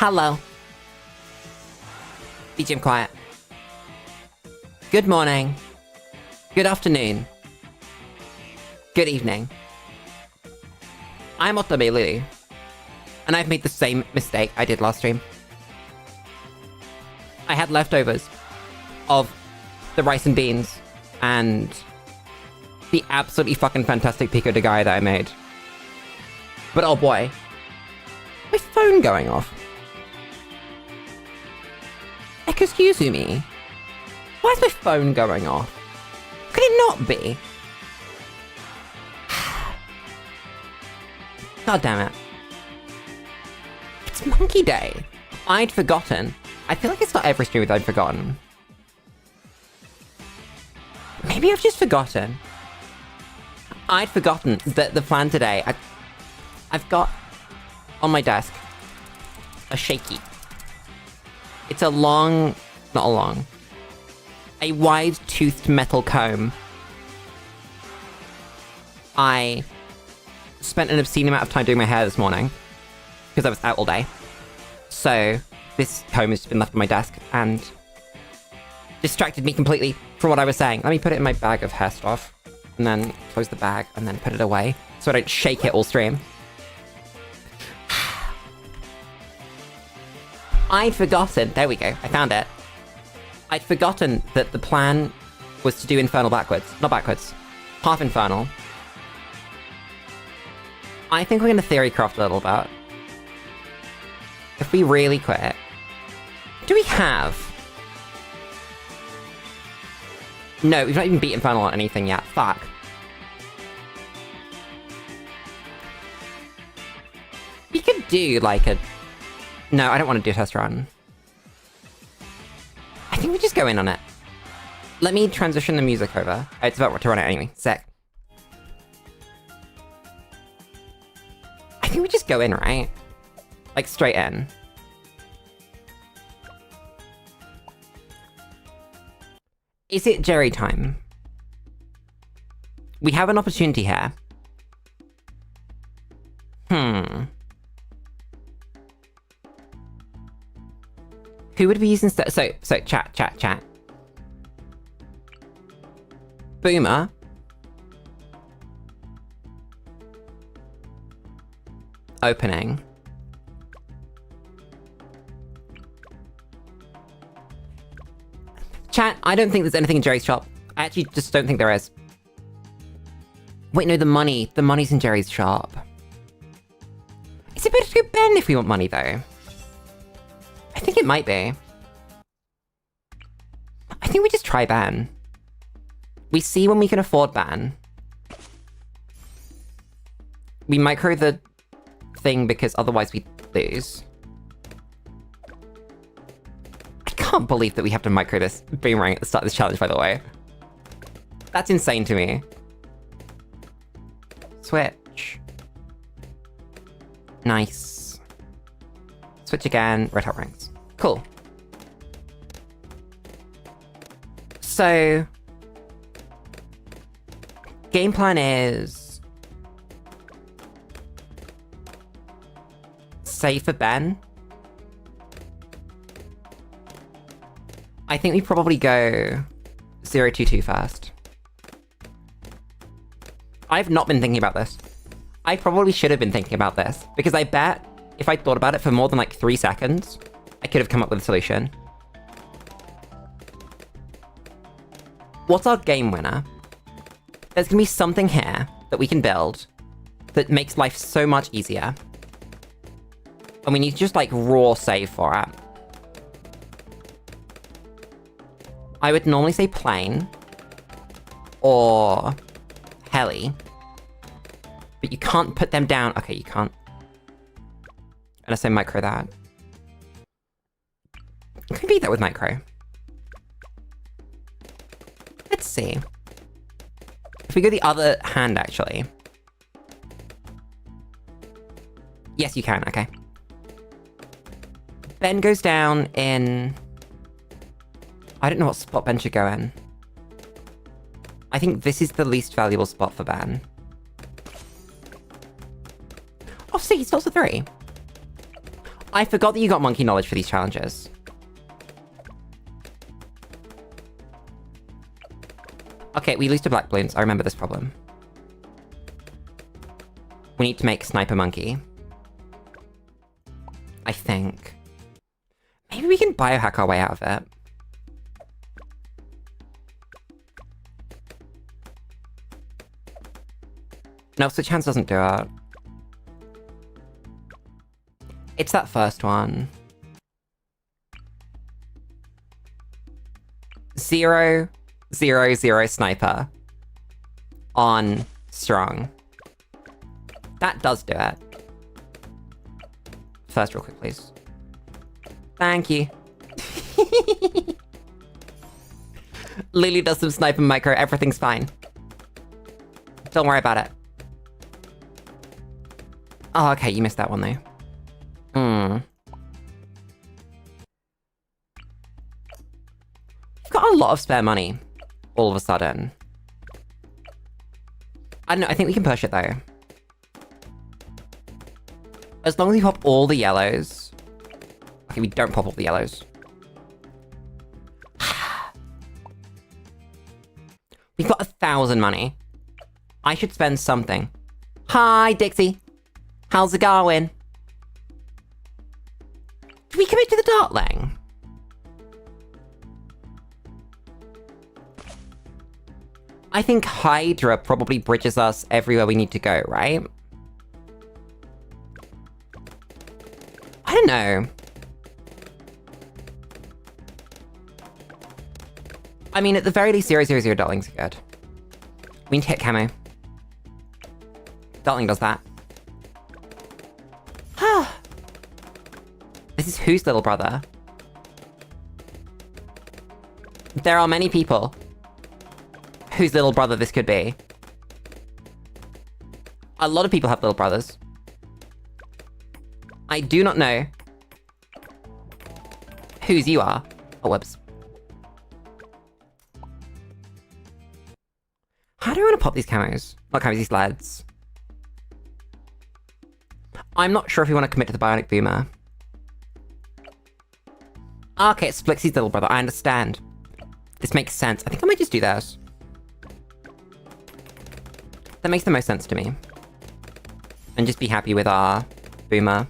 Hello. BGM quiet. Good morning. Good afternoon. Good evening. I'm Lulu, and I've made the same mistake I did last stream. I had leftovers of the rice and beans and the absolutely fucking fantastic pico de gallo that I made. But oh boy, my phone going off. Excuse me. Why is my phone going off? Could it not be? God damn it. It's Monkey Day. I'd forgotten. I feel like it's not every stream with I'd forgotten. Maybe I've just forgotten. I'd forgotten that the plan today... I've got on my desk a shaky. It's a long... not a long. A wide-toothed metal comb. I spent an obscene amount of time doing my hair this morning because I was out all day. So this comb has just been left on my desk and distracted me completely from what I was saying. Let me put it in my bag of hair stuff and then close the bag and then put it away so I don't shake it all stream. I'd forgotten. There we go. I found it. I'd forgotten that the plan was to do Infernal backwards. Not backwards. Half Infernal. I think we're going to theory craft a little bit. If we really quit... Do we have... No, we've not even beat Infernal or anything yet. Fuck. We could do, like, a... No, I don't want to do a test run. I think we just go in on it. Let me transition the music over. Oh, it's about to run it anyway. Sick. I think we just go in, right? Like, straight in. Is it Jerry time? We have an opportunity here. Who would be using so chat. Boomer. Opening. Chat, I don't think there's anything in Jerry's shop. I actually just don't think there is. Wait, no, the money's in Jerry's shop. Is it better to go Ben if we want money, though? I think it might be. I think we just try ban. We see when we can afford ban. We micro the thing because otherwise we lose. I can't believe that we have to micro this boomerang at the start of this challenge, by the way. That's insane to me. Switch. Nice. Switch again, red hot rings. Cool. So... game plan is... save for Ben. I think we probably go 022 first. I've not been thinking about this. I probably should have been thinking about this, because I bet if I thought about it for more than like 3 seconds, I could have come up with a solution. What's our game winner? There's gonna be something here that we can build that makes life so much easier. And we need to just like raw save for it. I would normally say plane or heli, but you can't put them down. Okay, you can't. Unless I micro that. You can beat that with micro. Let's see. If we go the other hand, actually. Yes, you can, okay. Ben goes down in... I don't know what spot Ben should go in. I think this is the least valuable spot for Ben. Oh, see, he starts with 3. I forgot that you got monkey knowledge for these challenges. Okay, we lose to black balloons. I remember this problem. We need to make sniper monkey. I think. Maybe we can biohack our way out of it. No, switch hands doesn't do it. It's that first one. 0, 0, 0 sniper. On strong. That does do it. First real quick, please. Thank you. Lulu does some sniper micro, everything's fine. Don't worry about it. Oh, okay, you missed that one though. You've got a lot of spare money, all of a sudden. I don't know, I think we can push it though. As long as we pop all the yellows. Okay, we don't pop all the yellows. We've got 1,000 money. I should spend something. Hi, Dixie. How's it going? Do we commit to the Dartling? I think Hydra probably bridges us everywhere we need to go, right? I don't know. I mean, at the very least, 0, 0, 0 Dartlings are good. We need to hit camo. Dartling does that. This is whose little brother? There are many people whose little brother this could be. A lot of people have little brothers. I do not know whose you are. Oh, whoops. How do I want to pop these camos? Not camos, these lads. I'm not sure if we want to commit to the bionic boomer. Okay, it's Splixie's little brother. I understand. This makes sense. I think I might just do this. That makes the most sense to me. And just be happy with our boomer.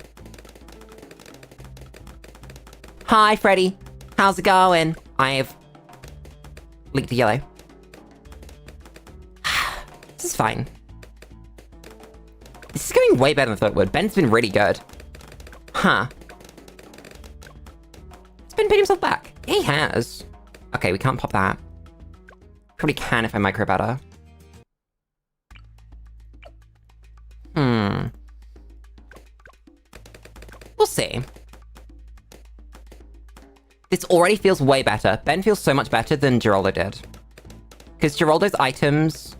Hi, Freddy. How's it going? I've leaked a yellow. This is fine. This is going way better than I thought it would. Ben's been really good. Huh. Has Ben paid himself back? Yeah, he has. Okay, we can't pop that. Probably can if I micro better. We'll see. This already feels way better. Ben feels so much better than Geraldo did. Because Geraldo's items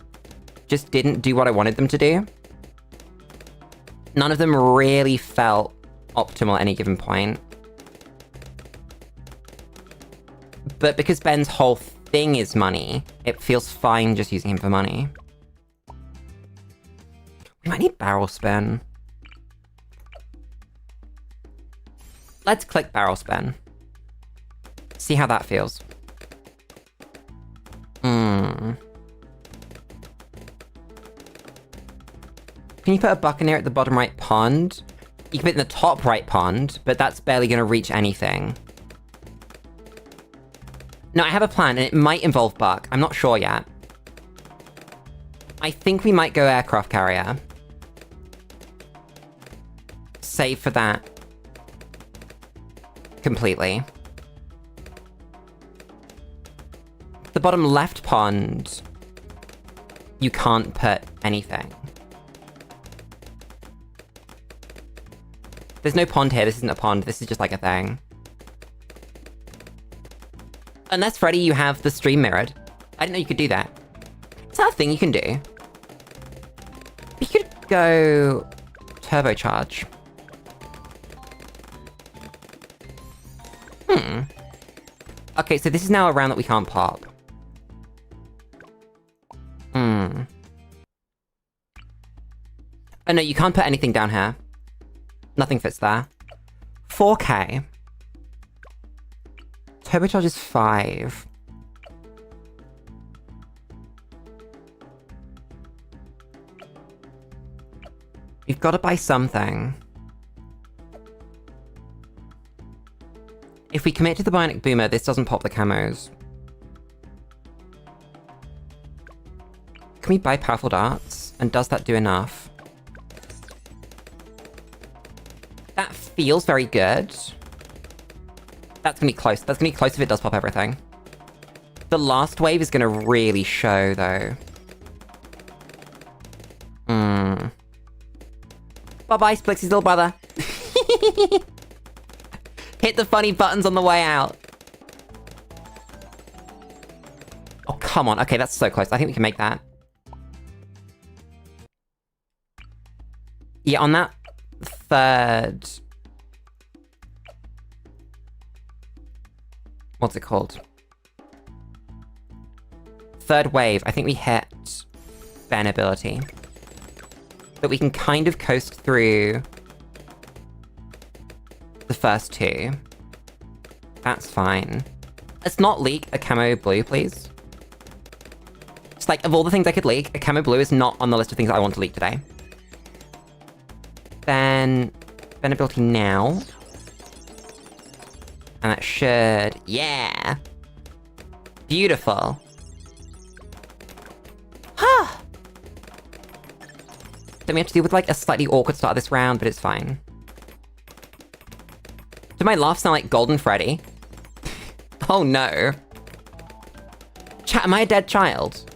just didn't do what I wanted them to do. None of them really felt optimal at any given point. But because Ben's whole thing is money, it feels fine just using him for money. We might need barrel spin. Let's click barrel spin. See how that feels. Can you put a Buccaneer at the bottom right pond? You can put it in the top right pond, but that's barely going to reach anything. No, I have a plan, and it might involve Buck. I'm not sure yet. I think we might go aircraft carrier. Save for that. Completely. The bottom left pond, you can't put anything. There's no pond here, this isn't a pond, this is just like a thing. Unless, Freddy, you have the stream mirrored. I didn't know you could do that. Is that a thing you can do? We could go turbocharge. Okay, so this is now a round that we can't pop. Oh no, you can't put anything down here. Nothing fits there. 4K. Turbocharge is 5. We've got to buy something. If we commit to the Bionic Boomer, this doesn't pop the camos. Can we buy powerful darts? And does that do enough? That feels very good. That's gonna be close. That's gonna be close if it does pop everything. The last wave is gonna really show, though. Bye-bye, Splixie's little brother. Hit the funny buttons on the way out. Oh, come on. Okay, that's so close. I think we can make that. Yeah, on that third... What's it called? Third wave, I think we hit Ben ability. But we can kind of coast through the first two. That's fine. Let's not leak a camo blue, please. It's like, of all the things I could leak, a camo blue is not on the list of things I want to leak today. Ben ability now. And that should... Yeah! Beautiful. Then we have to deal with, like, a slightly awkward start of this round, but it's fine. Did my laugh sound like Golden Freddy? Oh no. Chat, am I a dead child?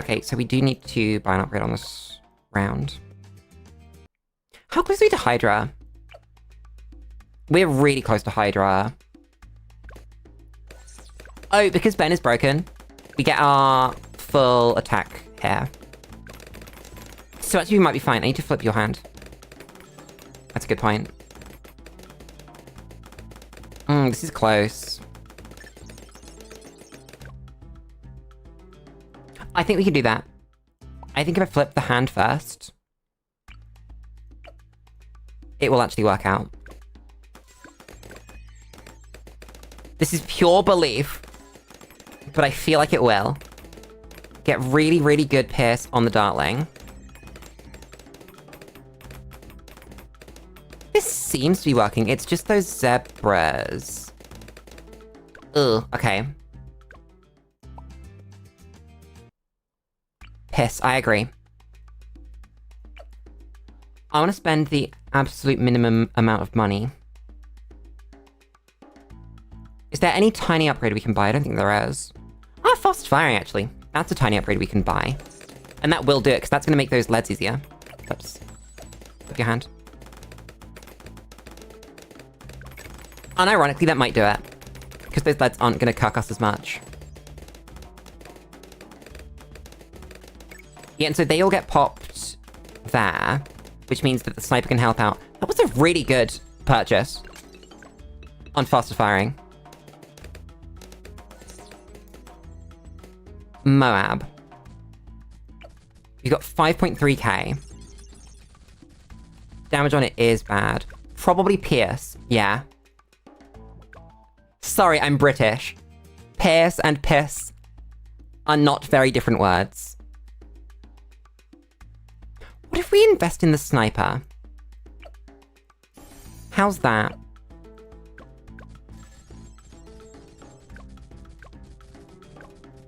Okay, so we do need to buy an upgrade on this round. How close are we to Hydra? We're really close to Hydra. Oh, because Ben is broken, we get our full attack here. So actually we might be fine. I need to flip your hand. That's a good point. This is close. I think we can do that. I think if I flip the hand first, it will actually work out. This is pure belief, but I feel like it will. Get really, really good pierce on the Dartling. This seems to be working. It's just those zebras. Ugh, okay. Piss, I agree. I want to spend the absolute minimum amount of money. Is there any tiny upgrade we can buy? I don't think there is. Ah, fast firing, actually. That's a tiny upgrade we can buy. And that will do it, because that's going to make those leads easier. Oops. Flip your hand. Unironically, that might do it. Because those leads aren't going to cuck us as much. Yeah, and so they all get popped there. Which means that the sniper can help out. That was a really good purchase. On faster firing. Moab. You got 5.3k. Damage on it is bad. Probably Pierce, yeah. Sorry, I'm British. Pierce and piss are not very different words. What if we invest in the sniper? How's that?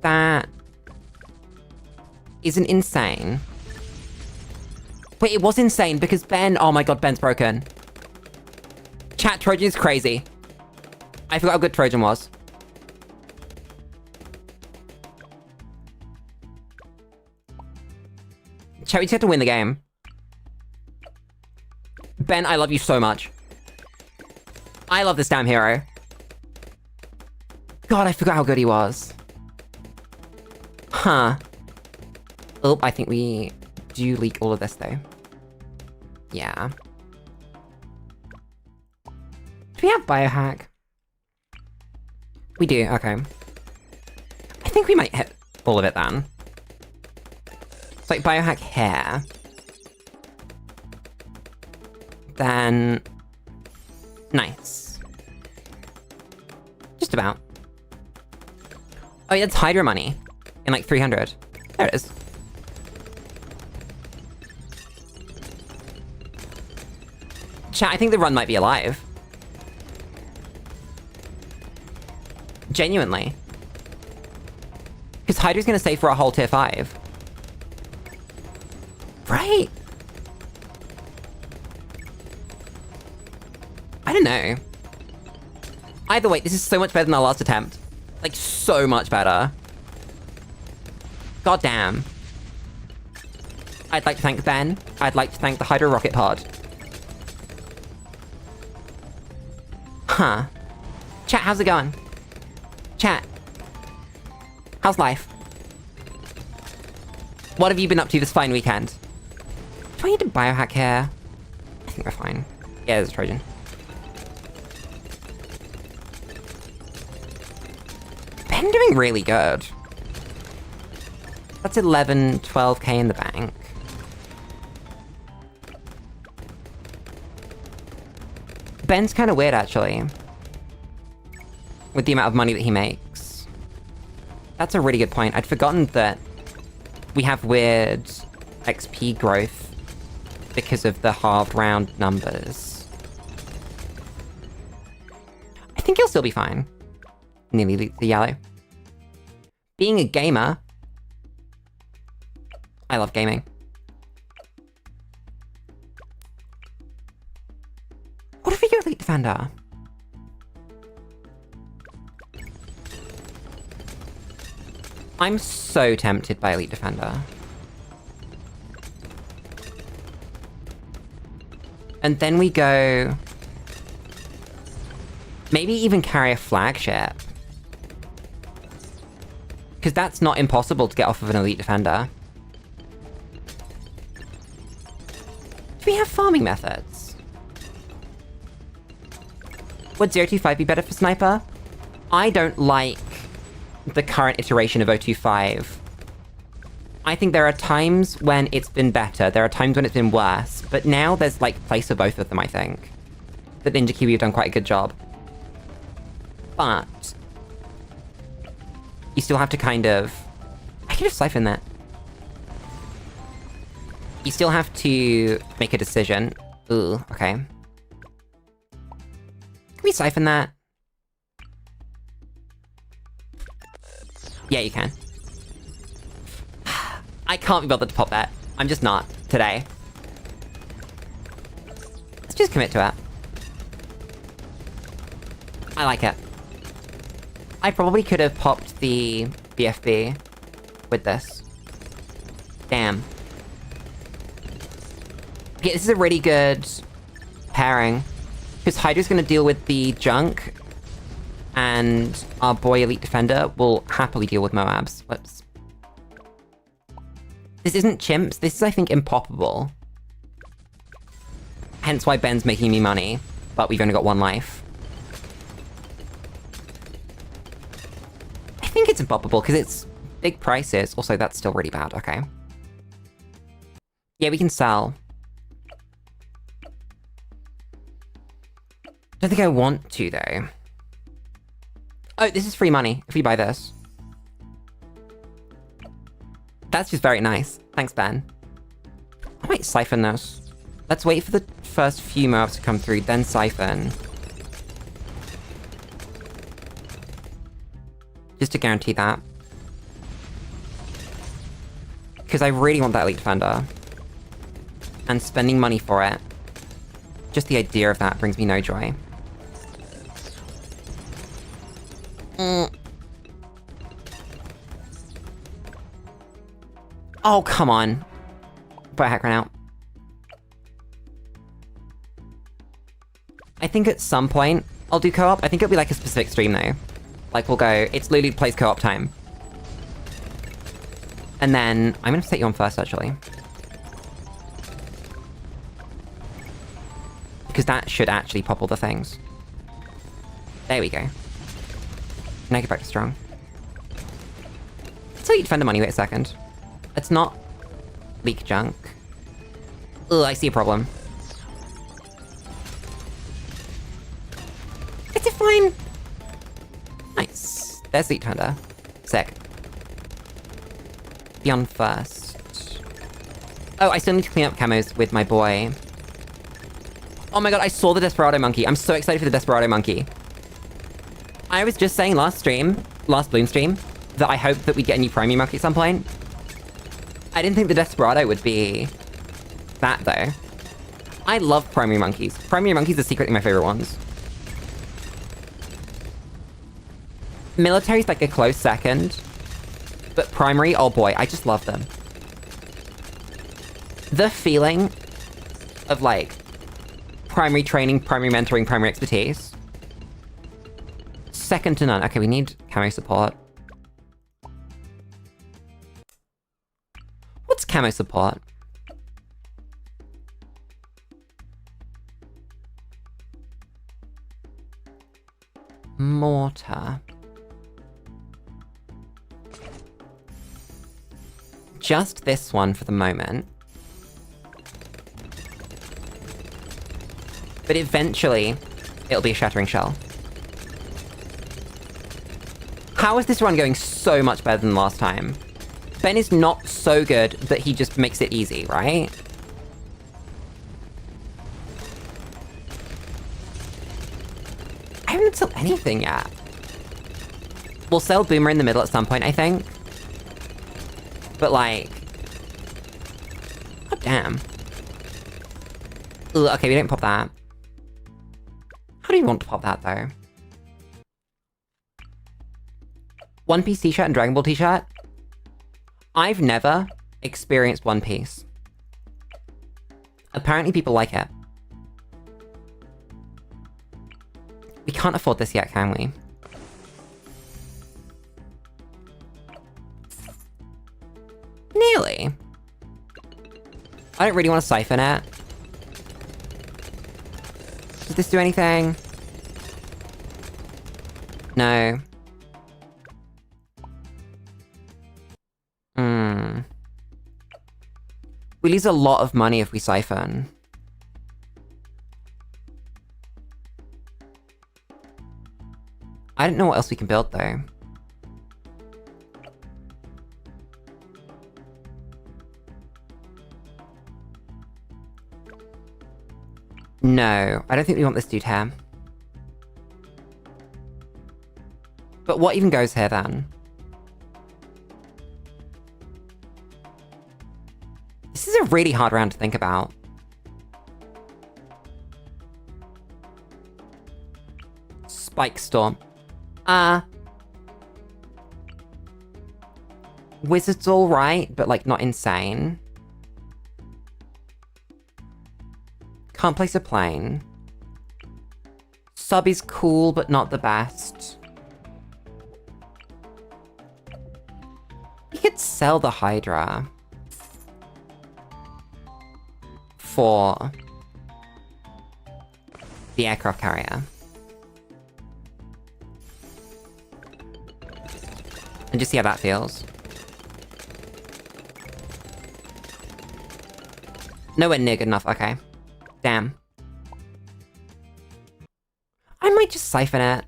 That isn't insane. Wait, it was insane because Ben... Oh my god, Ben's broken. Chat, Trojan is crazy. I forgot how good Trojan was. Chat, we just have to win the game. Ben, I love you so much. I love this damn hero. God, I forgot how good he was. Huh. Oh, I think we do leak all of this, though. Yeah. Do we have biohack? We do, okay. I think we might hit all of it, then. It's like biohack here. Then... Nice. Just about. Oh, yeah, it's Hydra money. In like 300. There it is. Chat, I think the run might be alive. Genuinely. Because Hydra's gonna stay for a whole tier 5. Right? I don't know. Either way, this is so much better than our last attempt. Like, so much better. God damn. I'd like to thank Ben. I'd like to thank the Hydro Rocket Pod. Huh. Chat, how's it going? Chat. How's life? What have you been up to this fine weekend? Do I need to biohack here? I think we're fine. Yeah, there's a Trojan. Ben doing really good. That's 11, 12k in the bank. Ben's kind of weird, actually. With the amount of money that he makes. That's a really good point. I'd forgotten that we have weird XP growth because of the halved round numbers. I think he'll still be fine. Nearly the yellow. Being a gamer... I love gaming. What if we go Elite Defender? I'm so tempted by Elite Defender. And then we go... maybe even carry a flagship. Because that's not impossible to get off of an Elite Defender. Do we have farming methods? Would 025 be better for Sniper? I don't like the current iteration of 025. I think there are times when it's been better, there are times when it's been worse, but now there's like place for both of them, I think. That Ninja Kiwi have done quite a good job. But... you still have to kind of... I can just siphon that. You still have to make a decision. Ooh, okay. Can we siphon that? Yeah, you can. I can't be bothered to pop that. I'm just not, today. Let's just commit to it. I like it. I probably could have popped the BFB with this. Damn. Yeah, this is a really good pairing. Because Hydra's gonna deal with the junk, and our boy Elite Defender will happily deal with Moabs. Whoops. This isn't chimps, this is, I think, impoppable. Hence why Ben's making me money, but we've only got 1 life. I think it's impoppable, because it's big prices. Also, that's still really bad, okay. Yeah, we can sell. Don't think I want to, though. Oh, this is free money, if we buy this. That's just very nice. Thanks, Ben. I might siphon this. Let's wait for the first few mobs to come through, then siphon. Just to guarantee that. Because I really want that Elite Defender. And spending money for it. Just the idea of that brings me no joy. Oh, come on. Biohack ran out. I think at some point I'll do co-op. I think it'll be like a specific stream though. Like we'll go, it's Lulu plays co-op time. And then, I'm gonna set you on first actually. Because that should actually pop all the things. There we go. Now get back to strong. So you defend the money, wait a second. Let's not leak junk. Ugh, I see a problem. There's Sweet Tender. Sick. Beyond first. Oh, I still need to clean up camos with my boy. Oh my god, I saw the Desperado Monkey. I'm so excited for the Desperado Monkey. I was just saying last Bloons stream, that I hoped that we'd get a new Primary Monkey at some point. I didn't think the Desperado would be that, though. I love Primary Monkeys. Primary Monkeys are secretly my favorite ones. Military's like a close second. But Primary, oh boy, I just love them. The feeling of, like, primary training, primary mentoring, primary expertise. Second to none. Okay, we need camo support. What's camo support? Mortar. Just this one for the moment. But eventually, it'll be a Shattering Shell. How is this run going so much better than last time? Ben is not so good that he just makes it easy, right? I haven't sold anything yet. We'll sell Boomer in the middle at some point, I think. But like... oh, damn. Ugh, okay, we don't pop that. How do you want to pop that, though? One Piece t-shirt and Dragon Ball t-shirt? I've never experienced One Piece. Apparently people like it. We can't afford this yet, can we? Nearly. I don't really want to siphon it. Does this do anything? No. We lose a lot of money if we siphon. I don't know what else we can build, though. No, I don't think we want this dude here. But what even goes here, then? This is a really hard round to think about. Spike Storm. Wizard's alright, but like not insane. Can't place a plane. Sub is cool, but not the best. We could sell the Hydra. For the aircraft carrier. And just see how that feels. Nowhere near good enough, okay. Damn. I might just siphon it.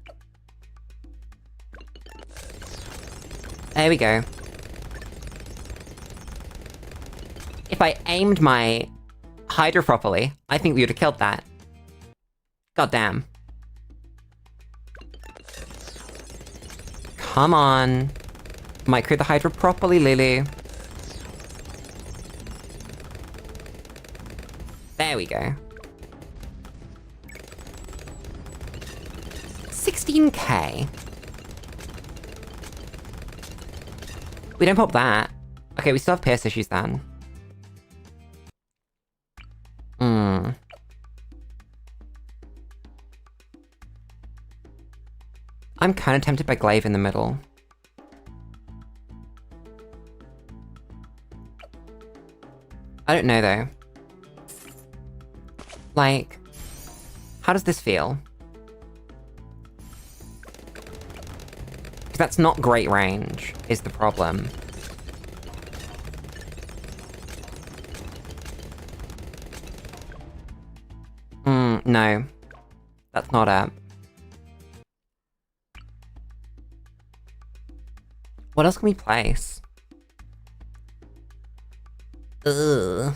There we go. If I aimed my Hydra properly, I think we would have killed that. God damn. Come on. Micro the Hydra properly, Lulu. There we go. 16k. We don't pop that. Okay, we still have Pierce issues then. I'm kind of tempted by Glaive in the middle. I don't know, though. Like, how does this feel? Because that's not great range, is the problem. No. That's not it. What else can we place? Ugh.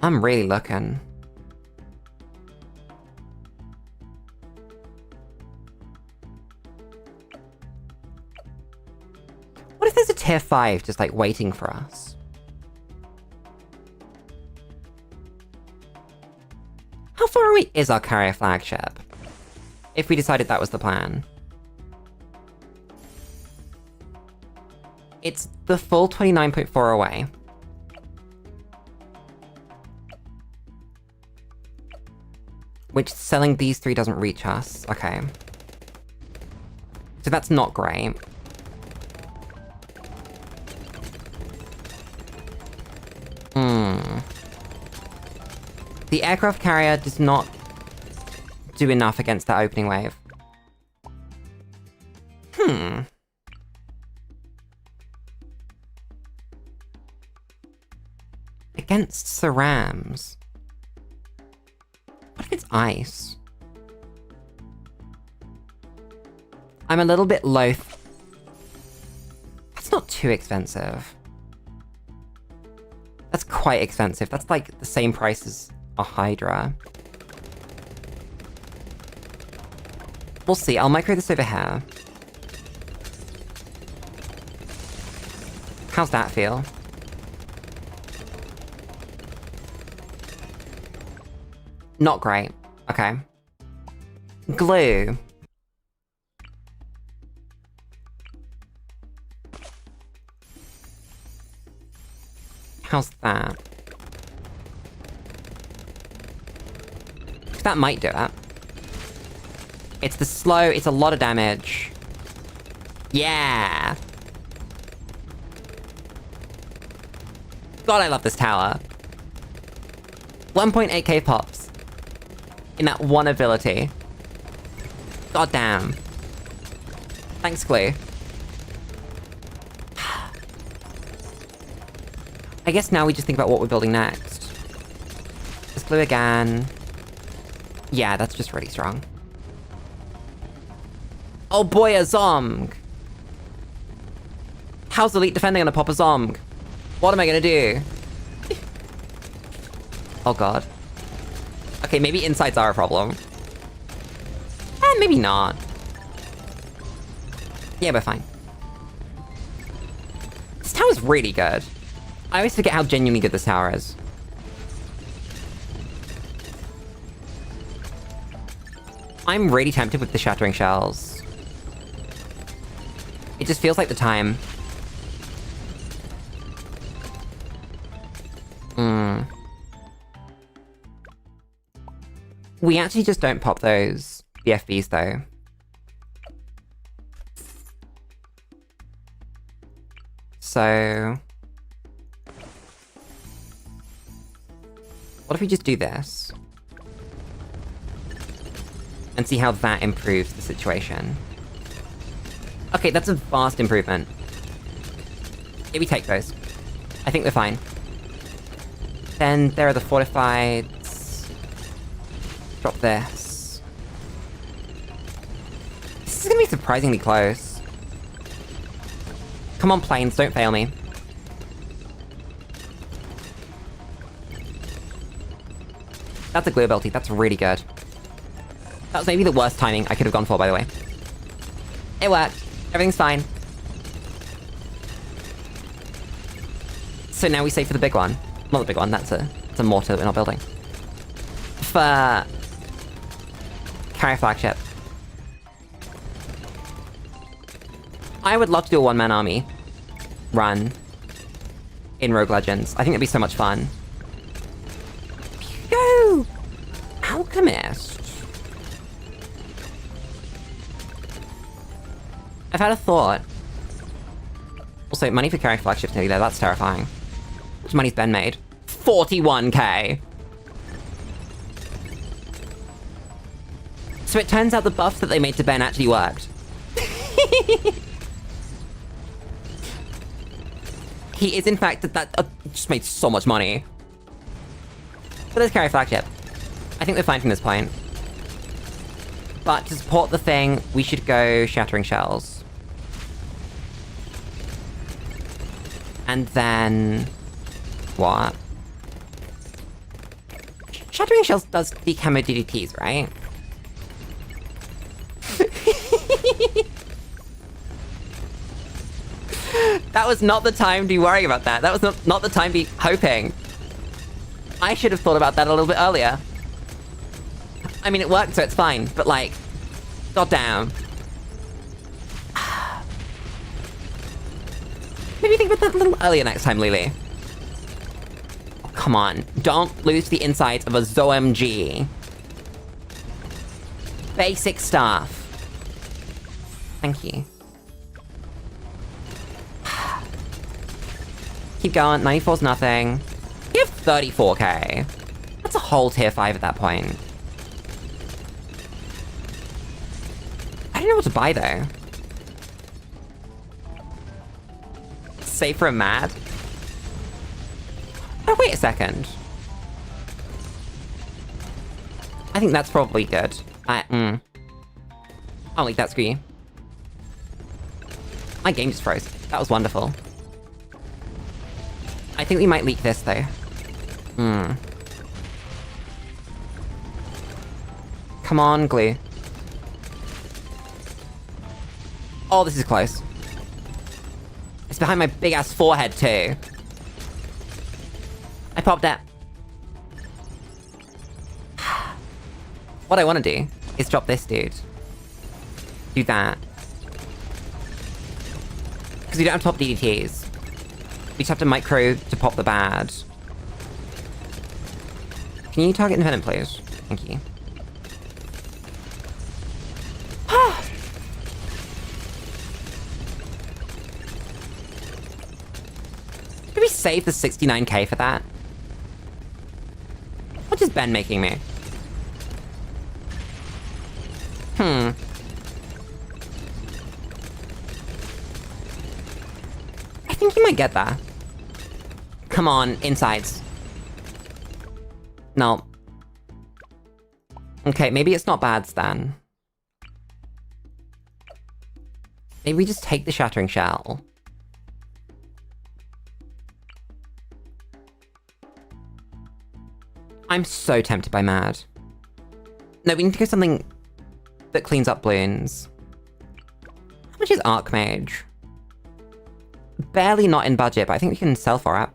I'm really looking. What if there's a tier 5 just, like, waiting for us? How far away is our carrier flagship? If we decided that was the plan. It's the full 29.4 away. Which selling these 3 doesn't reach us. Okay. So that's not great. The aircraft carrier does not do enough against that opening wave. Against Cerams. What if it's ice? I'm a little bit loath. That's not too expensive. That's quite expensive. That's like the same price as a Hydra. We'll see. I'll micro this over here. How's that feel? Not great. Okay. Glue. How's that? That might do it. It's the slow, it's a lot of damage. Yeah! God, I love this tower. 1.8k pops. In that one ability. God damn. Thanks, Glue. I guess now we just think about what we're building next. Let's Glue again. Yeah, that's just really strong. Oh boy, a Zomg! How's Elite defending on a pop a Zomg? What am I gonna do? Oh god. Okay, maybe insides are a problem. And maybe not. Yeah, we're fine. This tower's really good. I always forget how genuinely good this tower is. I'm really tempted with the Shattering Shells. It just feels like the time. We actually just don't pop those BFBs though. So... what if we just do this? And see how that improves the situation. Okay, that's a vast improvement. Yeah, we take those. I think we're fine. Then there are the fortifieds. Drop this. This is gonna be surprisingly close. Come on, planes, don't fail me. That's a glue ability, that's really good. That was maybe the worst timing I could have gone for, by the way. It worked. Everything's fine. So now we save for the big one. Not the big one, it's a mortar that we're not building. For... carrier flagship. I would love to do a one-man army run in Rogue Legends. I think it'd be so much fun. Go! Alchemist. I've had a thought. Also, money for carrying flagships nearly there, that's terrifying. How much money's Ben made? 41k! So it turns out the buff that they made to Ben actually worked. He is in fact that just made so much money. But let's carry flagship. I think we're fine from this point. But to support the thing, we should go Shattering Shells. And then... what? Shattering Shells does the camo DDTs, right? That was not the time to be worrying about that. That was not the time to be hoping. I should have thought about that a little bit earlier. I mean, it worked, so it's fine, but like... goddamn. Maybe think about that a little earlier next time, Lulu. Oh, come on. Don't lose the insides of a ZOMG. Basic stuff. Thank you. Keep going. 94's nothing. You have 34k. That's a whole tier 5 at that point. I don't know what to buy, though. Save for a mad? Oh, wait a second. I think that's probably good. I'll leave that, screw you. My game just froze. That was wonderful. I think we might leak this, though. Come on, glue. Oh, this is close. It's behind my big-ass forehead, too. I popped that. What I want to do is drop this dude. Do that. Because we don't have top DDTs. We just have to micro to pop the bad. Can you target Independent, please? Thank you. Did we save the 69k for that? What is Ben making me? I think you might get that. Come on, insides. No. Okay, maybe it's not bad, Stan. Maybe we just take the Shattering Shell. I'm so tempted by Mad. No, we need to go something that cleans up Bloons. How much is Archmage? Barely not in budget, but I think we can sell for it.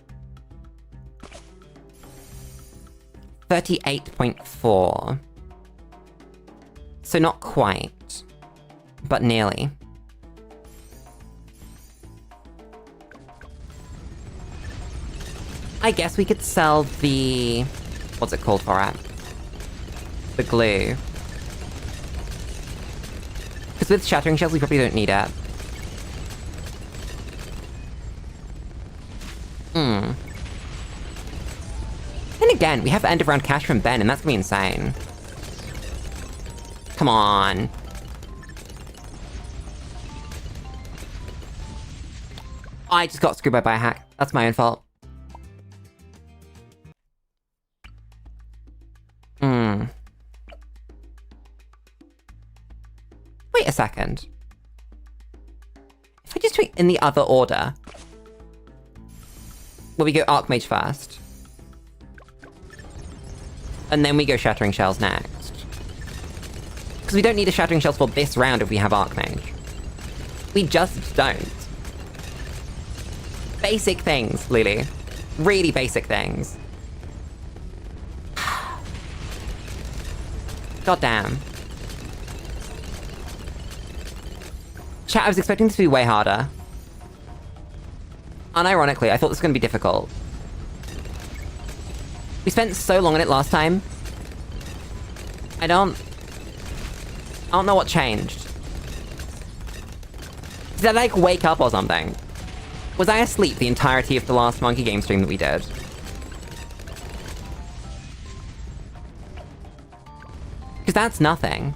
38.4. So not quite, but nearly. I guess we could sell the... what's it called for it? The glue. Because with Shattering Shells, we probably don't need it. Then again, we have end of round cash from Ben, and that's gonna be insane. Come on. I just got screwed by biohack. That's my own fault. Wait a second. If I just do it in the other order... well, we go Archmage first. And then we go Shattering Shells next. Because we don't need a Shattering Shells for this round if we have Archmage. We just don't. Basic things, Lulu. Really basic things. God damn. Chat, I was expecting this to be way harder. Unironically, I thought this was gonna be difficult. We spent so long on it last time. I don't know what changed. Did I, like, wake up or something? Was I asleep the entirety of the last Monkey Game stream that we did? Because that's nothing.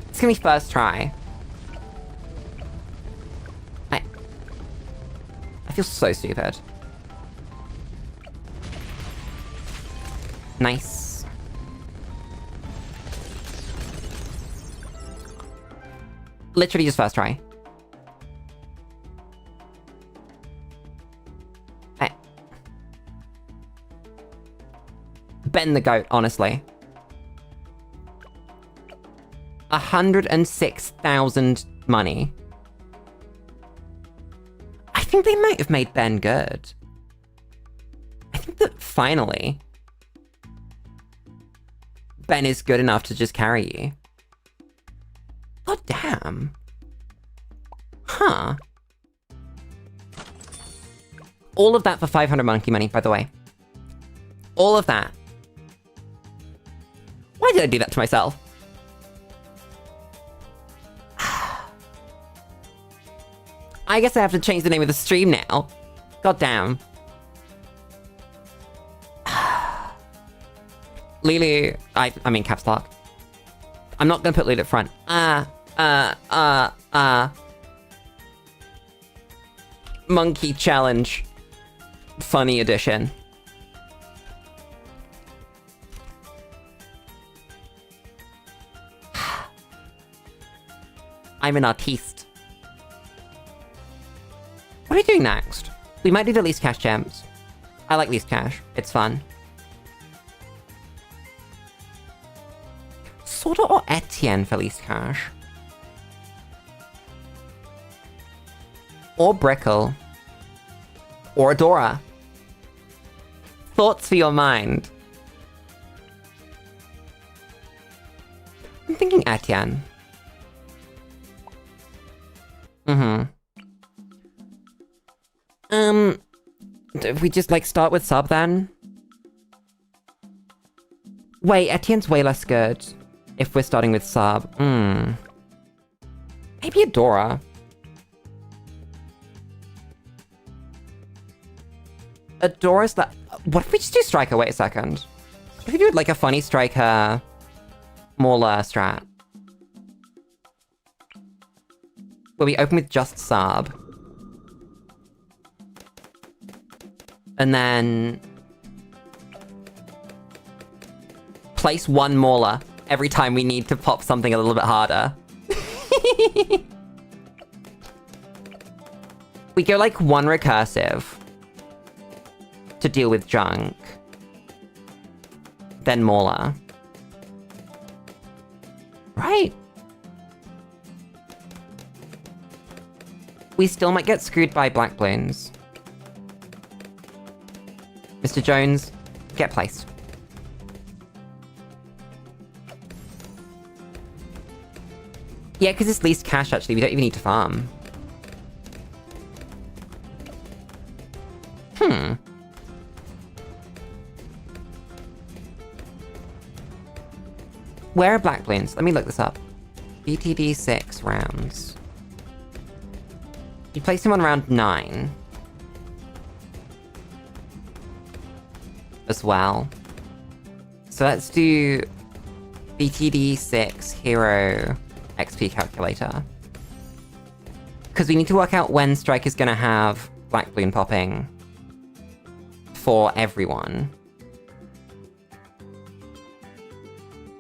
It's gonna be first try. I feel so stupid. Nice. Literally just first try. Ben the goat, honestly. 106,000 money. I think they might have made Ben good. I think that finally, Ben is good enough to just carry you. God damn. Huh. All of that for 500 monkey money, by the way. All of that. Why did I do that to myself? I guess I have to change the name of the stream now. God damn. Lulu, I mean caps lock. I'm not gonna put Lulu at front. Monkey Challenge. Funny edition. I'm an artiste. What are we doing next? We might do the least cash gems. I like least cash. It's fun. Soda or Etienne for least cash? Or Brickle? Or Adora? Thoughts for your mind. I'm thinking Etienne. If we just, like, start with sub, then? Wait, Etienne's way less good if we're starting with sub. Maybe Adora. Adora's the... What if we just do Striker? Wait a second. What if we do, like, a funny Striker... Mauler strat? Where we open with just sub. And then... place one Mauler every time we need to pop something a little bit harder. We go like one recursive to deal with junk. Then Mauler. Right. We still might get screwed by black Bloons. Mr. Jones, get placed. Yeah, because it's least cash, actually. We don't even need to farm. Where are black Bloons? Let me look this up. BTD 6 rounds. You place him on round 9. As well. So let's do BTD 6 hero XP calculator. Because we need to work out when Strike is going to have black Bloon popping for everyone.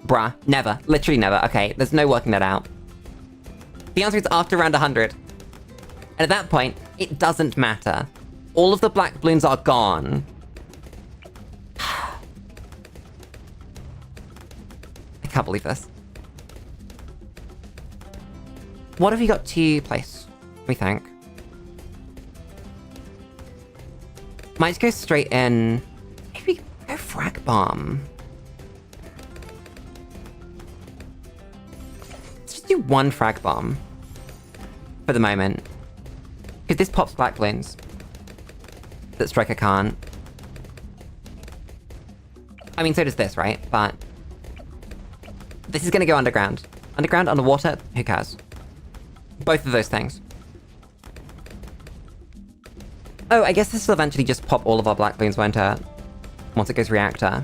Bruh, never. Literally never. Okay, there's no working that out. The answer is after round 100. And at that point, it doesn't matter. All of the black Bloons are gone. I can't believe this. What have we got to place? We think. Might just go straight in. Maybe go frag bomb. Let's just do one frag bomb for the moment, because this pops black Bloons that Striker can't. I mean, so does this, right? But this is gonna go underground. Underground, underwater, who cares? Both of those things. Oh, I guess this will eventually just pop all of our black Bloons, won't it? Once it goes reactor. Are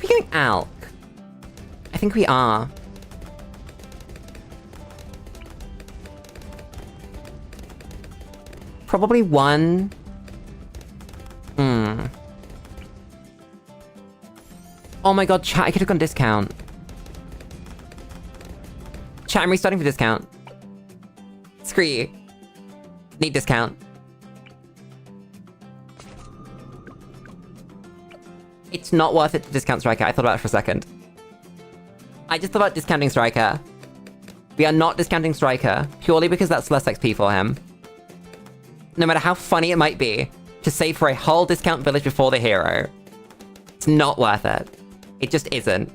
we going Alk? I think we are. Probably one. Oh my god, chat, I could have gone discount. Chat, I'm restarting for discount. Screw you. Need discount. It's not worth it to discount Striker. I thought about it for a second. I just thought about discounting Striker. We are not discounting Striker, purely because that's less XP for him. No matter how funny it might be, to save for a whole discount village before the hero. It's not worth it. It just isn't.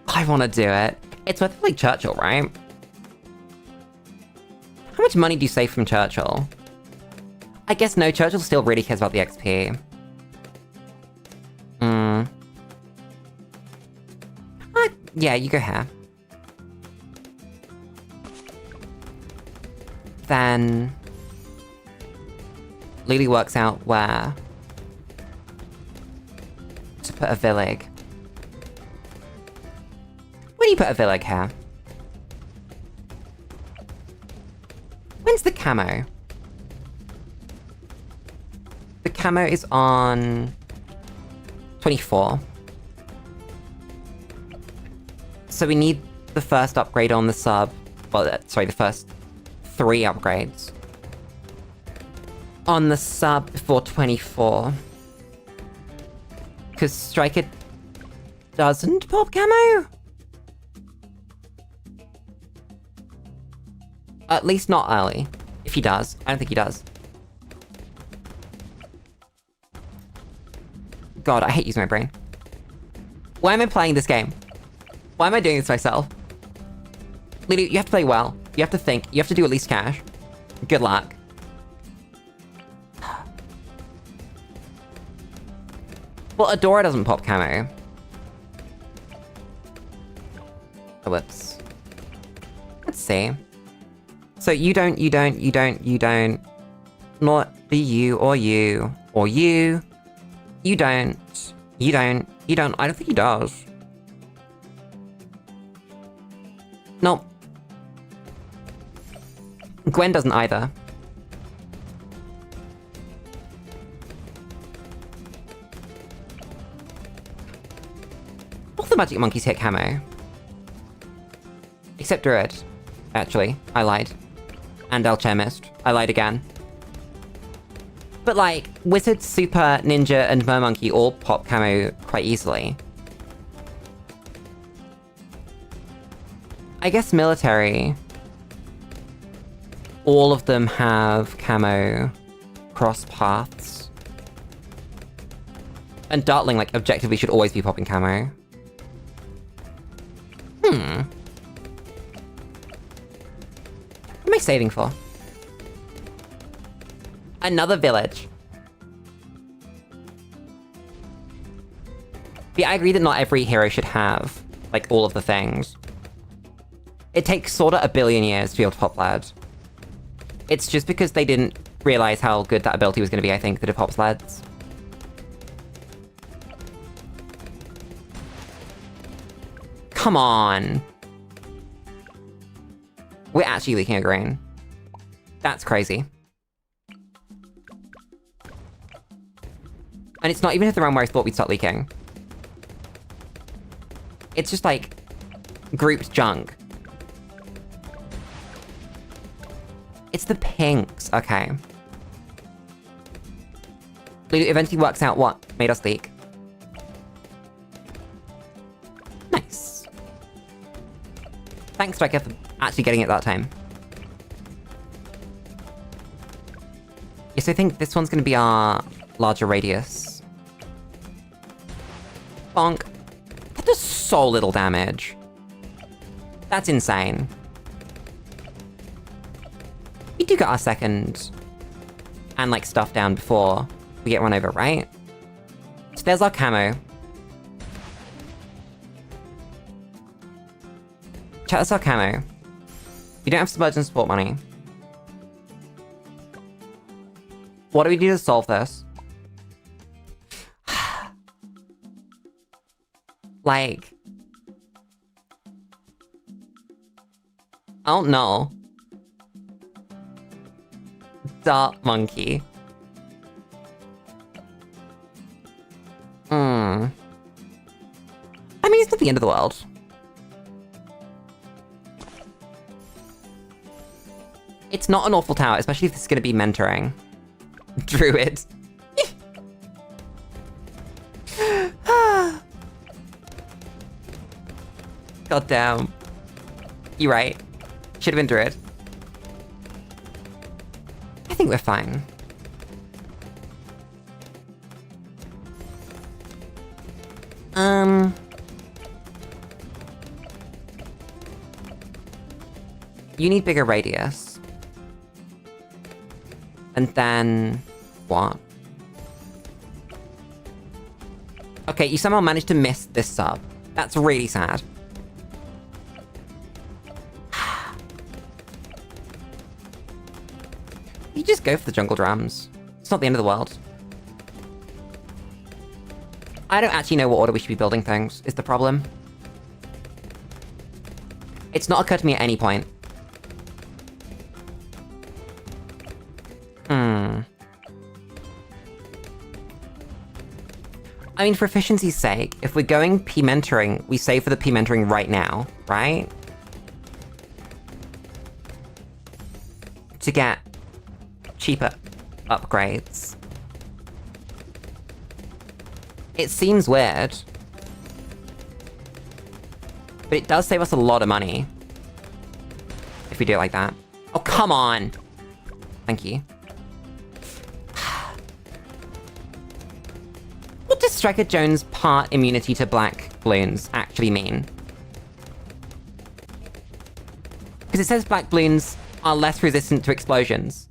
I want to do it. It's worth it like Churchill, right? How much money do you save from Churchill? I guess no, Churchill still really cares about the XP. Yeah, you go here. Then... Lulu works out where... to put a villig. Where do you put a villig here? When's the camo? The camo is on... 24. So we need the first upgrade on the sub... Well, sorry, the first 3 upgrades. On the sub before 24. Because Striker doesn't pop camo? At least not early. If he does. I don't think he does. God, I hate using my brain. Why am I playing this game? Why am I doing this to myself? Lulu, you have to play well. You have to think. You have to do at least cash. Good luck. Well, Adora doesn't pop camo. Oh, whoops. Let's see. So you don't. Not the you or you. Or you. You don't. I don't think he does. Nope. Gwen doesn't either. All the magic monkeys hit camo. Except Druid. Actually, I lied. And Alchemist. I lied again. But like, Wizard, Super, Ninja, and Mermonkey all pop camo quite easily. I guess military... all of them have camo cross paths. And Dartling, like, objectively should always be popping camo. What am I saving for? Another village. Yeah, I agree that not every hero should have, like, all of the things. It takes sorta a billion years to be able to pop Lad. It's just because they didn't realize how good that ability was gonna be, I think, that it pops Lads. Come on! We're actually leaking a green. That's crazy. And it's not even at the realm where I thought we'd start leaking. It's just like... grouped junk. It's the pinks. Okay. Lulu eventually works out what made us leak. Nice. Thanks, Striker, for actually getting it that time. Yes, I think this one's gonna be our larger radius. Bonk. That does so little damage. That's insane. We do get our second and, like, stuff down before we get run over, right? So there's our camo. Chat, that's our camo. We don't have submerged and support money. What do we do to solve this? Like... I don't know. Dart monkey. the end of the world. It's not an awful tower, especially if this is going to be mentoring. Druid. God damn. You're right. Should have been Druid. I think we're fine. You need bigger radius. And then... what? Okay, you somehow managed to miss this sub. That's really sad. You just go for the jungle drums. It's not the end of the world. I don't actually know what order we should be building things, is the problem. It's not occurred to me at any point. I mean, for efficiency's sake, if we're going P-mentoring, we save for the P-mentoring right now, right? To get cheaper upgrades. It seems weird. But it does save us a lot of money. If we do it like that. Oh, come on! Thank you. What does Striker Jones' part immunity to black balloons actually mean? Because it says black balloons are less resistant to explosions.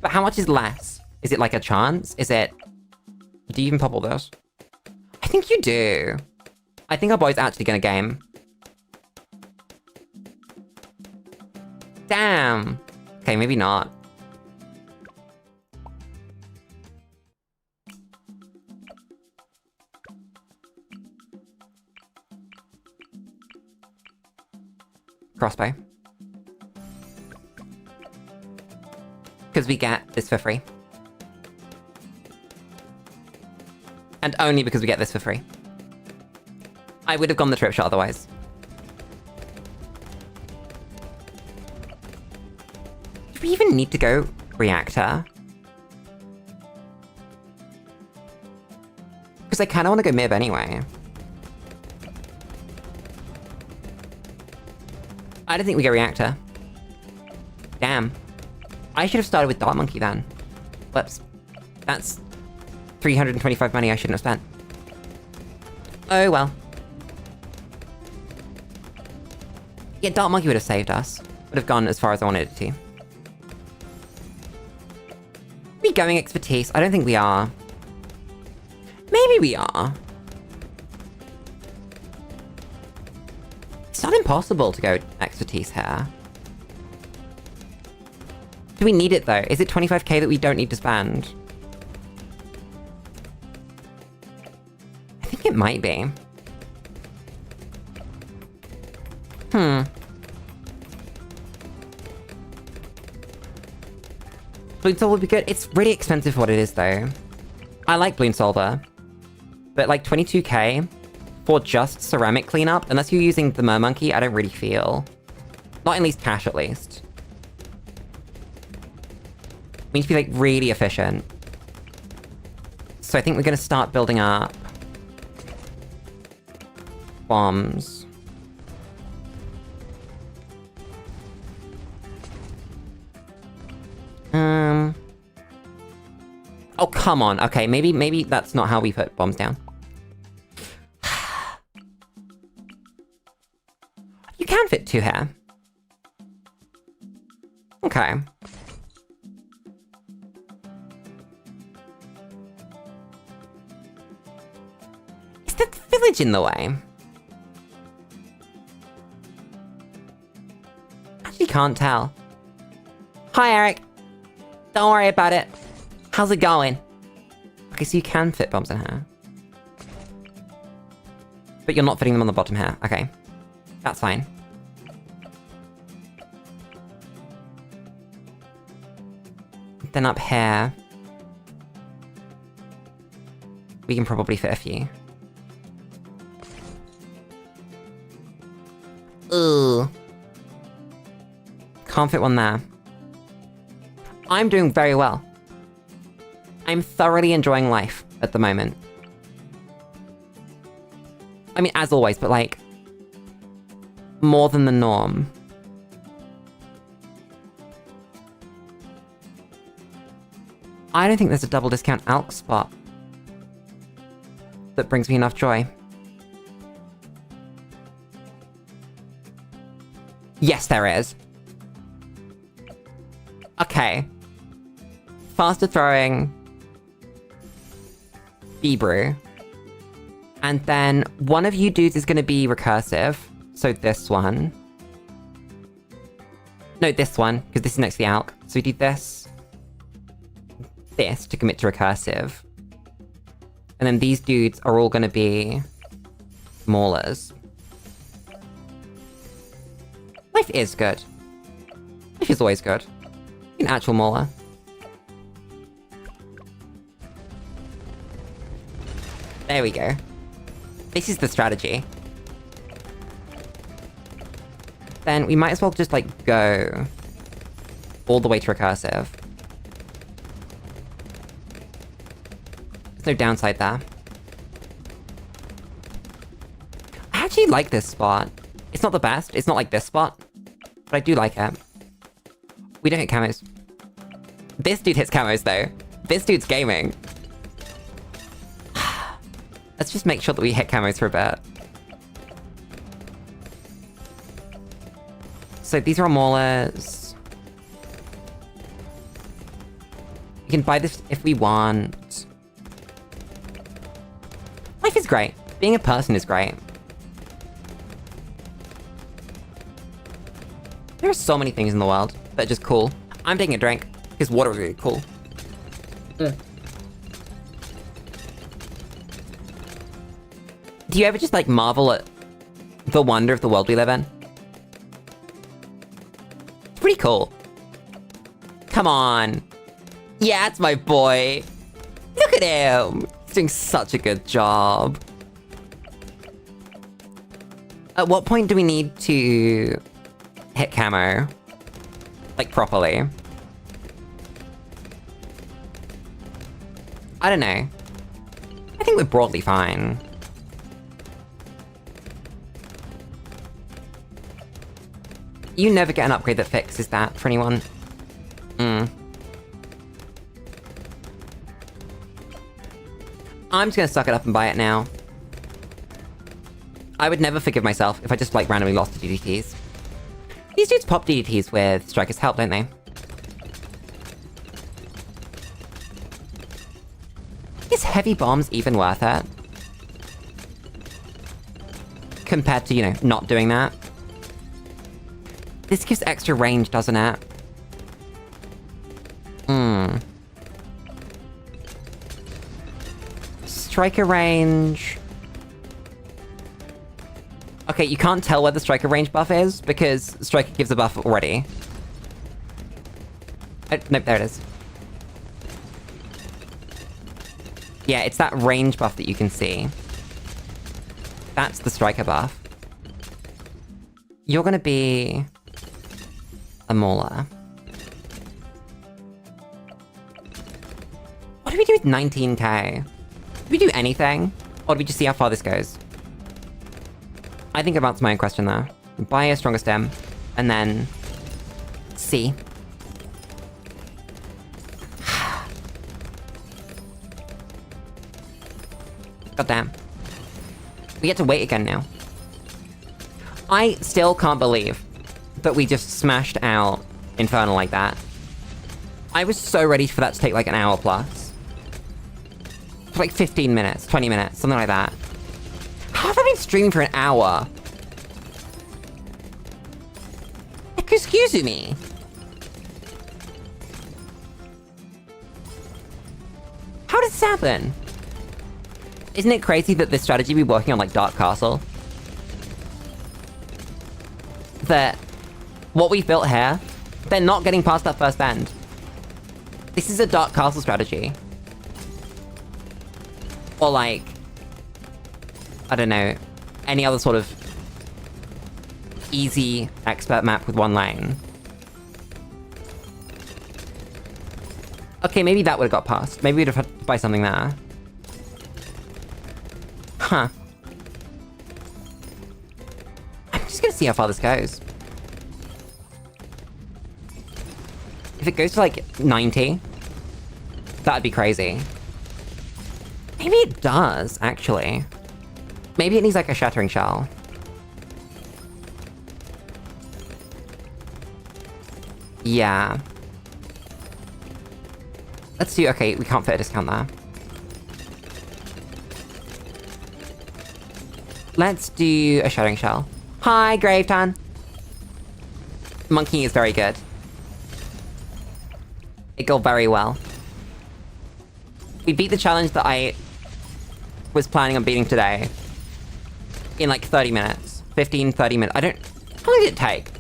But how much is less? Is it like a chance? Is it... do you even pop all those? I think you do. I think our boy's actually gonna game. Damn! Okay, maybe not. Crossbow. Because we get this for free. And only because we get this for free. I would have gone the trip shot otherwise. Do we even need to go reactor? Because I kind of want to go mib anyway. I don't think we go reactor. Damn. I should have started with Dart Monkey then. Whoops. That's 325 money I shouldn't have spent. Oh well. Yeah, Dart Monkey would have saved us. Would have gone as far as I wanted it to. Are we going expertise? I don't think we are. Maybe we are. It's not impossible to go expertise here. Do we need it though? Is it 25k that we don't need to spend? I think it might be. Bloon Solver would be good. It's really expensive for what it is though. I like Bloon Solver. But like 22k for just ceramic cleanup, unless you're using the Mermonkey, I don't really feel. Not in least cash at least. We need to be like really efficient. So I think we're gonna start building up bombs. Oh, come on. Okay, maybe that's not how we put bombs down. You can fit 2 here. Okay. Is the village in the way? Actually can't tell. Hi, Eric. Don't worry about it. How's it going? Okay, so you can fit bombs in here. But you're not fitting them on the bottom here. Okay. That's fine. Then up here... we can probably fit a few. Ugh. Can't fit one there. I'm doing very well. I'm thoroughly enjoying life at the moment. I mean, as always, but like, more than the norm. I don't think there's a double discount ALK spot that brings me enough joy. Yes, there is. Okay. Faster throwing. Bebrew. And then one of you dudes is going to be recursive. So this one. No, this one, because this is next to the ALK. So we do this. This to commit to recursive. And then these dudes are all going to be maulers. Life is good. Life is always good. An actual mauler. There we go. This is the strategy. Then we might as well just, like, go all the way to recursive. There's no downside there. I actually like this spot. It's not the best. It's not like this spot. But I do like it. We don't hit camos. This dude hits camos, though. This dude's gaming. Let's just make sure that we hit camos for a bit. So these are our maulers. We can buy this if we want. Life is great. Being a person is great. There are so many things in the world that are just cool. I'm taking a drink, because water is really cool. Do you ever just, like, marvel at the wonder of the world we live in? It's pretty cool. Come on. Yeah, it's my boy. Look at him. He's doing such a good job. At what point do we need to hit camo? Like, properly? I don't know. I think we're broadly fine. You never get an upgrade that fixes that for anyone. I'm just gonna suck it up and buy it now. I would never forgive myself if I just, like, randomly lost to DDTs. These dudes pop DDTs with Striker's help, don't they? Is heavy bombs even worth it? Compared to, you know, not doing that? This gives extra range, doesn't it? Striker range... Okay, you can't tell where the striker range buff is, because striker gives a buff already. Nope, there it is. Yeah, it's that range buff that you can see. That's the striker buff. You're gonna be... a mauler. What do we do with 19k? Do we do anything? Or do we just see how far this goes? I think I've answered my own question there. Buy a stronger stem, and then... see. God damn. We get to wait again now. I still can't believe that we just smashed out Infernal like that. I was so ready for that to take like an hour plus. For like 15 minutes, 20 minutes, something like that. How have I been streaming for an hour? Excuse me. How does this happen? Isn't it crazy that this strategy be working on like Dark Castle? That what we've built here, they're not getting past that first bend. This is a Dark Castle strategy. Or like, I don't know, any other sort of easy expert map with one lane. Okay, maybe that would've got past. Maybe we'd have had to buy something there. Huh. I'm just gonna see how far this goes. If it goes to, like, 90, that'd be crazy. Maybe it does, actually. Maybe it needs, like, a shattering shell. Yeah. Let's do... Okay, we can't fit a discount there. Let's do a shattering shell. Hi, Gravetan! Monkey is very good. It go very well. We beat the challenge that I was planning on beating today in like 30 minutes. 15, 30 minutes. How long did it take?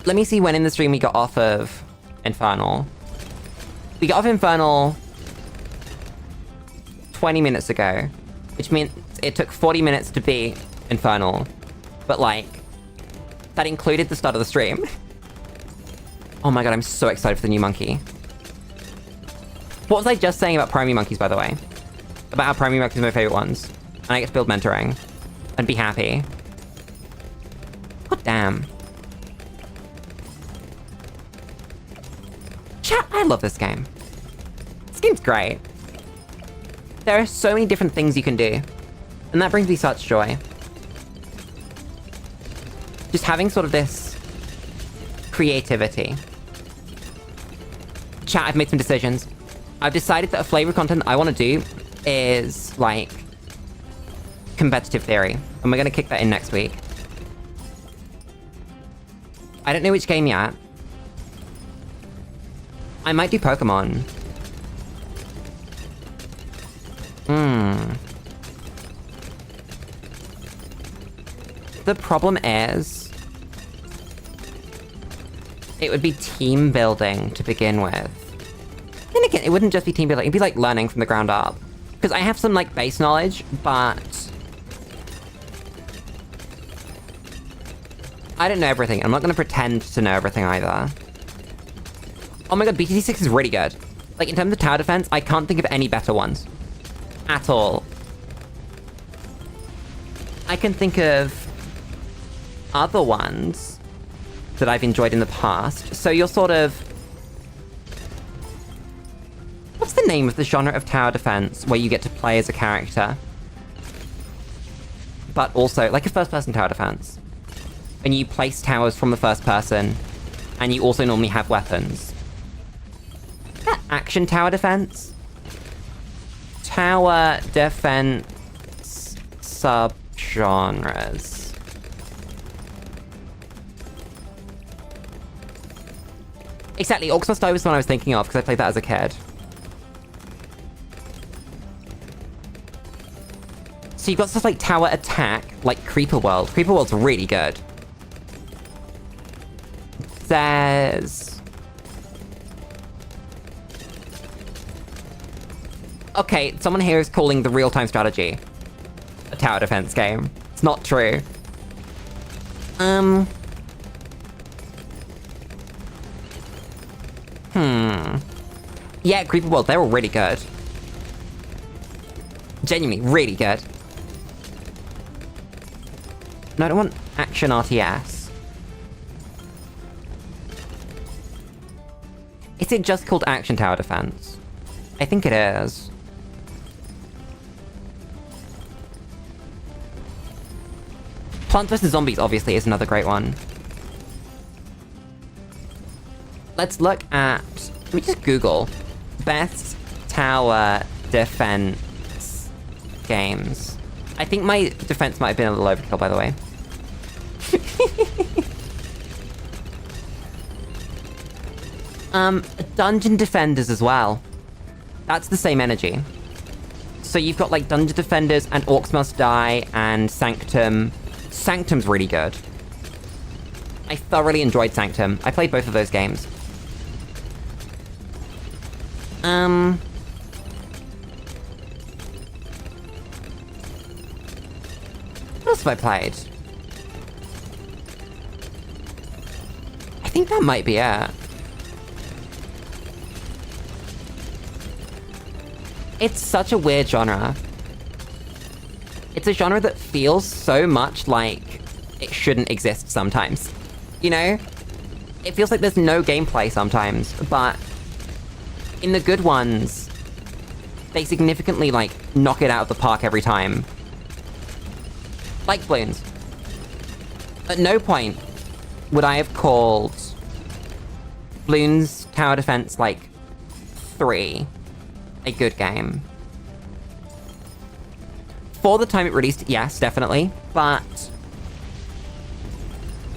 Let me see when in the stream we got off of Infernal. We got off Infernal 20 minutes ago, which means it took 40 minutes to beat Infernal. But like, that included the start of the stream. Oh my god, I'm so excited for the new monkey. What was I just saying about primary monkeys, by the way? About how primary monkeys are my favorite ones. And I get to build mentoring. And be happy. God damn. Chat, I love this game. This game's great. There are so many different things you can do. And that brings me such joy. Just having sort of this creativity. Chat, I've made some decisions. I've decided that a flavor of content I want to do is, like, competitive theory. And we're gonna kick that in next week. I don't know which game yet. I might do Pokemon. The problem is... it would be team building to begin with. Then again, it wouldn't just be team building, it'd be like learning from the ground up. Because I have some like base knowledge, but... I don't know everything. I'm not gonna pretend to know everything either. Oh my god, BTT6 is really good. Like, in terms of tower defense, I can't think of any better ones. At all. I can think of other ones that I've enjoyed in the past. So you're sort of... what's the name of the genre of tower defense where you get to play as a character? But also, like a first-person tower defense. And you place towers from the first person, and you also normally have weapons. Is that action tower defense? Tower defense subgenres. Exactly, Orcs Must Die was the one I was thinking of, because I played that as a kid. So you've got stuff like Tower Attack, like Creeper World. Creeper World's really good. There's... okay, someone here is calling the real-time strategy a tower defense game. It's not true. Yeah, Creeper World, they were really good. Genuinely, really good. No, I don't want action RTS. Is it just called Action Tower Defense? I think it is. Plants vs. Zombies, obviously, is another great one. Let's look at... let me just Google. Best tower defense games. I think my defense might have been a little overkill, by the way. Dungeon Defenders as well. That's the same energy. So you've got like Dungeon Defenders and Orcs Must Die and Sanctum. Sanctum's really good. I thoroughly enjoyed Sanctum. I played both of those games. What else have I played? think that might be it. It's such a weird genre. It's a genre that feels so much like it shouldn't exist sometimes. You know? It feels like there's no gameplay sometimes, but in the good ones, they significantly, like, knock it out of the park every time. Like Bloons. At no point would I have called Bloons Tower Defense, like, 3 a good game. For the time it released, yes, definitely, but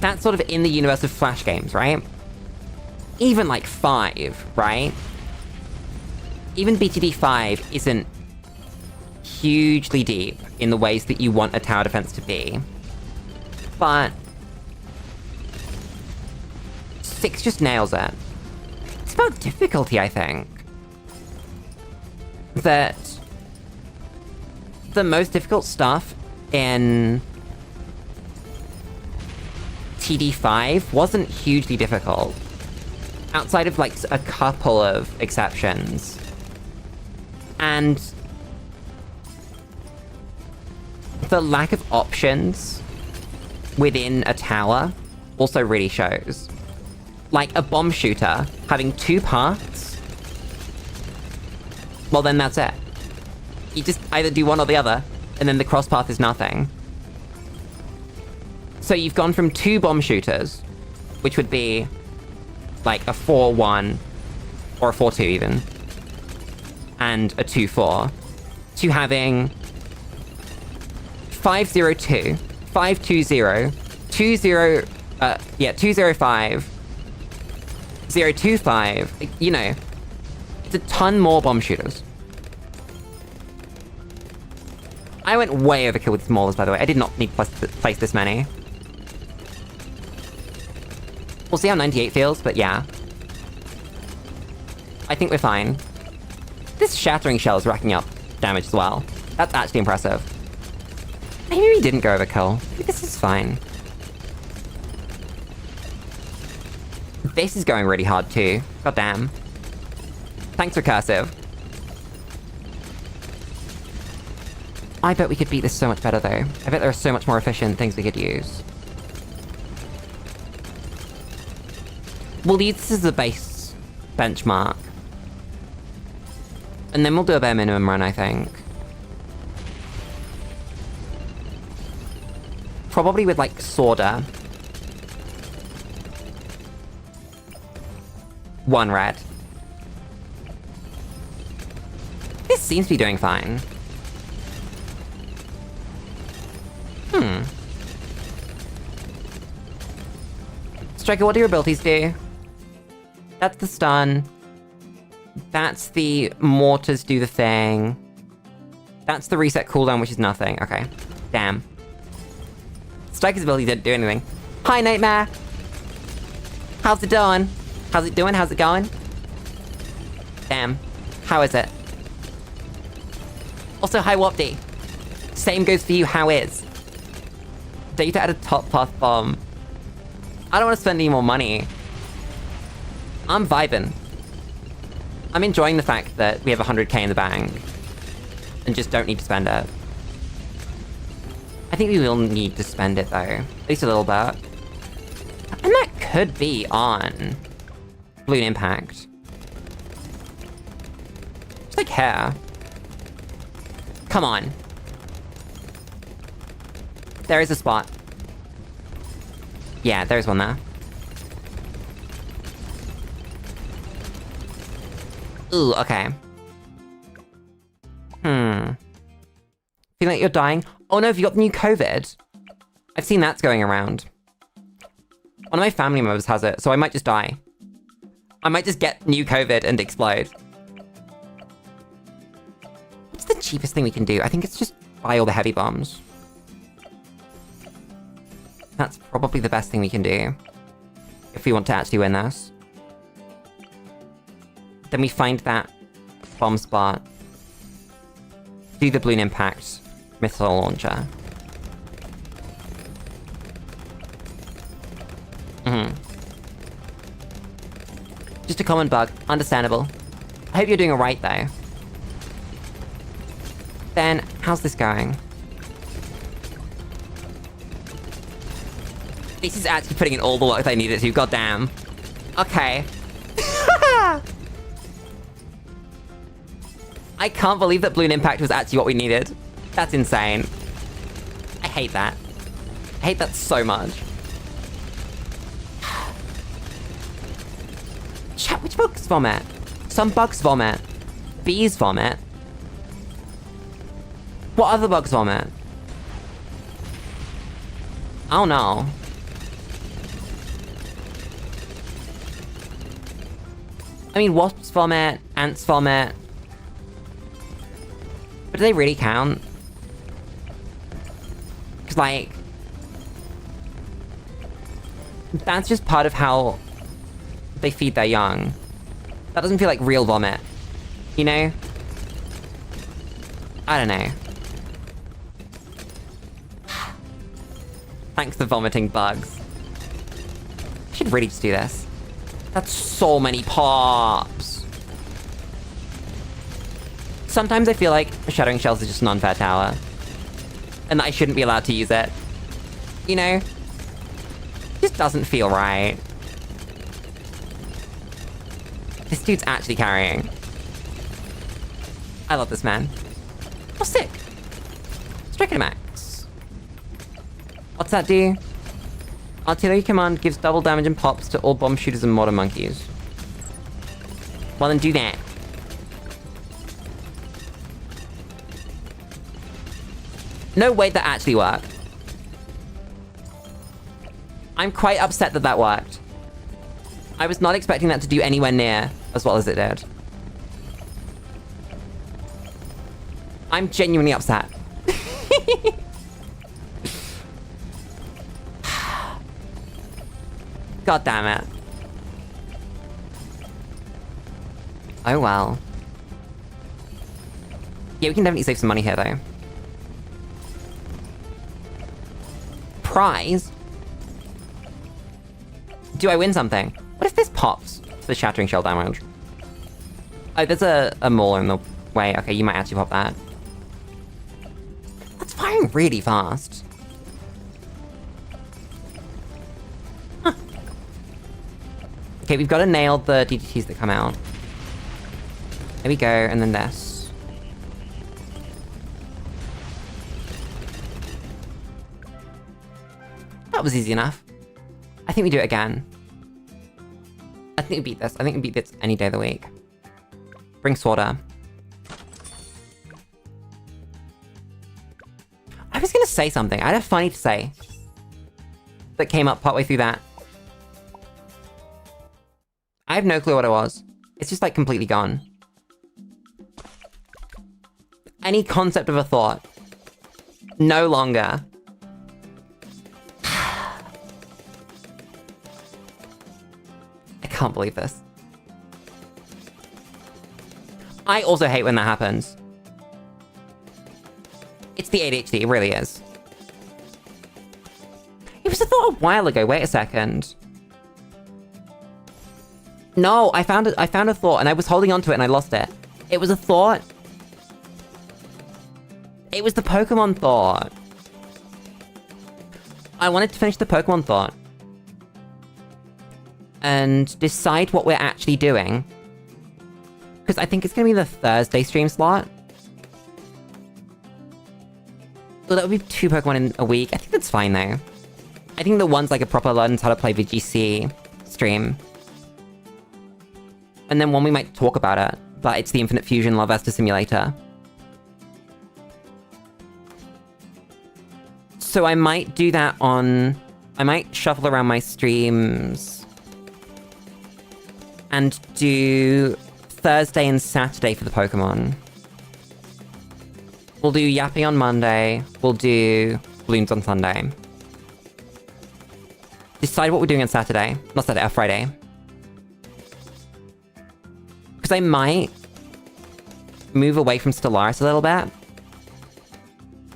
that's sort of in the universe of Flash games, right? Even, like, 5, right? Even BTD 5 isn't hugely deep in the ways that you want a tower defense to be. But 6 just nails it. It's about difficulty, I think. That the most difficult stuff in TD5 wasn't hugely difficult. Outside of, like, a couple of exceptions. And the lack of options within a tower also really shows. Like, a bomb shooter having 2 paths, well then that's it. You just either do one or the other, and then the cross path is nothing. So you've gone from 2 bomb shooters, which would be like a 4-1, or a 4-2 even, and a 2-4, to having 5-0-2, 5-2-0, 2-0, 2-0-5, 0-2-5, you know, it's a ton more bomb shooters. I went way overkill with Maulers, by the way. I did not need to place this many. We'll see how 98 feels, but yeah. I think we're fine. This Shattering Shell is racking up damage as well. That's actually impressive. Maybe we didn't go overkill. Maybe this is fine. This is going really hard too. God damn. Thanks, Recursive. I bet we could beat this so much better, though. I bet there are so much more efficient things we could use. We'll use this as a base benchmark. And then we'll do a bare minimum run, I think. Probably with, like, Sworder. 1 red. This seems to be doing fine. Striker, what do your abilities do? That's the stun. That's the mortars do the thing. That's the reset cooldown, which is nothing. Okay. Damn. Striker's ability didn't do anything. Hi, Nightmare! How's it doing? How's it doing? How's it going? Damn. How is it? Also, hi, Wopty. Same goes for you, how is? Data at a top path bomb. I don't want to spend any more money. I'm vibing. I'm enjoying the fact that we have 100k in the bank. And just don't need to spend it. I think we will need to spend it though. At least a little bit. And that could be on Balloon Impact. Just like hair. Come on. There is a spot. Yeah, there's one there. Ooh, okay. Feel like you're dying? Oh no, have you got the new COVID? I've seen that's going around. One of my family members has it, so I might just die. I might just get new COVID and explode. What's the cheapest thing we can do? I think it's just buy all the heavy bombs. That's probably the best thing we can do. If we want to actually win this. Then we find that bomb spot. Do the Balloon Impact missile launcher. Just a common bug. Understandable. I hope you're doing alright, though. Ben, how's this going? This is actually putting in all the work they needed to, goddamn. Okay. I can't believe that Bloon Impact was actually what we needed. That's insane. I hate that. I hate that so much. Chat, which bugs vomit? Some bugs vomit. Bees vomit. What other bugs vomit? Oh no. I mean, wasps vomit, ants vomit. But do they really count? Because, like... that's just part of how they feed their young. That doesn't feel like real vomit. You know? I don't know. Thanks for vomiting bugs. I should really just do this. That's so many pops. Sometimes I feel like Shattering Shells is just an unfair tower. And that I shouldn't be allowed to use it. You know? It just doesn't feel right. This dude's actually carrying. I love this man. Oh, sick. Striker Max. What's that do? Artillery command gives double damage and pops to all bomb shooters and mortar monkeys. Well, then do that. No way that actually worked. I'm quite upset that that worked. I was not expecting that to do anywhere near as well as it did. I'm genuinely upset. God damn it. Oh well. Yeah, we can definitely save some money here though. Prize? Do I win something? What if this pops for shattering shell damage? Oh, there's a mauler in the way. Okay, you might actually pop that. That's firing really fast. Huh. Okay, we've got to nail the DDTs that come out. There we go, and then this. That was easy enough. I think we do it again. I think we beat this. I think we beat this any day of the week. Bring Sworder. I was gonna say something. I had a funny to say. That came up partway through that. I have no clue what it was. It's just like completely gone. Any concept of a thought. No longer. I can't believe this. I also hate when that happens. It's the ADHD, it really is. It was a thought a while ago, wait a second. No, I found a thought and I was holding on to it and I lost it. It was a thought. It was the Pokemon thought. I wanted to finish the Pokemon thought. And decide what we're actually doing. Because I think it's gonna be the Thursday stream slot. So that would be 2 Pokemon in a week. I think that's fine though. I think the one's like a proper learns how to play VGC stream. And then one we might talk about it, but it's the Infinite Fusion Love Esther Simulator. So I might do that on... I might shuffle around my streams and do Thursday and Saturday for the Pokemon. We'll do Yapping on Monday. We'll do Bloons on Sunday. Decide what we're doing on Saturday. Not Saturday, Friday. Because I might move away from Stellaris a little bit.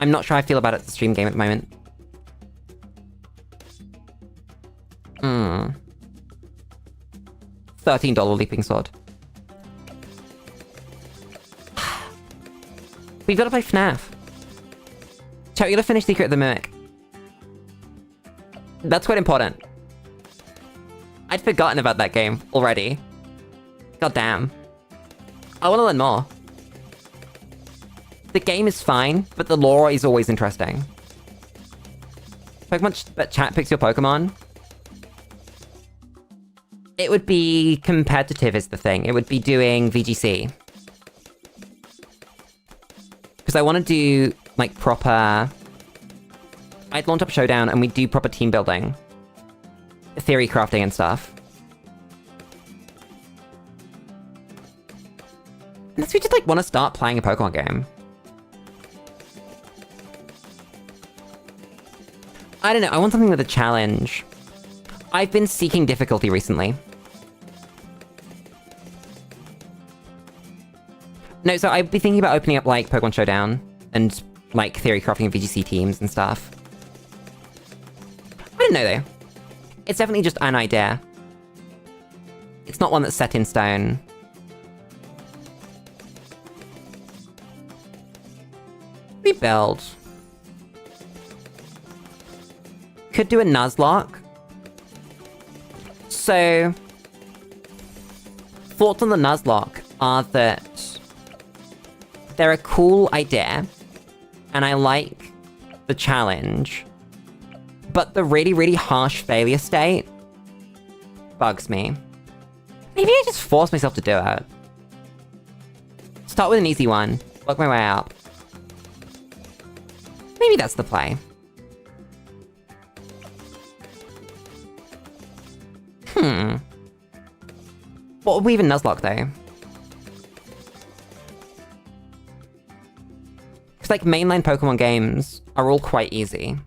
I'm not sure how I feel about it as a stream game at the moment. $13 Leaping Sword. We've got to play FNAF. Chat, we gotta finish Secret of the Mimic. That's quite important. I'd forgotten about that game already. God damn. I want to learn more. The game is fine, but the lore is always interesting. Pokemon chat picks your Pokemon. It would be competitive is the thing. It would be doing VGC. Because I want to do, like, proper... I'd launch up Showdown and we do proper team building. Theory crafting and stuff. Unless we just, like, want to start playing a Pokemon game. I don't know, I want something with a challenge. I've been seeking difficulty recently. No, so I'd be thinking about opening up, like, Pokemon Showdown and, like, theory crafting and VGC teams and stuff. I don't know, though. It's definitely just an idea. It's not one that's set in stone. Rebuild. Could do a Nuzlocke. So... thoughts on the Nuzlocke are that... they're a cool idea, and I like the challenge, but the really, really harsh failure state bugs me. Maybe I just force myself to do it. Start with an easy one, work my way up. Maybe that's the play. What would we even Nuzlocke, though? Because, like, mainline Pokemon games are all quite easy.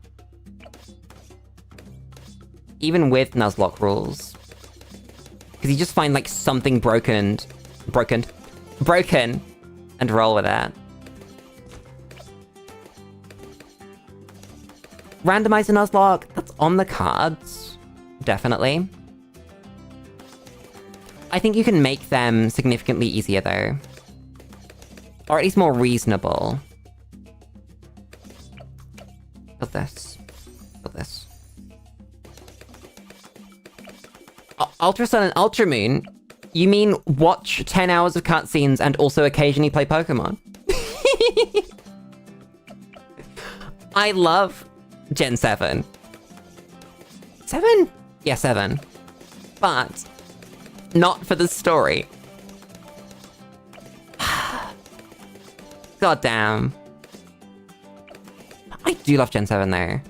Even with Nuzlocke rules. Because you just find, like, something broken, and roll with it. Randomize a Nuzlocke, that's on the cards. Definitely. I think you can make them significantly easier, though. Or at least more reasonable. Build this. Build this. Ultra Sun and Ultra Moon? You mean watch 10 hours of cutscenes and also occasionally play Pokemon? I love Gen 7. 7? Yeah, 7. But... not for the story. God damn. I do love Gen 7 though.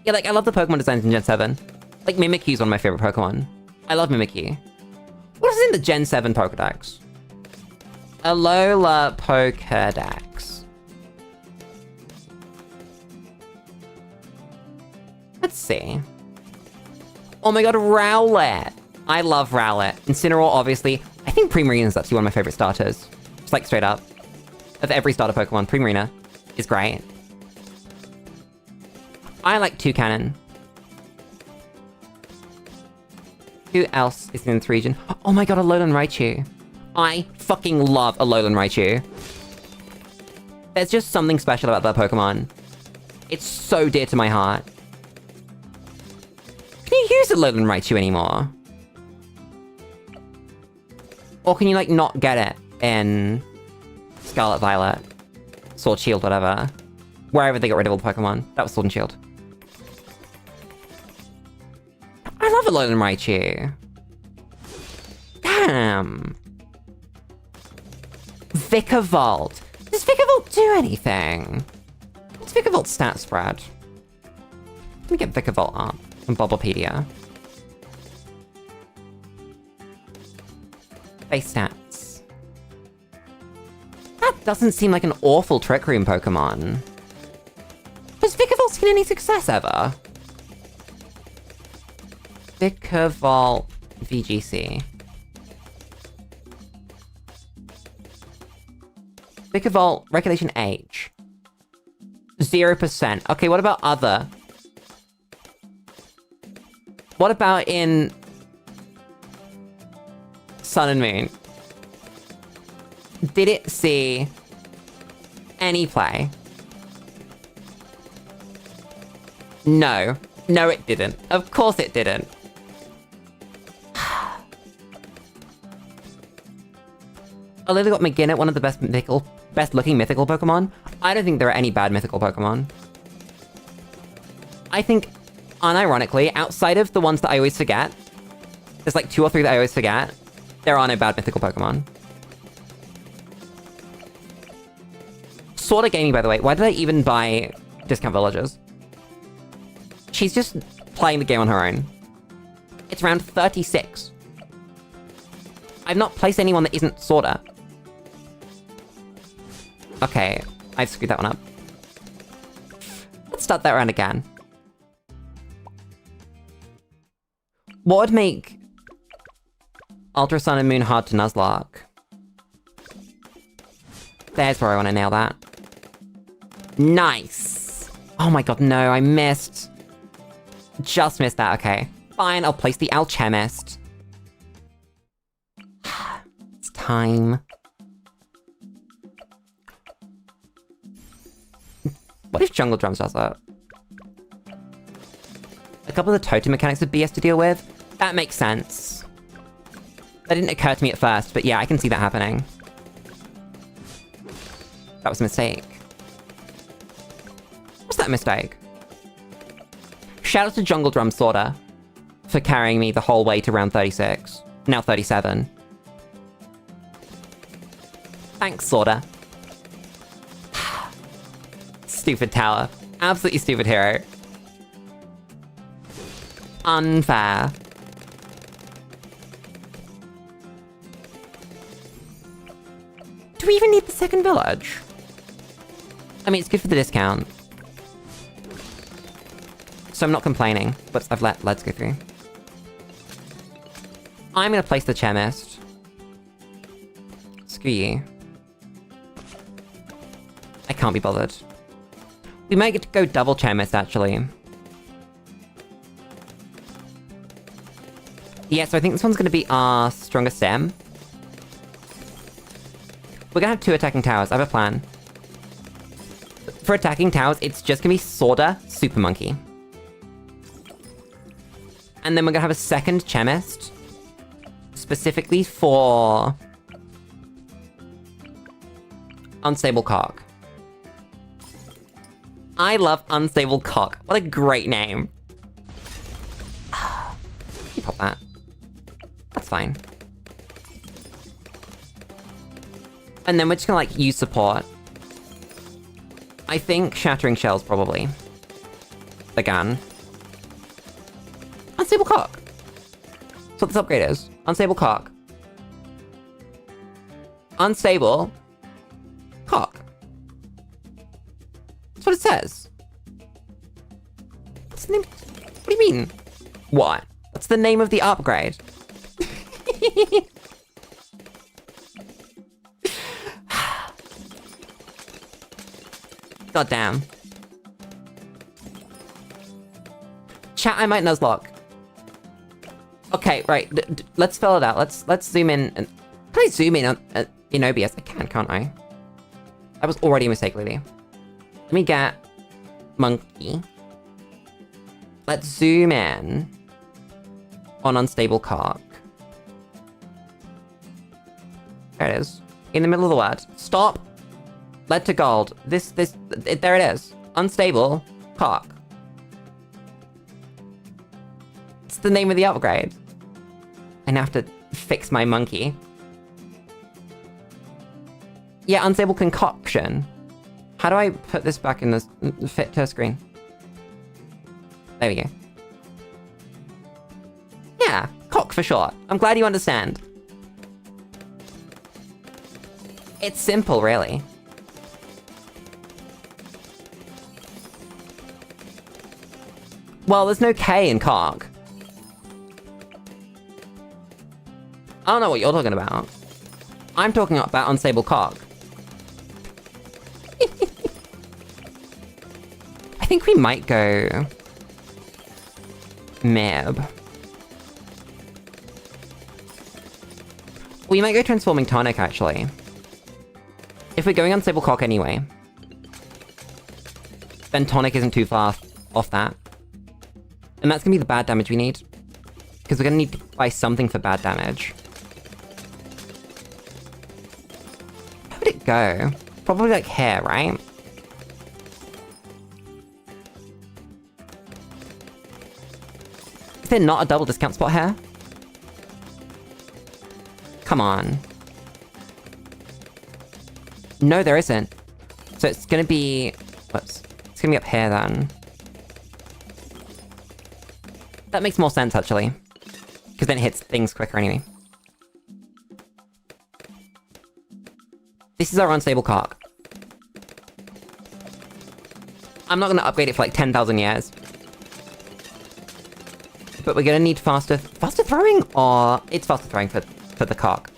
Yeah, like, I love the Pokemon designs in Gen 7. Like, Mimikyu's one of my favorite Pokemon. I love Mimikyu. What is in the Gen 7 Pokedex? Alola Pokedex. Let's see. Oh my god, Rowlet! I love Rowlet. Incineroar, obviously. I think Primarina is actually one of my favorite starters. Just like, straight up. Of every starter Pokemon, Primarina is great. I like Toucannon. Who else is in this region? Oh my god, Alolan Raichu. I fucking love Alolan Raichu. There's just something special about that Pokemon. It's so dear to my heart. Can you use Alolan Raichu anymore? Or can you, like, not get it in Scarlet Violet? Sword Shield, whatever. Wherever they got rid of all the Pokemon. That was Sword and Shield. I love Alolan Raichu. Damn. Vikavolt. Does Vikavolt do anything? What's Vikavolt's stat spread? Let me get Vikavolt up on Bulbapedia. Base stats. That doesn't seem like an awful Trick Room Pokemon. Has Vikavolt seen any success ever? Vikavolt VGC. Vikavolt Regulation H. 0%. Okay, what about other? What about in Sun and Moon? Did it see any play? No. No, it didn't. Of course it didn't. I literally got McGinnet, one of the best looking mythical Pokemon. I don't think there are any bad mythical Pokemon. I think, unironically, outside of the ones that I always forget, there's like 2 or 3 that I always forget, there are no bad mythical Pokemon. Sorta Gaming, by the way. Why did I even buy Discount Villages? She's just playing the game on her own. It's round 36. I've not placed anyone that isn't Sorta. Okay, I've screwed that one up. Let's start that round again. What would make Ultra Sun and Moon hard to Nuzlocke? There's where I want to nail that. Nice! Oh my god, no, I missed. Just missed that, okay. Fine, I'll place the Alchemist. It's time. What if Jungle Drums does that? A couple of the totem mechanics of BS to deal with? That makes sense. That didn't occur to me at first, but yeah, I can see that happening. That was a mistake. What's that mistake? Shout out to Jungle Drum Sorta for carrying me the whole way to round 36. Now 37. Thanks, Sorta. Stupid tower. Absolutely stupid hero. Unfair. Do we even need the second village? I mean, it's good for the discount. So I'm not complaining, but I've let Let's go through. I'm gonna place the Chemist. Screw you. I can't be bothered. We might get to go double Chemist, actually. Yeah, so I think this one's gonna be our strongest stem. We're gonna have 2 attacking towers. I have a plan. For attacking towers, it's just gonna be Sorta, Super Monkey. And then we're gonna have a second Chemist. Specifically for... Unstable Cock. I love Unstable Cock. What a great name. You pop that. That's fine. And then we're just gonna, like, use support. I think Shattering Shells, probably. The gun. Unstable Cock! That's what this upgrade is. Unstable Cock. Unstable... Cock. That's what it says. What's the name? What do you mean? What? That's the name of the upgrade. God damn. Chat, I might Nuzlocke. Okay, right. Let's spell it out. Let's zoom in. Can I zoom in on in OBS? I can, can't I? That was already a mistake, Lily. Let me get Monkey. Let's zoom in on Unstable Cock. There it is. In the middle of the word. Stop. Lead to gold. There it is. Unstable Cock. It's the name of the upgrade. I now have to fix my monkey. Yeah, Unstable Concoction. How do I put this back in the fit to screen? There we go. Yeah, cock for short. I'm glad you understand. It's simple, really. Well, there's no K in cock. I don't know what you're talking about. I'm talking about Unstable Cock. think we might go... Mib. We might go Transforming Tonic, actually. If we're going Unstable Cock anyway, then Tonic isn't too far off that. And that's gonna be the bad damage we need. Because we're gonna need to buy something for bad damage. How would it go? Probably like hair, right? Is there not a double discount spot here? Come on. No, there isn't. So it's gonna be... Whoops. It's gonna be up here, then. That makes more sense, actually. Because then it hits things quicker anyway. This is our unstable cock. I'm not gonna upgrade it for like 10,000 years. But we're gonna need faster throwing, or... It's faster throwing for the cock.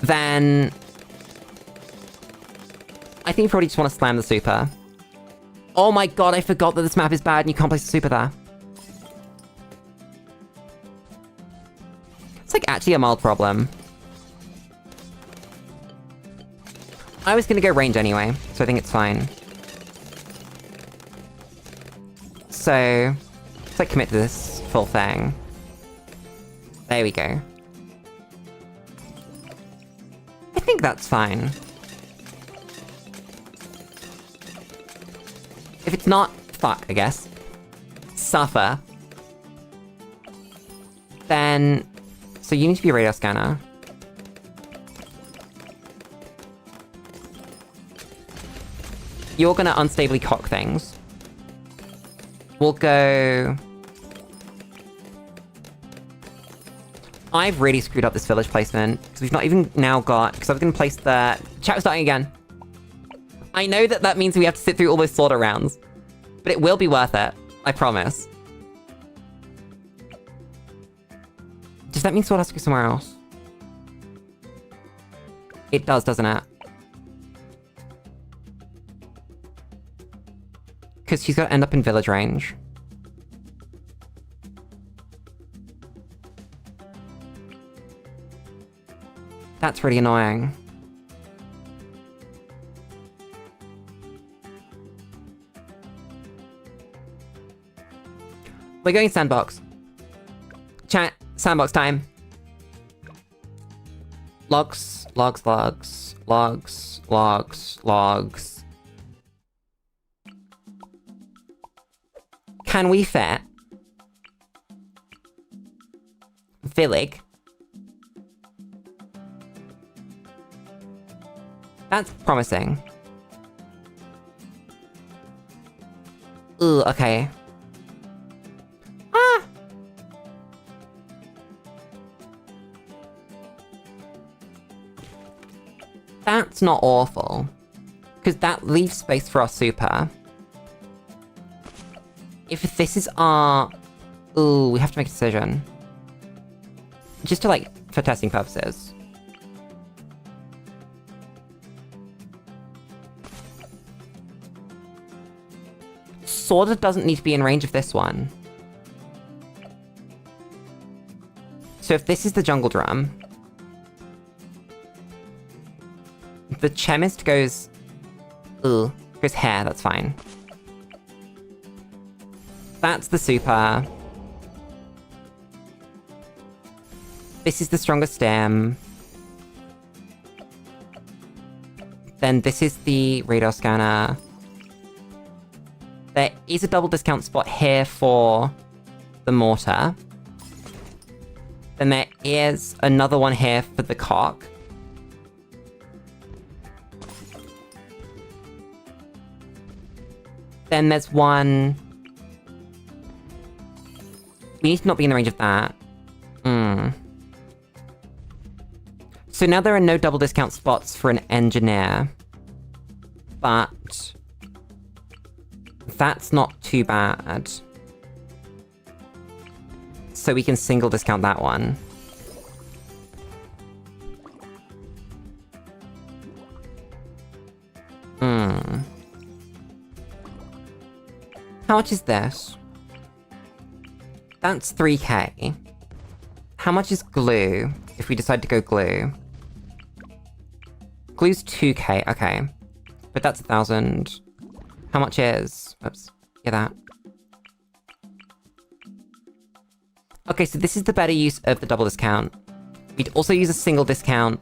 Then... I think you probably just want to slam the super. Oh my god, I forgot that this map is bad and you can't place the super there. It's like actually a mild problem. I was gonna go range anyway, so I think it's fine. So... let's like commit to this full thing. There we go. I think that's fine. If it's not, fuck, I guess. Suffer. Then... So you need to be a radar scanner. You're gonna unstably cock things. We'll go... I've really screwed up this village placement, because we've not even now got... Because I was gonna place the... Chat was starting again. I know that that means we have to sit through all those slaughter rounds. But it will be worth it. I promise. Does that mean Sword has to go somewhere else? It does, doesn't it? Because she's got to end up in village range. That's really annoying. We're going sandbox. Chat, sandbox time. Logs, logs, logs, logs, logs, logs. Can we fit Villig? That's promising. Ooh, okay. Ah! That's not awful. Because that leaves space for our super. If this is our... Ooh, we have to make a decision. Just to, like, for testing purposes. Sorta doesn't need to be in range of this one. So if this is the jungle drum... The chemist goes... Ugh. Goes hair, that's fine. That's the super. This is the strongest stem. Then this is the radar scanner. There is a double discount spot here for the mortar. Then there is another one here for the cock. Then there's one... We need to not be in the range of that. So now there are no double discount spots for an engineer. But... that's not too bad. So we can single discount that one. How much is this? That's 3k. How much is glue, if we decide to go glue? Glue's 2k, okay. But that's 1,000. How much is... Oops, get that. Okay, so this is the better use of the double discount. We'd also use a single discount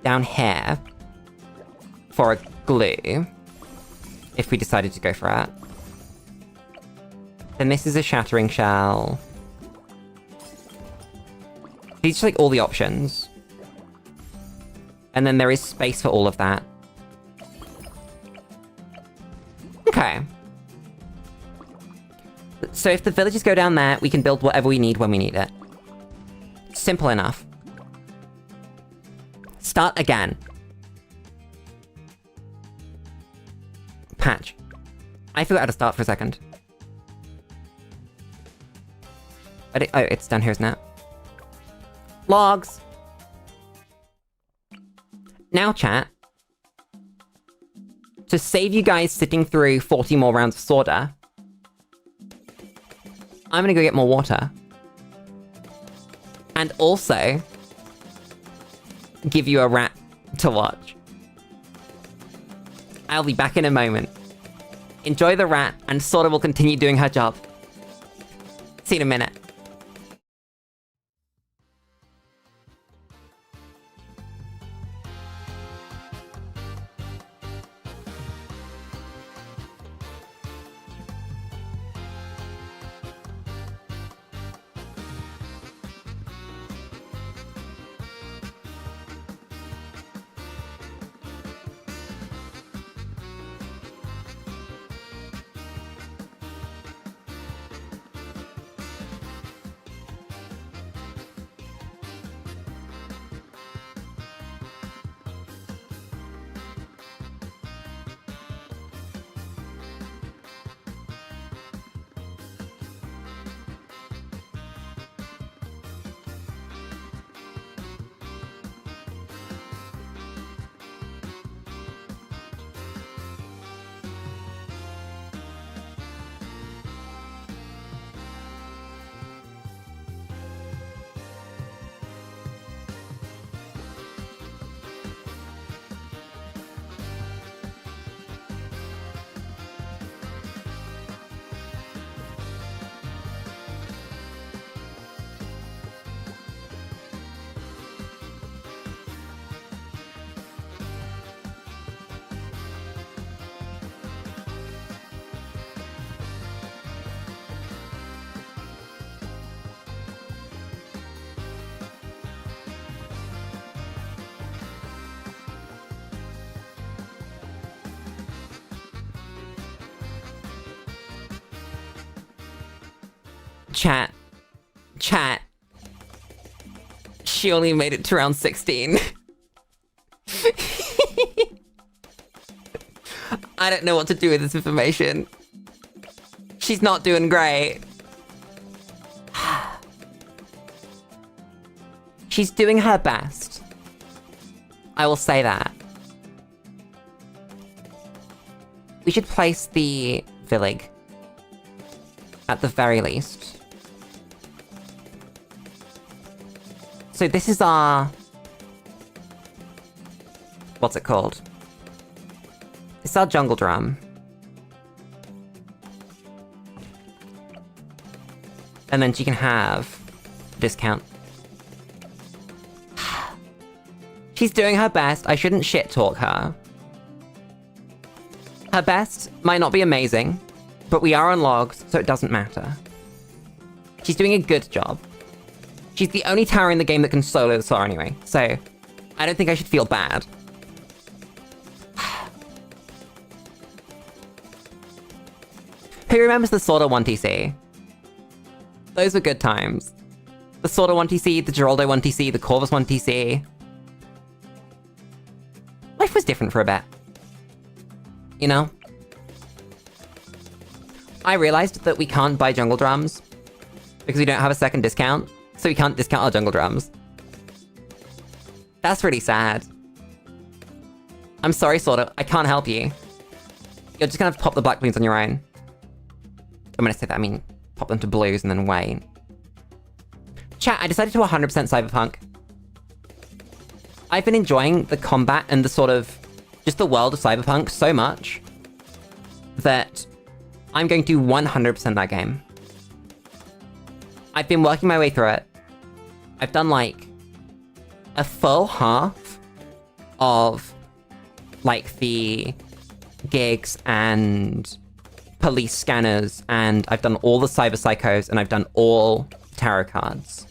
down here for a glue, if we decided to go for it. Then this is a shattering shell. These are like all the options. And then there is space for all of that. Okay. So if the villages go down there, we can build whatever we need when we need it. Simple enough. Start again. Patch. I forgot how to start for a second. Oh, it's down here, isn't it? Logs! Now, chat. To save you guys sitting through 40 more rounds of Sorta, I'm gonna go get more water. And also, give you a rat to watch. I'll be back in a moment. Enjoy the rat, and Sorta will continue doing her job. See you in a minute. Chat. She only made it to round 16. I don't know what to do with this information. She's not doing great. She's doing her best. I will say that. We should place the Villig. At the very least. So this is our... What's it called? It's our jungle drum. And then she can have a discount. She's doing her best. I shouldn't shit talk her. Her best might not be amazing, but we are on logs, so it doesn't matter. She's doing a good job. She's the only tower in the game that can solo the Sora anyway, so I don't think I should feel bad. Who remembers the Sorta 1TC? Those were good times. The Sorta 1TC, the Geraldo 1TC, the Corvus 1TC. Life was different for a bit. You know? I realized that we can't buy jungle drums because we don't have a second discount, so we can't discount our jungle drums. That's really sad. I'm sorry, Sorta. I can't help you. You're just gonna have to pop the black Bloons on your own. when I say that, I mean pop them to blues and then wait. Chat, I decided to 100% Cyberpunk. I've been enjoying the combat and the sort of... just the world of Cyberpunk so much that I'm going to 100% that game. I've been working my way through it. I've done, like, a full half of, like, the gigs and police scanners, and I've done all the cyber psychos, and I've done all tarot cards.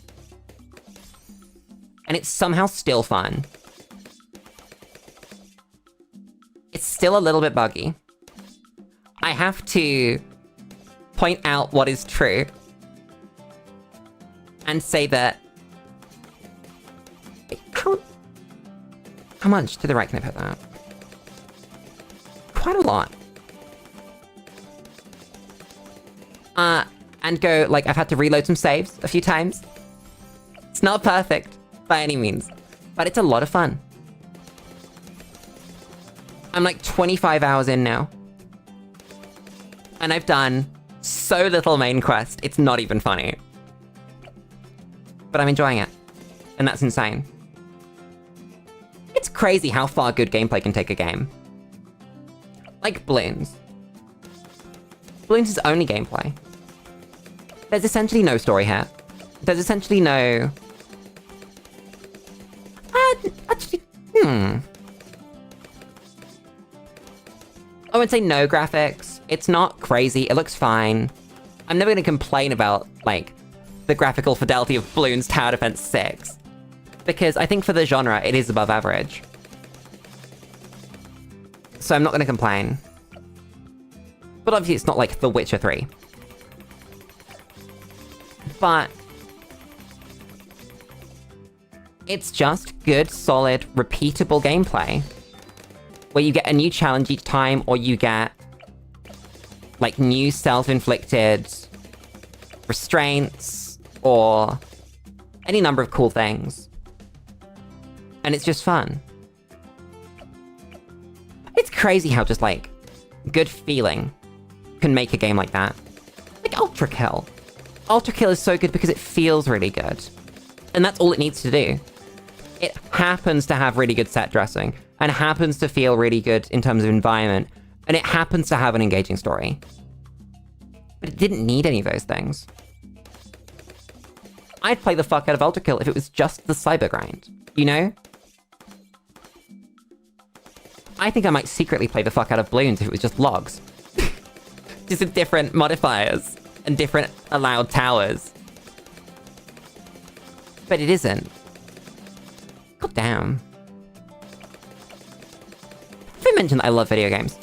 And it's somehow still fun. It's still a little bit buggy. I have to point out what is true and say that... How much to the right can I put that? Quite a lot. And go, like, I've had to reload some saves a few times. It's not perfect by any means, but it's a lot of fun. I'm like 25 hours in now. And I've done so little main quest, it's not even funny. But I'm enjoying it. And that's insane. It's crazy how far good gameplay can take a game. Like Bloons. Bloons is only gameplay. There's essentially no story here. There's essentially no... actually, I would say no graphics. It's not crazy. It looks fine. I'm never gonna complain about, like, the graphical fidelity of Bloons Tower Defense 6. Because I think for the genre, it is above average. So I'm not gonna complain. But obviously it's not like The Witcher 3. But... it's just good, solid, repeatable gameplay. Where you get a new challenge each time, or you get... like, new self-inflicted... restraints, or... any number of cool things. And it's just fun. It's crazy how just, like, good feeling can make a game like that. Like Ultra Kill. Ultra Kill is so good because it feels really good. And that's all it needs to do. It happens to have really good set dressing, and happens to feel really good in terms of environment, and it happens to have an engaging story. But it didn't need any of those things. I'd play the fuck out of Ultra Kill if it was just the cyber grind, you know? I think I might secretly play the fuck out of Bloons if it was just logs. Just with different modifiers and different allowed towers. But it isn't. God damn. Did I mention that I love video games?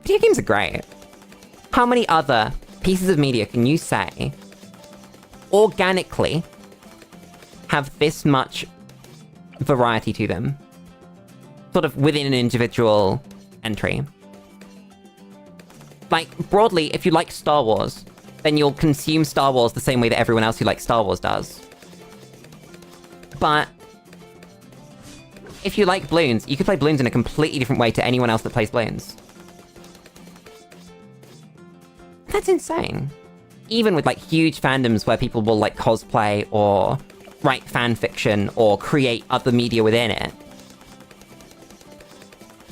Video games are great. How many other pieces of media can you say organically have this much variety to them? Sort of within an individual entry. Like, broadly, if you like Star Wars, then you'll consume Star Wars the same way that everyone else who likes Star Wars does. But if you like Bloons, you could play Bloons in a completely different way to anyone else that plays Bloons. That's insane. Even with, like, huge fandoms where people will, like, cosplay or write fanfiction or create other media within it,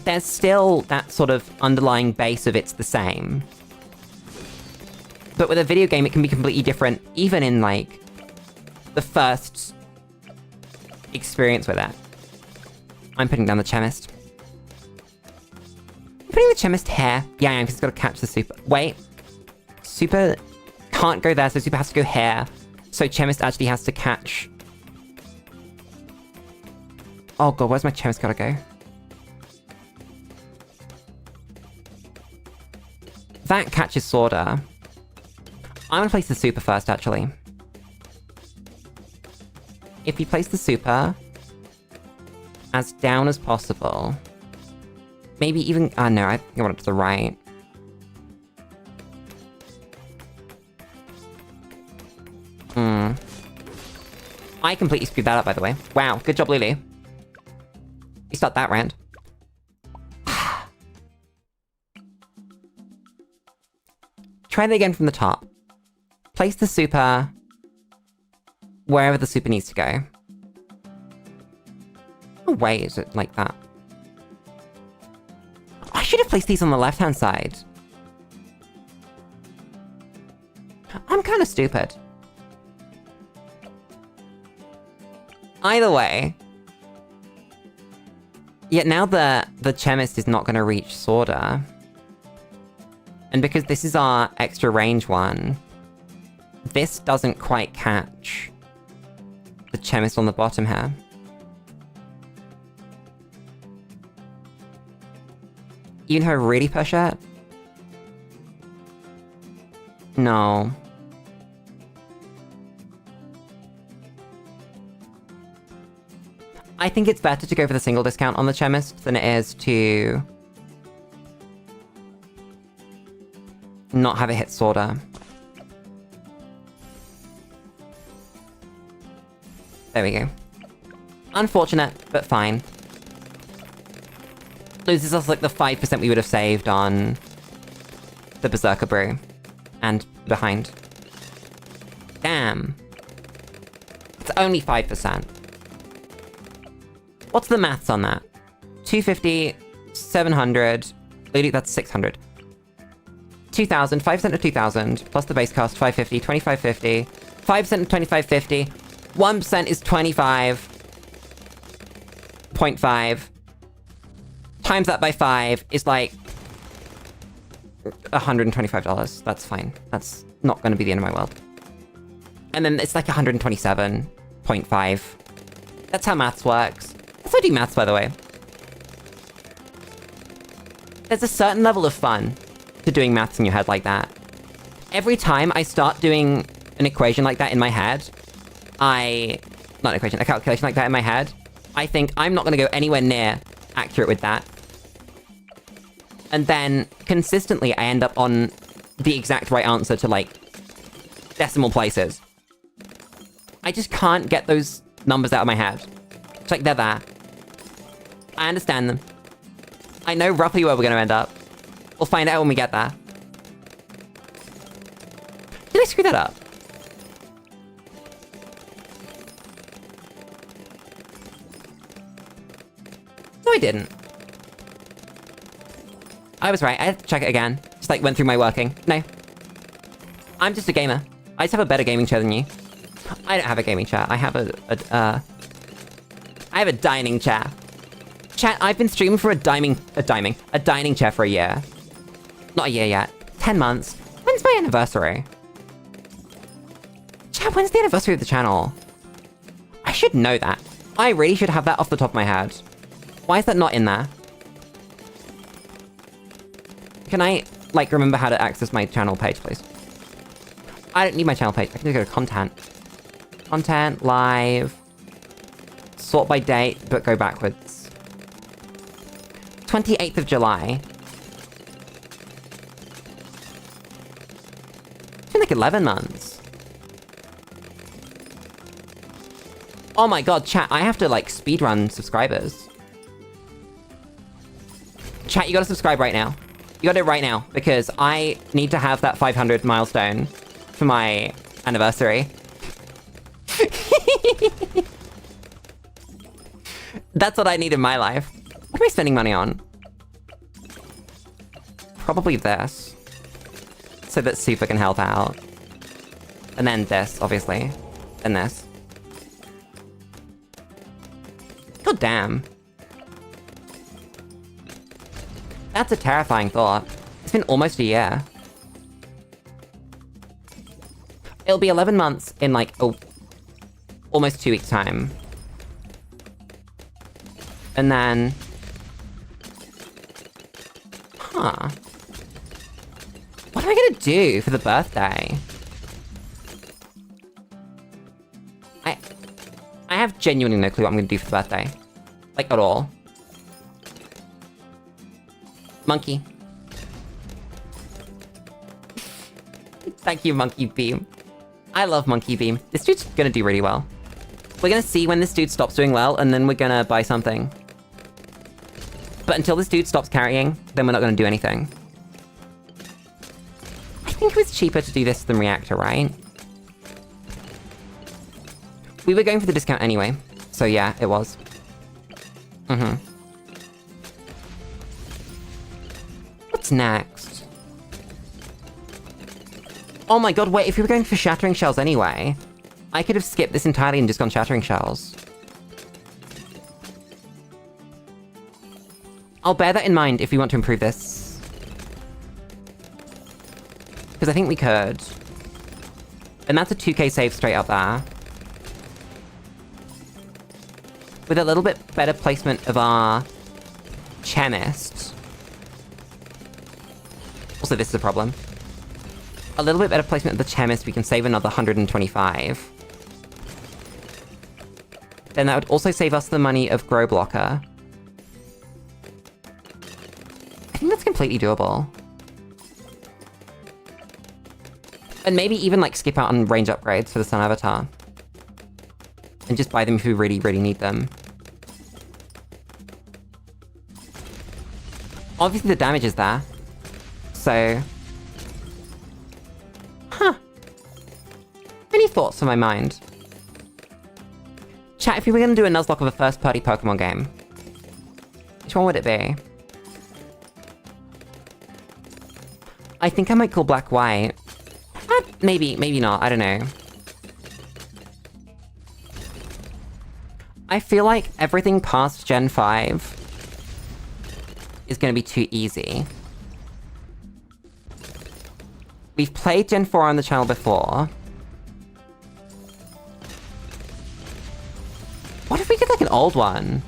there's still that sort of underlying base of it's the same. But with a video game, it can be completely different, even in, like, the first experience with it. I'm putting down the chemist. I'm putting the chemist here. Yeah, I am, because it's got to catch the super. Wait. Super can't go there, so super has to go here. So chemist actually has to catch... oh god, where's my chemist gotta go? That catches Sorter. I'm gonna place the super first, actually. If we place the super as down as possible, maybe even... oh no, I think I want it to the right. I completely screwed that up, by the way. Wow, good job, Lulu. You start that round. Try that again from the top. Place the super wherever the super needs to go. No way is it like that. I should have placed these on the left-hand side. I'm kind of stupid. Either way. Yet now the chemist is not going to reach Sorter. And because this is our extra range one, this doesn't quite catch the chemist on the bottom here. You know how to really push it? No. I think it's better to go for the single discount on the chemist than it is to not have it hit Sorter. There we go. Unfortunate, but fine. Loses us like the 5% we would have saved on the Berserker Brew. And behind. Damn. It's only 5%. What's the maths on that? 250, 700, Lulu, that's 600. 2,000, 5% of 2,000, plus the base cost, 550, 2550, 5% of 2550, 1% is 25.5. Times that by 5 is like $125. That's fine. That's not going to be the end of my world. And then it's like 127.5. That's how maths works. That's how I do maths, by the way. There's a certain level of fun to doing maths in your head like that. Every time I start doing an equation like that in my head, a calculation like that in my head, I think I'm not going to go anywhere near accurate with that. And then, consistently, I end up on the exact right answer to, like, decimal places. I just can't get those numbers out of my head. It's like, they're there. I understand them. I know roughly where we're gonna end up. We'll find out when we get there. Did I screw that up? No, I didn't. I was right. I had to check it again. Just like went through my working. No. I'm just a gamer. I just have a better gaming chair than you. I don't have a gaming chair. I have I have a dining chair. Chat, I've been streaming for a dining chair for a year. Not a year yet. 10 months. When's my anniversary? Chat, when's the anniversary of the channel? I should know that. I really should have that off the top of my head. Why is that not in there? Can I, like, remember how to access my channel page, please? I don't need my channel page. I can just go to content. Content, live. Sort by date, but go backwards. 28th of July. It's been like 11 months. Oh my god, chat, I have to, like, speedrun subscribers. Chat, you gotta subscribe right now. You gotta do it right now, because I need to have that 500 milestone for my anniversary. That's what I need in my life. What am I spending money on? Probably this. So that Super can help out. And then this, obviously. And this. God damn. That's a terrifying thought. It's been almost a year. It'll be 11 months in like, almost 2 weeks' time. And then... Huh. What am I gonna do for the birthday? I have genuinely no clue what I'm gonna do for the birthday. Like, at all. Monkey. Thank you, Monkey Beam. I love Monkey Beam. This dude's gonna do really well. We're gonna see when this dude stops doing well, and then we're gonna buy something. But until this dude stops carrying, then we're not gonna do anything. I think it was cheaper to do this than Reactor, right? We were going for the discount anyway. So yeah, it was. Mm-hmm. What's next? Oh my god, wait, if we were going for Shattering Shells anyway, I could have skipped this entirely and just gone Shattering Shells. I'll bear that in mind if we want to improve this. Because I think we could. And that's a 2k save straight up there. With a little bit better placement of our chemist. Also, this is a problem. A little bit better placement of the chemist, we can save another 125. Then that would also save us the money of Grow Blocker. I think that's completely doable. And maybe even, like, skip out on range upgrades for the Sun Avatar. And just buy them if we really, really need them. Obviously the damage is there. So... Huh. Any thoughts on my mind? Chat, if we were gonna do a Nuzlocke of a first-party Pokemon game, which one would it be? I think I might call Black White. Maybe, maybe not, I don't know. I feel like everything past Gen 5 is gonna be too easy. We've played Gen 4 on the channel before. What if we did, like, an old one?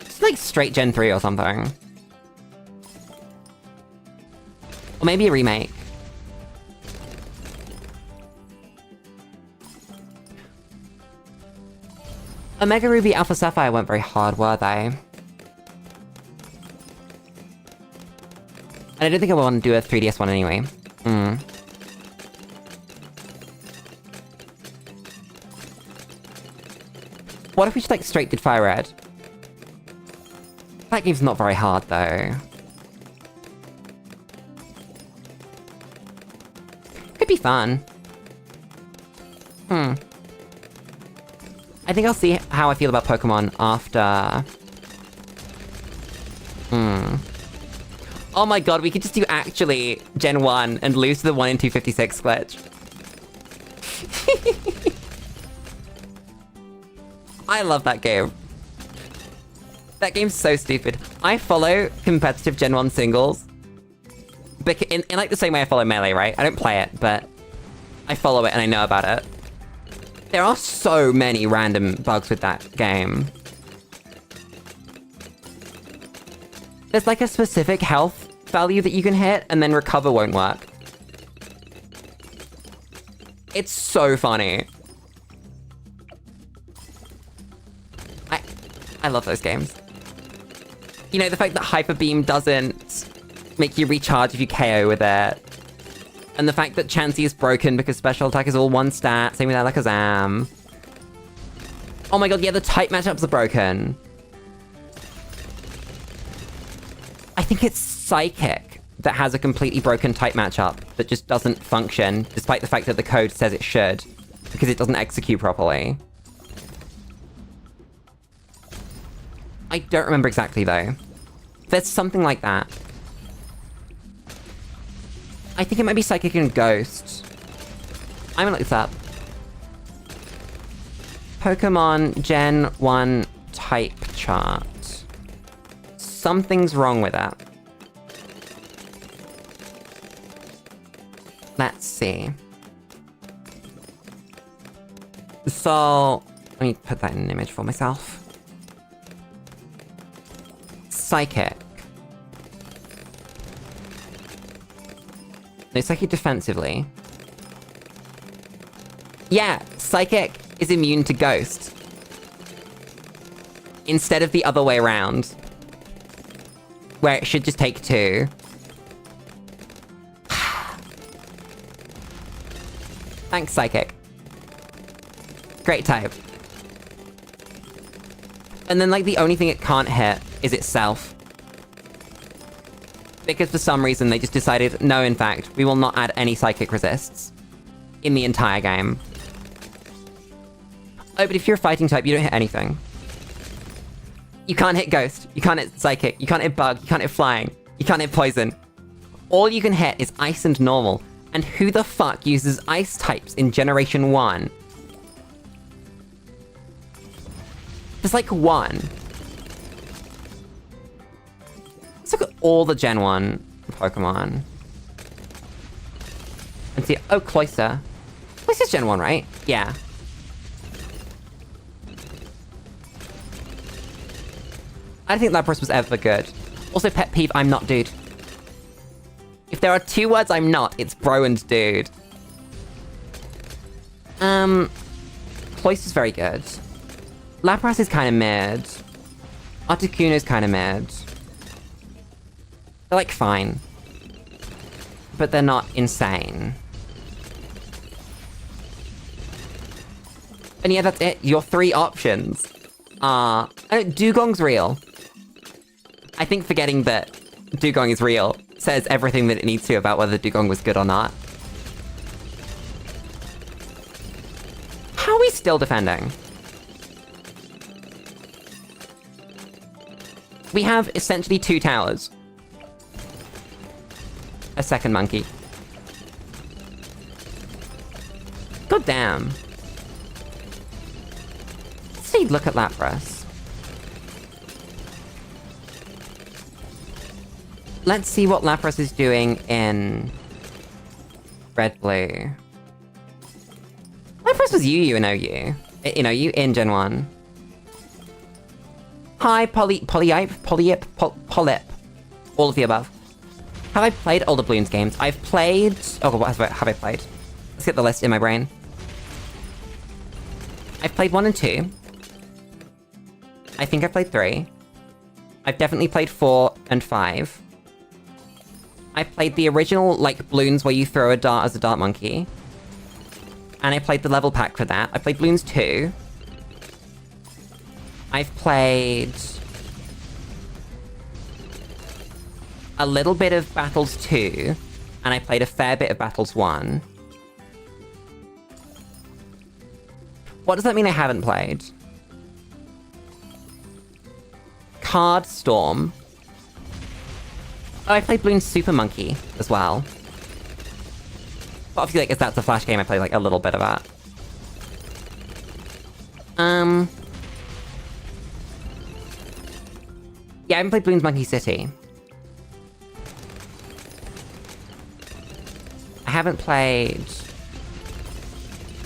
Just, like, straight Gen 3 or something. Or maybe a remake. Omega Ruby Alpha Sapphire weren't very hard, were they? And I don't think I want to do a 3DS one anyway. What if we just, like, straight did Fire Red? That game's not very hard, though. Could be fun. I think I'll see how I feel about Pokemon after... Oh my god, we could just do actually Gen 1 and lose to the 1 in 256 glitch. I love that game. That game's so stupid. I follow competitive Gen 1 singles. In like the same way I follow Melee, right? I don't play it, but I follow it and I know about it. There are so many random bugs with that game. There's like a specific health value that you can hit, and then recover won't work. It's so funny. I love those games. You know, the fact that Hyper Beam doesn't make you recharge if you KO with it. And the fact that Chansey is broken because special attack is all one stat, same with Alakazam. Oh my god, yeah, the type matchups are broken. I think it's Psychic that has a completely broken type matchup that just doesn't function, despite the fact that the code says it should, because it doesn't execute properly. I don't remember exactly, though. There's something like that. I think it might be Psychic and Ghost. I'm gonna look this up. Pokemon Gen 1 type chart. Something's wrong with that. Let's see. So, let me put that in an image for myself. Psychic. No, Psychic defensively. Yeah, Psychic is immune to Ghost. Instead of the other way around. Where it should just take 2. Thanks, Psychic. Great type. And then, like, the only thing it can't hit is itself. Because for some reason they just decided, no, in fact, we will not add any psychic resists in the entire game. Oh, but if you're a fighting type, you don't hit anything. You can't hit ghost, you can't hit psychic, you can't hit bug, you can't hit flying, you can't hit poison. All you can hit is ice and normal. And who the fuck uses ice types in Generation 1? There's like one. Let's look at all the Gen 1 Pokemon. And see, oh, Cloyster. Cloyster's Gen 1, right? Yeah. I don't think Lapras was ever good. Also, pet peeve, I'm not dude. If there are two words I'm not, it's bro and dude. Cloyster's very good. Lapras is kind of mid. Articuno's kind of mid. They're like fine. But they're not insane. And yeah, that's it. Your three options are... Dugong's real. I think forgetting that Dugong is real says everything that it needs to about whether Dugong was good or not. How are we still defending? We have essentially two towers. A second monkey. God damn. Let's see, look at Lapras. Let's see what Lapras is doing in Red-Blue. Lapras was UU and OU. OU in Gen 1. Hi, Polyp. All of the above. Have I played older Bloons games? I've played... Oh, what have I played? Let's get the list in my brain. I've played 1 and 2. I think I've played 3. I've definitely played 4 and 5. I played the original, like, Bloons where you throw a dart as a dart monkey. And I played the level pack for that. I played Bloons 2. I've played... a little bit of Battles 2. And I played a fair bit of Battles 1. What does that mean I haven't played? Card Storm. Oh, I played Bloons Super Monkey as well. But obviously, like, if that's a Flash game, I played, like, a little bit of that. Yeah, I haven't played Bloons Monkey City. I haven't played...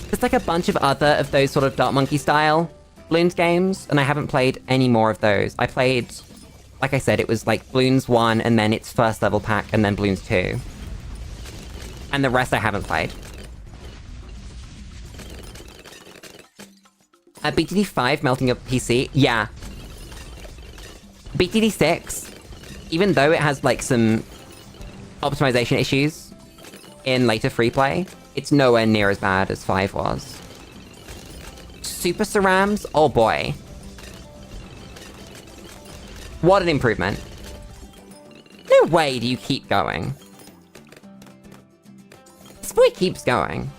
There's, like, a bunch of other of those sort of Dart Monkey style Bloons games, and I haven't played any more of those. I played... Like I said, it was like Bloons 1, and then its first level pack, and then Bloons 2. And the rest I haven't played. BTD 5 melting up PC? Yeah. BTD 6, even though it has like some optimization issues in later free play, it's nowhere near as bad as 5 was. Super Cerams? Oh boy. What an improvement. No way do you keep going. This boy keeps going.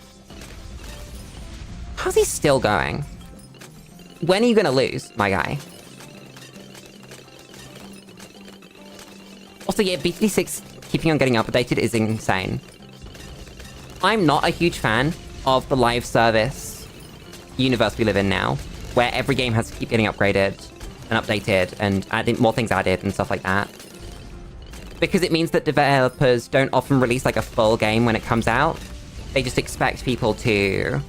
How's he still going? When are you gonna lose, my guy? Also, yeah, BTD6 keeping on getting updated is insane. I'm not a huge fan of the live service universe we live in now, where every game has to keep getting upgraded and updated, and more things added and stuff like that. Because it means that developers don't often release like a full game when it comes out. They just expect people to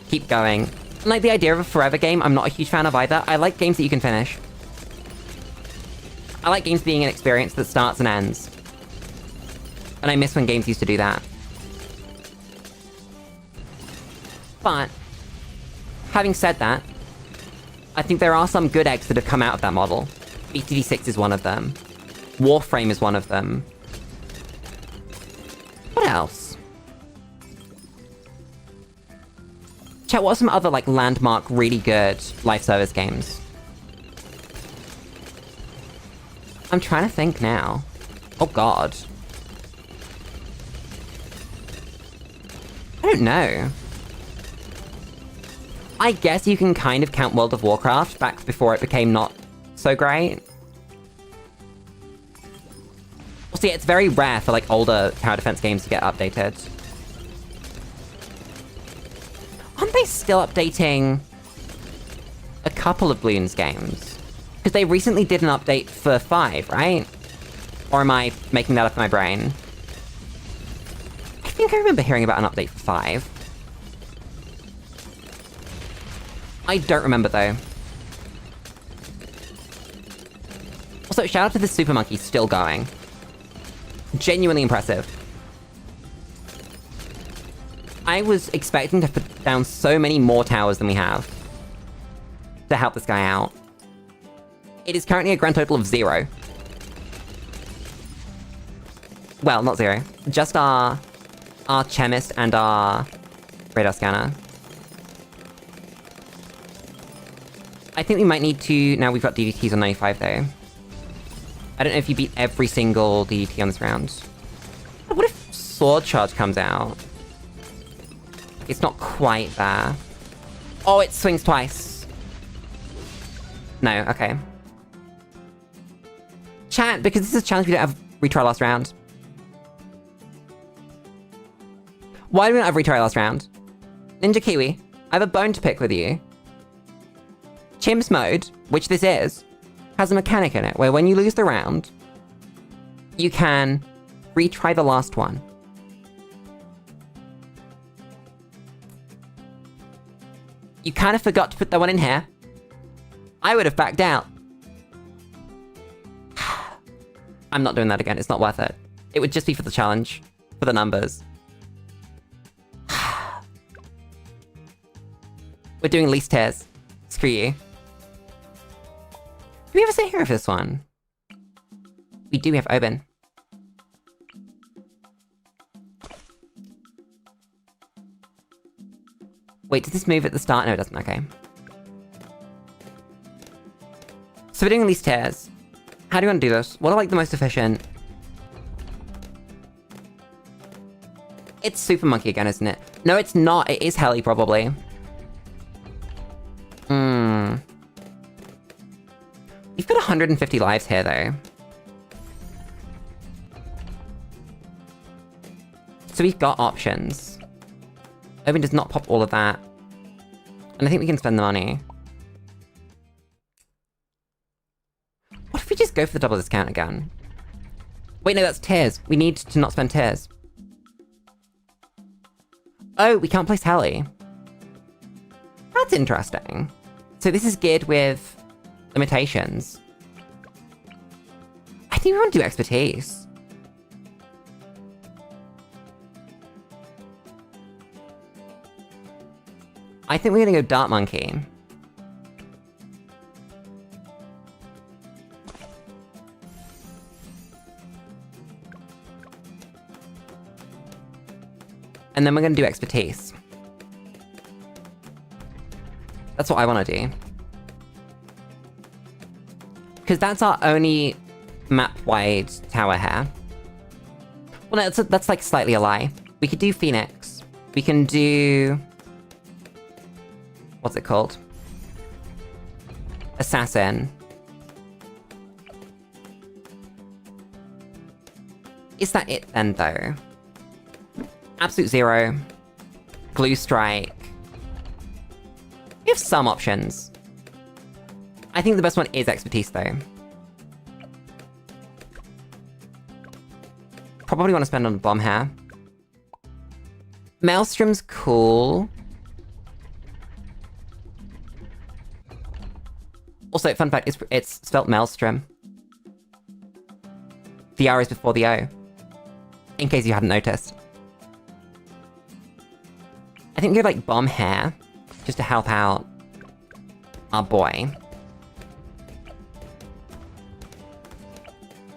keep going. And like the idea of a forever game, I'm not a huge fan of either. I like games that you can finish. I like games being an experience that starts and ends. And I miss when games used to do that. But, having said that, I think there are some good eggs that have come out of that model. BTD6 is one of them. Warframe is one of them. What else? Chat, what are some other, like, landmark, really good live service games? I'm trying to think now. Oh god. I don't know. I guess you can kind of count World of Warcraft back before it became not so great. Well, see, it's very rare for, like, older tower defense games to get updated. Aren't they still updating a couple of Bloons games? Because they recently did an update for 5, right? Or am I making that up in my brain? I think I remember hearing about an update for 5. I don't remember, though. Also, shout out to the Super Monkey still going. Genuinely impressive. I was expecting to put down so many more towers than we have to help this guy out. It is currently a grand total of 0. Well, not 0. Just our chemist and our radar scanner. I think we might need to... Now we've got DDTs on 95, though. I don't know if you beat every single DDT on this round. What if Sword Charge comes out? It's not quite there. Oh, it swings twice. No, okay. Chat, because this is a challenge, we don't have retry last round. Why do we not have retry last round? Ninja Kiwi, I have a bone to pick with you. Chimps mode, which this is, has a mechanic in it where when you lose the round, you can retry the last one. You kind of forgot to put that one in here. I would have backed out. I'm not doing that again, it's not worth it. It would just be for the challenge, for the numbers. We're doing least tears. Screw you. Do we ever say hero for this one? We do, we have Oben. Wait, does this move at the start? No, it doesn't, okay. So we're doing least tears. How do you want to do this? What are, like, the most efficient? It's Super Monkey again, isn't it? No, it's not. It is Heli, probably. We've got 150 lives here, though. So we've got options. Oben does not pop all of that. And I think we can spend the money. What if we just go for the double discount again? Wait, no, that's tears. We need to not spend tears. Oh, we can't place Heli. That's interesting. So this is geared with limitations. I think we want to do expertise. I think we're gonna go Dart Monkey. And then we're gonna do expertise. That's what I want to do. Because that's our only map-wide tower here. Well, no, that's like slightly a lie. We could do Phoenix. We can do... What's it called? Assassin. Is that it then, though? Absolute Zero. Glue Strike. We have some options. I think the best one is Expertise, though. Probably want to spend on Bomb here. Maelstrom's cool. Also, fun fact, it's spelt Maelstrom. The R is before the O. In case you hadn't noticed. I think we go like Bomb here, just to help out our boy.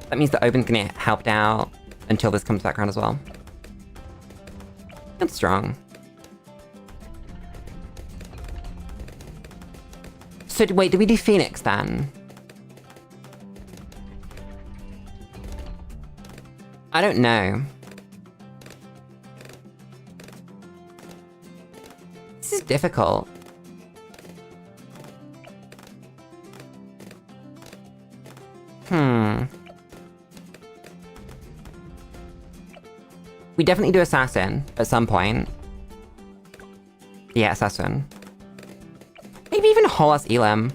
That means that Oben's gonna get helped out until this comes back around as well. That's strong. So wait, did we do Phoenix then? I don't know. This is difficult. We definitely do assassin at some point. Yeah, assassin. Maybe even whole ass Elam.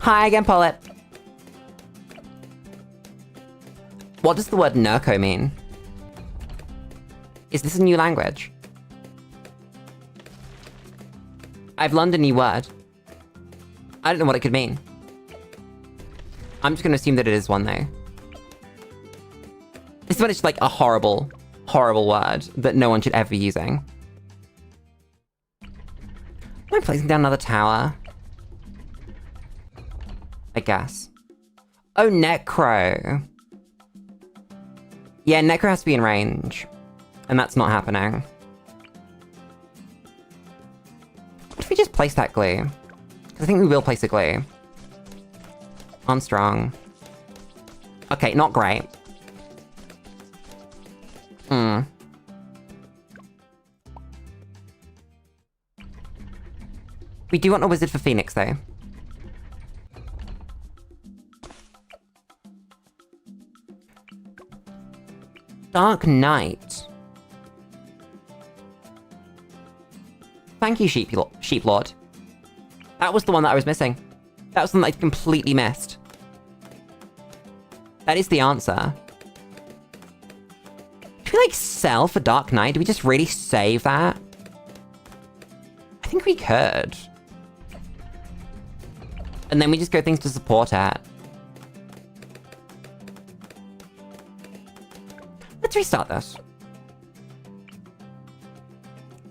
Hi again, Paulette. What does the word Nurko mean? Is this a new language? I've learned a new word. I don't know what it could mean. I'm just gonna assume that it is one, though. This one is just like a horrible, horrible word that no one should ever be using. Am I placing down another tower? I guess. Oh, Necro. Yeah, Necro has to be in range. And that's not happening. What if we just place that glue? Because I think we will place a glue. On strong. Okay, not great. We do want a wizard for Phoenix, though. Dark Knight. Thank you, Sheep Lord. That was the one that I was missing. That was the one that I completely missed. That is the answer. Do we, like, sell for Dark Knight? Do we just really save that? I think we could. And then we just go things to support it. Let's restart this.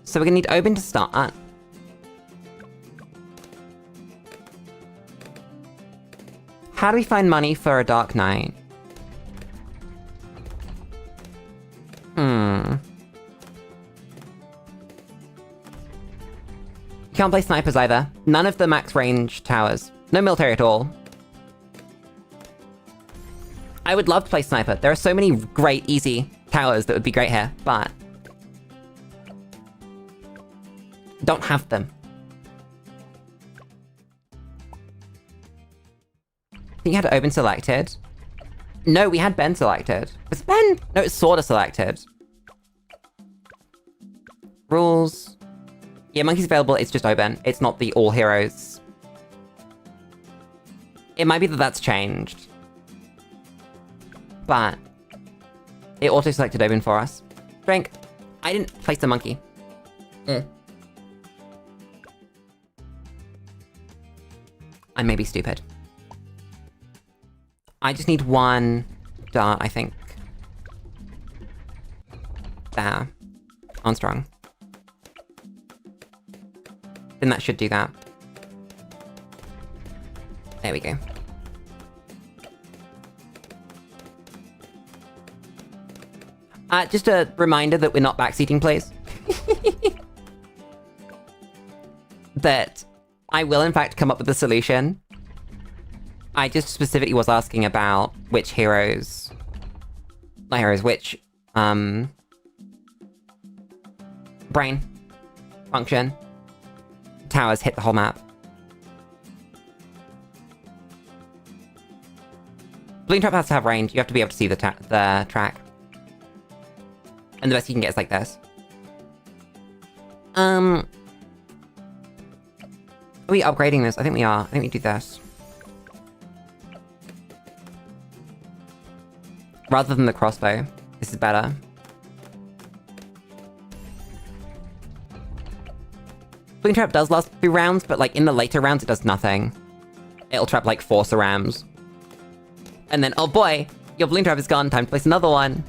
So we're gonna need Oben to start. How do we find money for a Dark Knight? You can't play snipers either. None of the max range towers. No military at all. I would love to play sniper. There are so many great, easy towers that would be great here, but... don't have them. I think you had Oben selected. No, we had Ben selected. Was it Ben? No, it's sorta selected. Rules. Yeah, Monkey's available, it's just Oben. It's not the all heroes. It might be that that's changed. But it auto-selected Oben for us. Drink. I didn't place the monkey. I may be stupid. I just need one dart, I think. There. On strong. Then that should do that. There we go. Just a reminder that we're not backseating, please. That I will, in fact, come up with a solution. I just specifically was asking about which heroes... not heroes, which, brain. Function. Towers hit the whole map. Balloon Trap has to have range. You have to be able to see the track. And the best you can get is like this. Are we upgrading this? I think we are. I think we do this. Rather than the crossbow. This is better. Balloon Trap does last 3 rounds, but like in the later rounds it does nothing. It'll trap like 4 surams. And then, oh boy, your Balloon Trap is gone, time to place another one.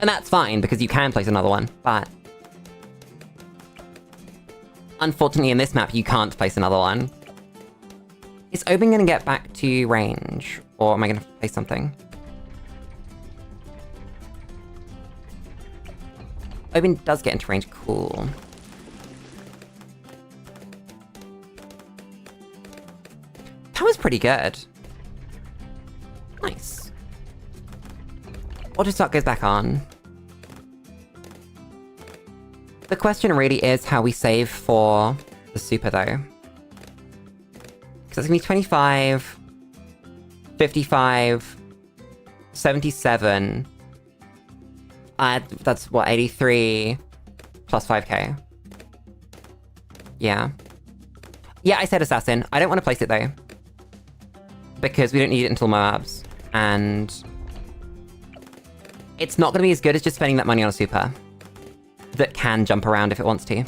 And that's fine, because you can place another one, but... unfortunately in this map you can't place another one. Is Oben gonna get back to range? Or am I gonna place something? Oben does get into range, cool. That was pretty good. Nice. Auto stock goes back on. The question really is how we save for the super, though. Because it's gonna be 25, 55, 77. That's what, 83 plus 5k. Yeah. Yeah, I said assassin. I don't want to place it, though. Because we don't need it until Moabs. And it's not going to be as good as just spending that money on a super that can jump around if it wants to.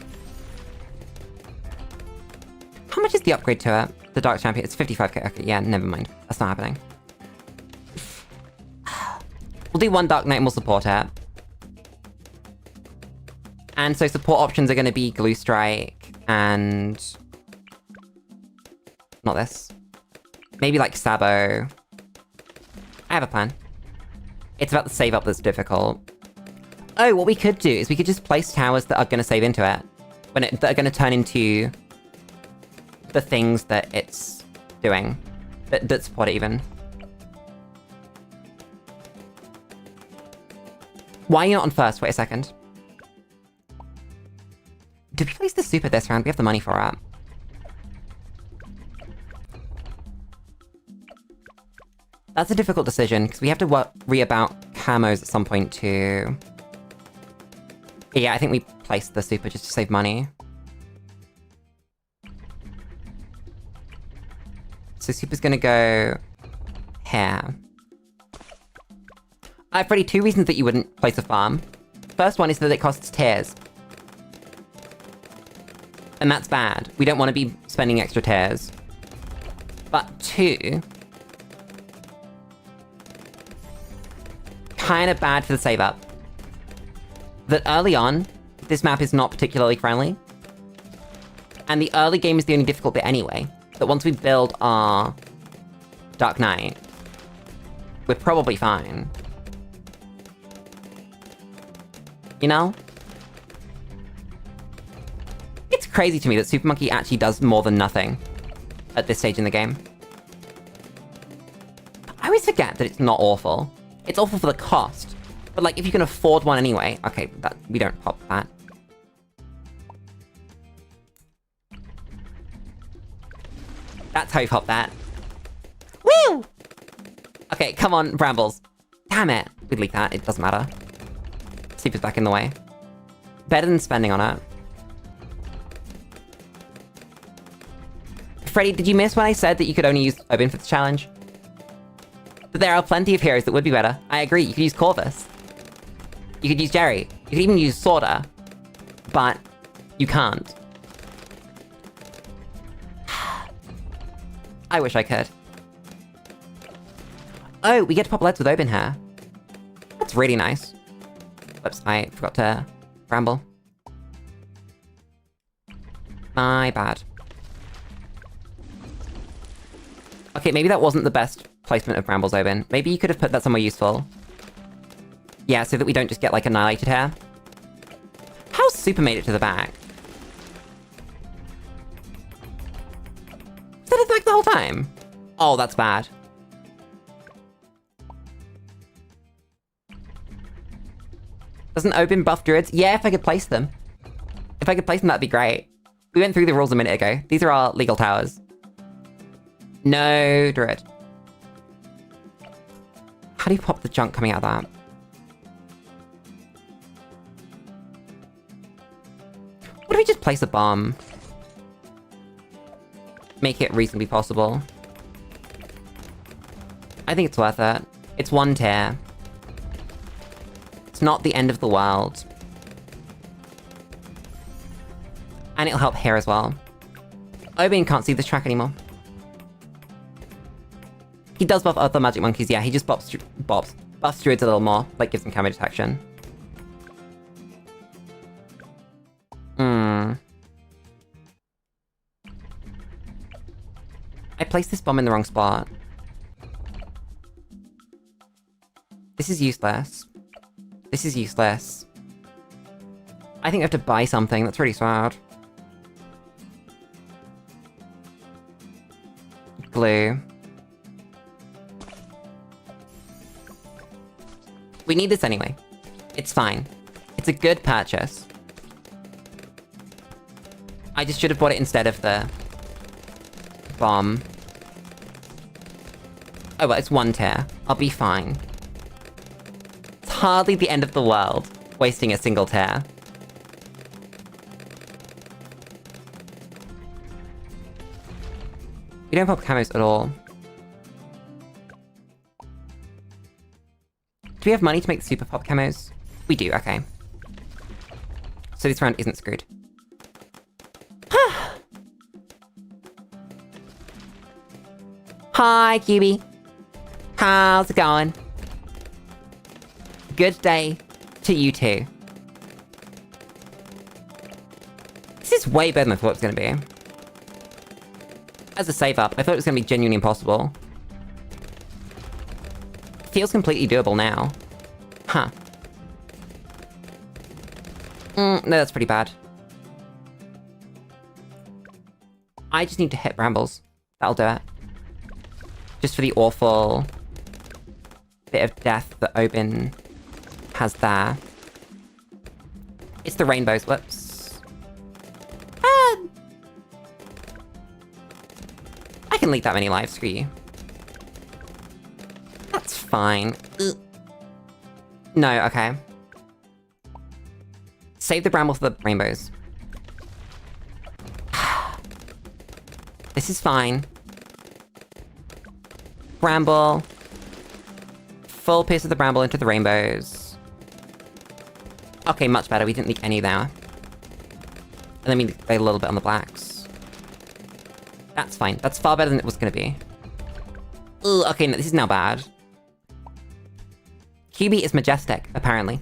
How much is the upgrade to it? The Dark Champion? It's 55k. Okay, yeah, never mind. That's not happening. We'll do one Dark Knight and we'll support it. And so support options are going to be Glue Strike and... not this. Maybe like Sabo. I have a plan. It's about the save up that's difficult. Oh, what we could do is we could just place towers that are going to save into it. That are going to turn into the things that it's doing. That support it even. Why are you not on first? Wait a second. Did we place the super this round? We have the money for it. That's a difficult decision, because we have to worry about camos at some point too. Yeah, I think we placed the super just to save money. So super's gonna go... here. Freddy, 2 reasons that you wouldn't place a farm. First one is that it costs tears. And that's bad. We don't want to be spending extra tears. But 2... kind of bad for the save up. That early on, this map is not particularly friendly. And the early game is the only difficult bit anyway. That once we build our Dark Knight, we're probably fine. You know? It's crazy to me that Super Monkey actually does more than nothing at this stage in the game. I always forget that it's not awful. It's awful for the cost. But like, if you can afford one anyway... okay, we don't pop that. That's how you pop that. Woo! Okay, come on, Brambles. Damn it. We'd leak that, it doesn't matter. Super's back in the way. Better than spending on it. Freddy, did you miss when I said that you could only use Obin for the challenge? But there are plenty of heroes that would be better. I agree, you could use Corvus. You could use Jerry. You could even use Sorta. But you can't. I wish I could. Oh, we get to pop LEDs with Obin here. That's really nice. Oops, I forgot to ramble. My bad. Okay, maybe that wasn't the best placement of Brambles Obin. Maybe you could have put that somewhere useful. Yeah, so that we don't just get, like, annihilated here. How Super made it to the back? Was that at the back the whole time? Oh, that's bad. Doesn't Obin buff druids? Yeah, if I could place them. If I could place them, that'd be great. We went through the rules a minute ago. These are our legal towers. No druid. How do you pop the junk coming out of that? What if we just place a bomb? Make it reasonably possible. I think it's worth it. It's 1 tier. It's not the end of the world. And it'll help here as well. Obin can't see this track anymore. He does buff other magic monkeys, yeah, he just buffs druids a little more, like gives them camo detection. I placed this bomb in the wrong spot. This is useless. This is useless. I think I have to buy something, that's really sad. Glue. We need this anyway. It's fine. It's a good purchase. I just should have bought it instead of the bomb. Oh well, it's 1 tier. I'll be fine. It's hardly the end of the world, wasting a single tier. We don't pop camos at all. Do we have money to make super pop camos? We do, okay. So this round isn't screwed. Hi, QB. How's it going? Good day to you too. This is way better than I thought it was gonna be. As a save up, I thought it was gonna be genuinely impossible. Feels completely doable now. Huh. No, that's pretty bad. I just need to hit brambles. That'll do it. Just for the awful bit of death that Obin has there. It's the rainbows. Whoops. I can leak that many lives, screw you. That's fine. Ugh. No, okay. Save the bramble for the rainbows. This is fine. Bramble. Full piece of the bramble into the rainbows. Okay, much better. We didn't leak any there. And then we leaked a little bit on the blacks. That's fine. That's far better than it was gonna be. Ooh, okay, no, this is now bad. QB is majestic, apparently.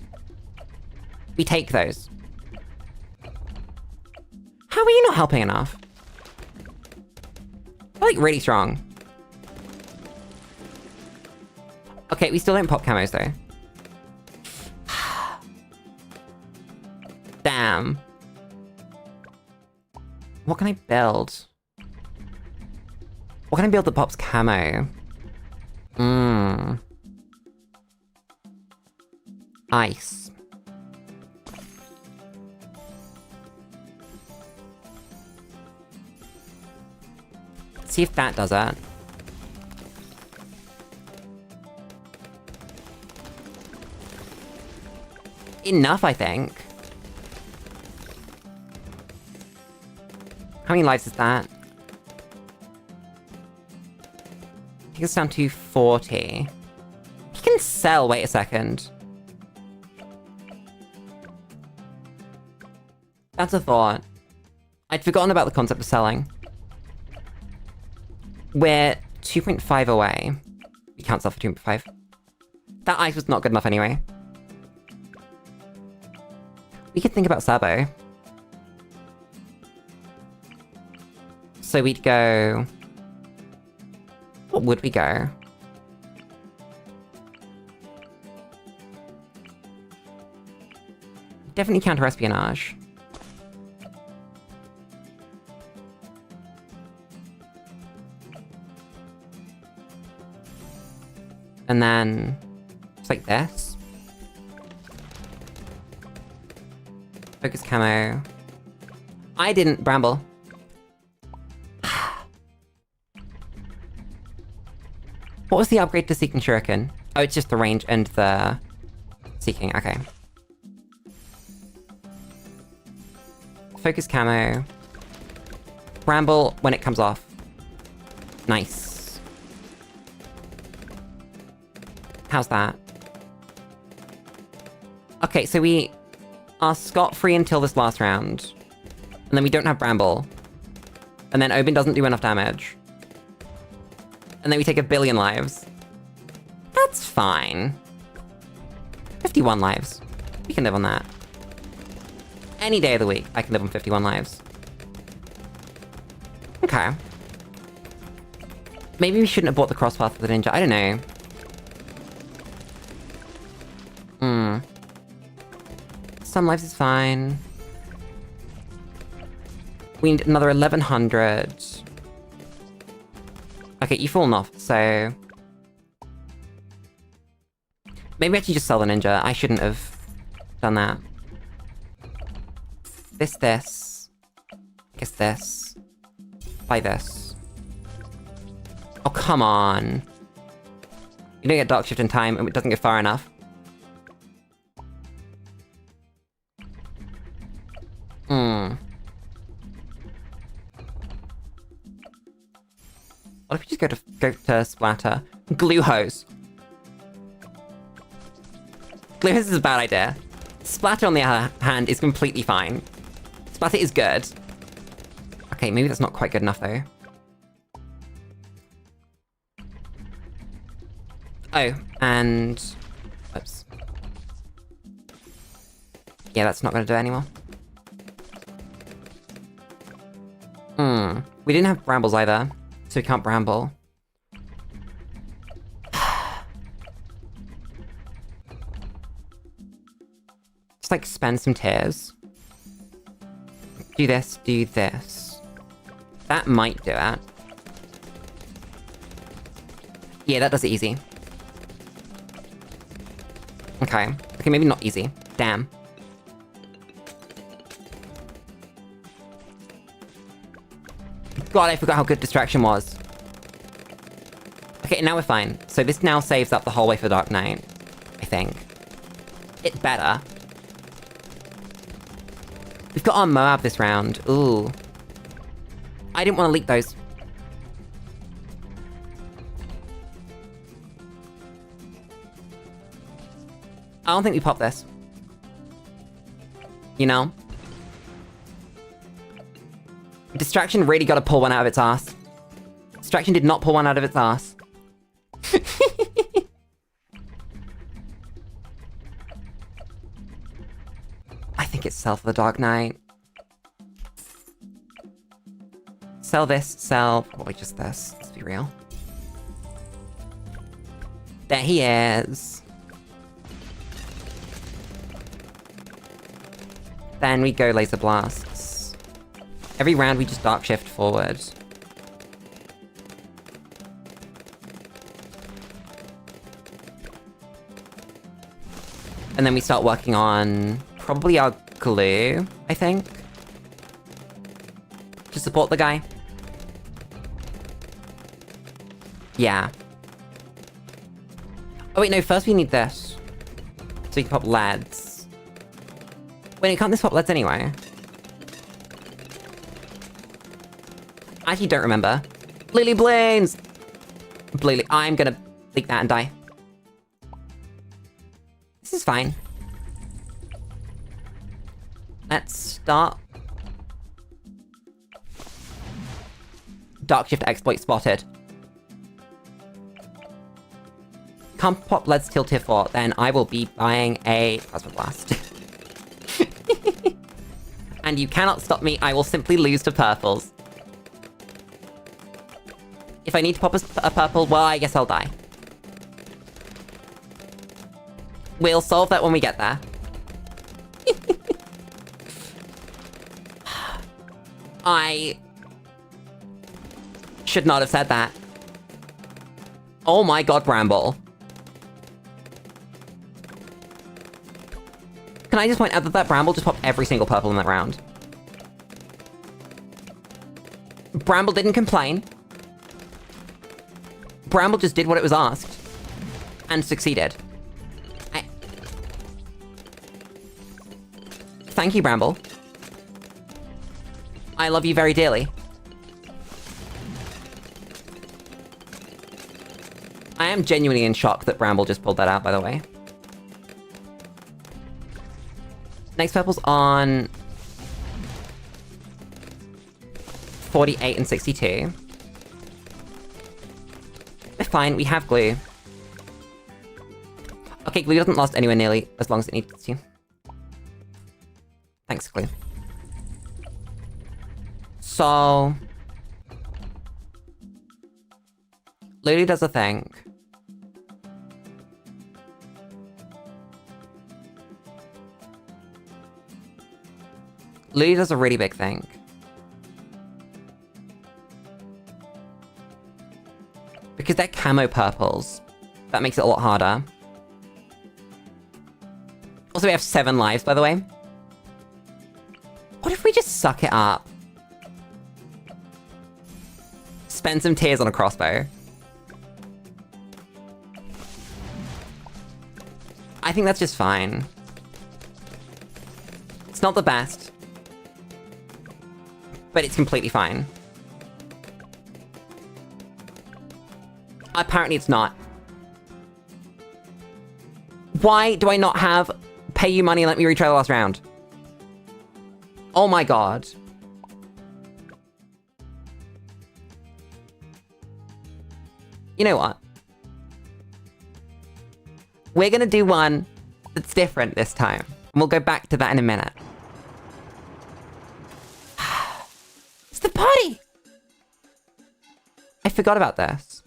We take those. How are you not helping enough? You're, like, really strong. Okay, we still don't pop camos, though. Damn. What can I build? What can I build that pops camo? Ice. See if that does it. Enough, I think. How many lives is that? I think it's down to 40. He can sell, wait a second. That's a thought. I'd forgotten about the concept of selling. We're 2.5 away. We can't sell for 2.5. That ice was not good enough anyway. We could think about Sabo. So we'd go... What would we go? Definitely counter-espionage. And then... just like this. Focus camo. I didn't bramble. What was the upgrade to Seeking Shuriken? Oh, it's just the range and the... Seeking, okay. Focus camo. Bramble when it comes off. Nice. How's that? Okay, so we are scot-free until this last round. And then we don't have Bramble. And then Obin doesn't do enough damage. And then we take 1 billion lives. That's fine. 51 lives. We can live on that. Any day of the week, I can live on 51 lives. Okay. Maybe we shouldn't have bought the crosspath for the ninja, I don't know. Some lives is fine. We need another 1100. Okay, you've fallen off, so... Maybe I should just sell the ninja. I shouldn't have done that. This. I guess this. Buy this. Oh, come on. You don't get dark shift in time, and it doesn't go far enough. What if we just go to splatter? Glue hose. Glue hose is a bad idea. Splatter, on the other hand, is completely fine. Splatter is good. Okay, maybe that's not quite good enough, though. Oh, and... Oops. Yeah, that's not gonna do it anymore. We didn't have brambles either, so we can't bramble. Just, like, spend some tears. Do this, do this. That might do it. Yeah, that does it easy. Okay. Okay, maybe not easy. Damn. God, I forgot how good distraction was. Okay, now we're fine. So this now saves up the whole way for Dark Knight. I think. It better. We've got our Moab this round. Ooh. I didn't want to leak those. I don't think we pop this. You know? Distraction really gotta pull one out of its ass. Distraction did not pull one out of its ass. I think it's sell for the Dark Knight. Sell this, sell... Probably just this, let's be real. There he is. Then we go laser blasts. Every round we just dark shift forward. And then we start working on probably our glue, I think. To support the guy. Yeah. Oh wait, no, first we need this. So we can pop LEDs. Wait, can't this pop LEDs anyway? I actually don't remember. Lily Bloons! Lily, I'm gonna leak that and die. This is fine. Let's start. Dark shift exploit spotted. Can't pop LEDs till tier 4, then I will be buying a plasma blast. And you cannot stop me, I will simply lose to purples. If I need to pop a purple, well, I guess I'll die. We'll solve that when we get there. I should not have said that. Oh my god, Bramble. Can I just point out that that Bramble just popped every single purple in that round? Bramble didn't complain. Bramble just did what it was asked. And succeeded. Thank you, Bramble. I love you very dearly. I am genuinely in shock that Bramble just pulled that out, by the way. Next purple's on... 48 and 62. We're fine, we have glue. Okay, glue doesn't last anywhere nearly as long as it needs to. Thanks, glue. So... Lulu does a thing. Lulu does a really big thing. Because they're camo purples, that makes it a lot harder. Also, we have 7 lives, by the way. What if we just suck it up? Spend some tears on a crossbow. I think that's just fine. It's not the best. But it's completely fine. Apparently it's not. Why do I not have pay you money and let me retry the last round? Oh my god. You know what? We're gonna do one that's different this time. And we'll go back to that in a minute. It's the party! I forgot about this.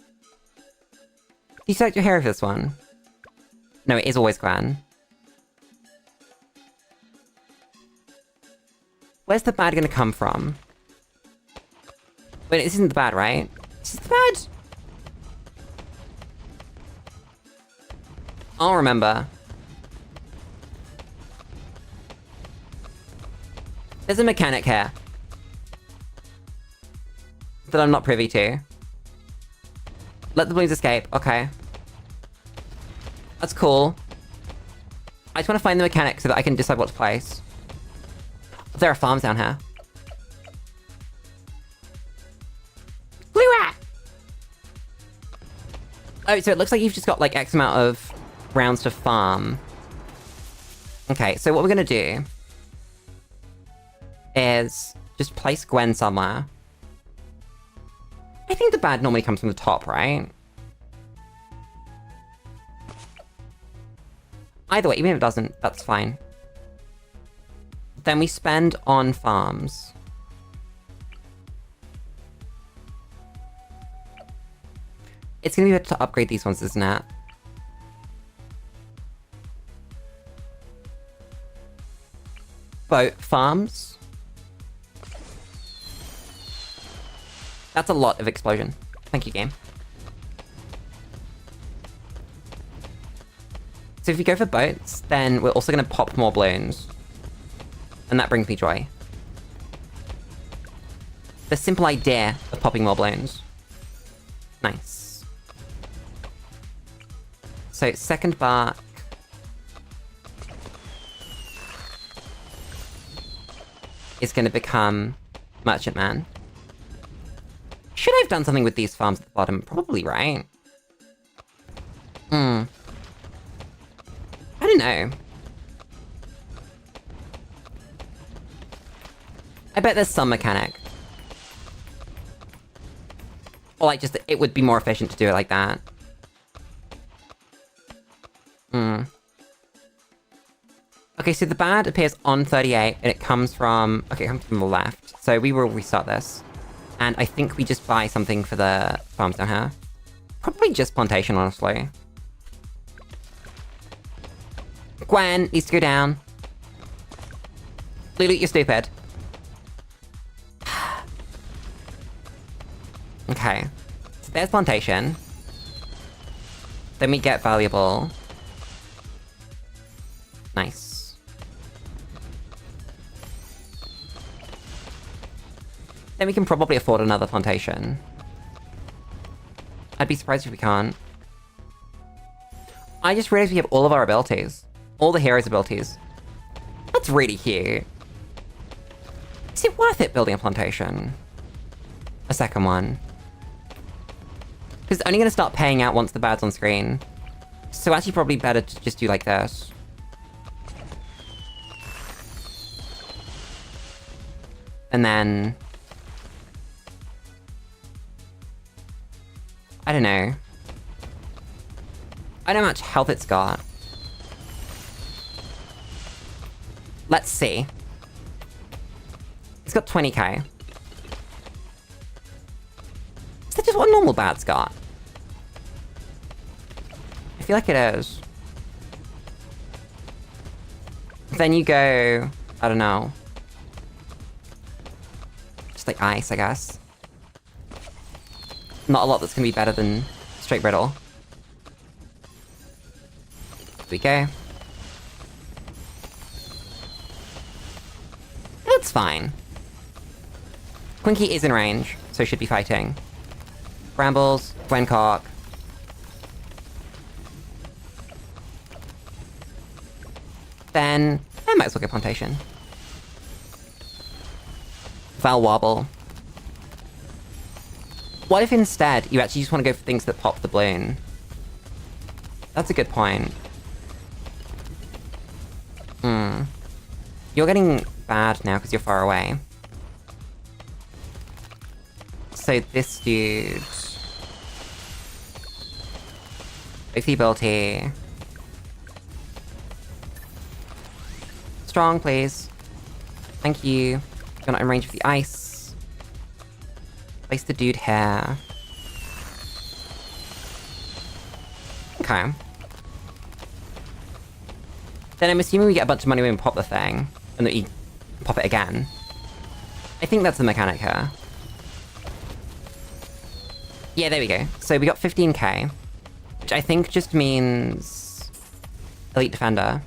You select your hero for this one. No, it is always Gwen. Where's the bad gonna come from? Wait, this isn't the bad, right? This is the bad! I'll remember. There's a mechanic here that I'm not privy to. Let the Bloons escape. Okay. That's cool. I just want to find the mechanic so that I can decide what to place. There are farms down here. Blue rat! Oh, so it looks like you've just got like X amount of rounds to farm. Okay, so what we're gonna do is just place Gwen somewhere. I think the bad normally comes from the top, right? Either way, even if it doesn't, that's fine. Then we spend on farms. It's gonna be better to upgrade these ones, isn't it? Boat farms. That's a lot of explosion. Thank you, game. So if we go for boats, then we're also gonna pop more balloons. And that brings me joy. The simple idea of popping more balloons. Nice. So, second bark. Is gonna become Merchantman. Should I have done something with these farms at the bottom? Probably, right? I don't know. I bet there's some mechanic. Or like just, it would be more efficient to do it like that. Okay, so the bad appears on 38, and it comes from... Okay, it comes from the left. So we will restart this. And I think we just buy something for the farms down here. Probably just plantation, honestly. Gwen needs to go down. Lulu, you're stupid. Okay. So there's plantation. Then we get valuable. Nice. Then we can probably afford another plantation. I'd be surprised if we can't. I just realized we have all of our abilities. All the heroes' abilities. That's really cute. Is it worth it building a plantation? A second one. Because it's only going to start paying out once the bad's on screen. So actually probably better to just do like this. And then... I don't know. I don't know how much health it's got. Let's see. It's got 20k. Is that just what normal bad's got? I feel like it is. Then you go... I don't know. Just like ice, I guess. Not a lot that's gonna be better than straight brittle. Here we go. fine. Quinky is in range, so should be fighting. Brambles, Gwencock. Then, I might as well get Plantation. Val Wobble. What if instead you actually just want to go for things that pop the balloon? That's a good point. You're getting bad now because you're far away. So this dude... Safety ability. Strong, please. Thank you. You're not in range of the ice. Place the dude here. Okay. Then I'm assuming we get a bunch of money when we pop the thing. And that you pop it again. I think that's the mechanic here. Yeah, there we go. So we got 15k. Which I think just means... Elite Defender.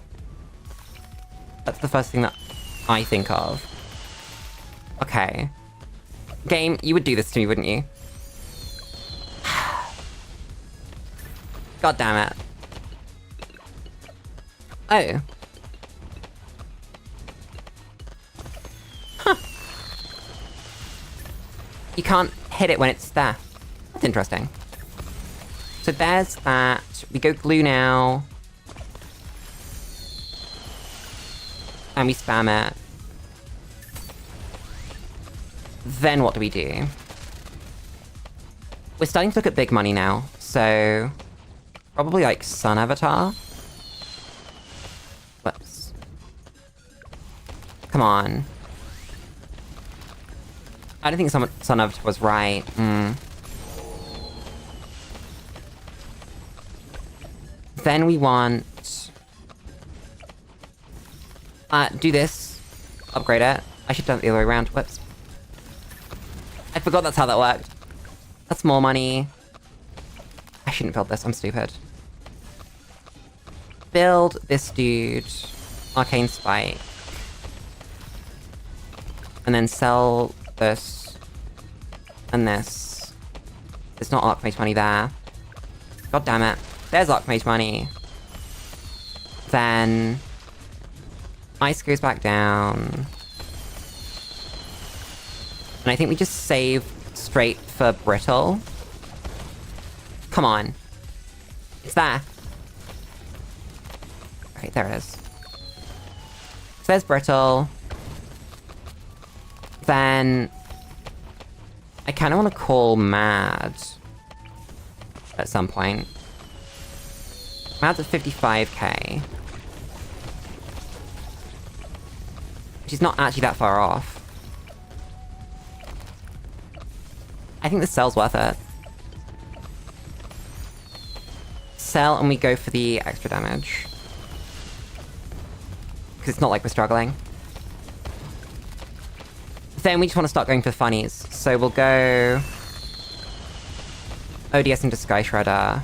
That's the first thing that I think of. Okay. Game, you would do this to me, wouldn't you? God damn it. Oh. Huh. You can't hit it when it's there. That's interesting. So there's that. We go glue now. And we spam it. Then what do we do? We're starting to look at big money now, so... Probably like Sun Avatar? Whoops. Come on. I don't think Sun Avatar was right. Then we want... do this. Upgrade it. I should have done it the other way around. Whoops. I forgot that's how that worked. That's more money. I shouldn't build this, I'm stupid. Build this dude. Arcane Spike. And then sell this. And this. There's not Archmage money there. God damn it. There's Archmage money. Then... Ice goes back down. And I think we just save straight for Brittle. Come on. It's there. Okay, there it is. So there's Brittle. Then... I kind of want to call Mad. At some point. Mad's at 55k. She's not actually that far off. I think this sell's worth it. Sell and we go for the extra damage. Because it's not like we're struggling. Then we just want to start going for funnies. So we'll go... ODS into Sky Shredder.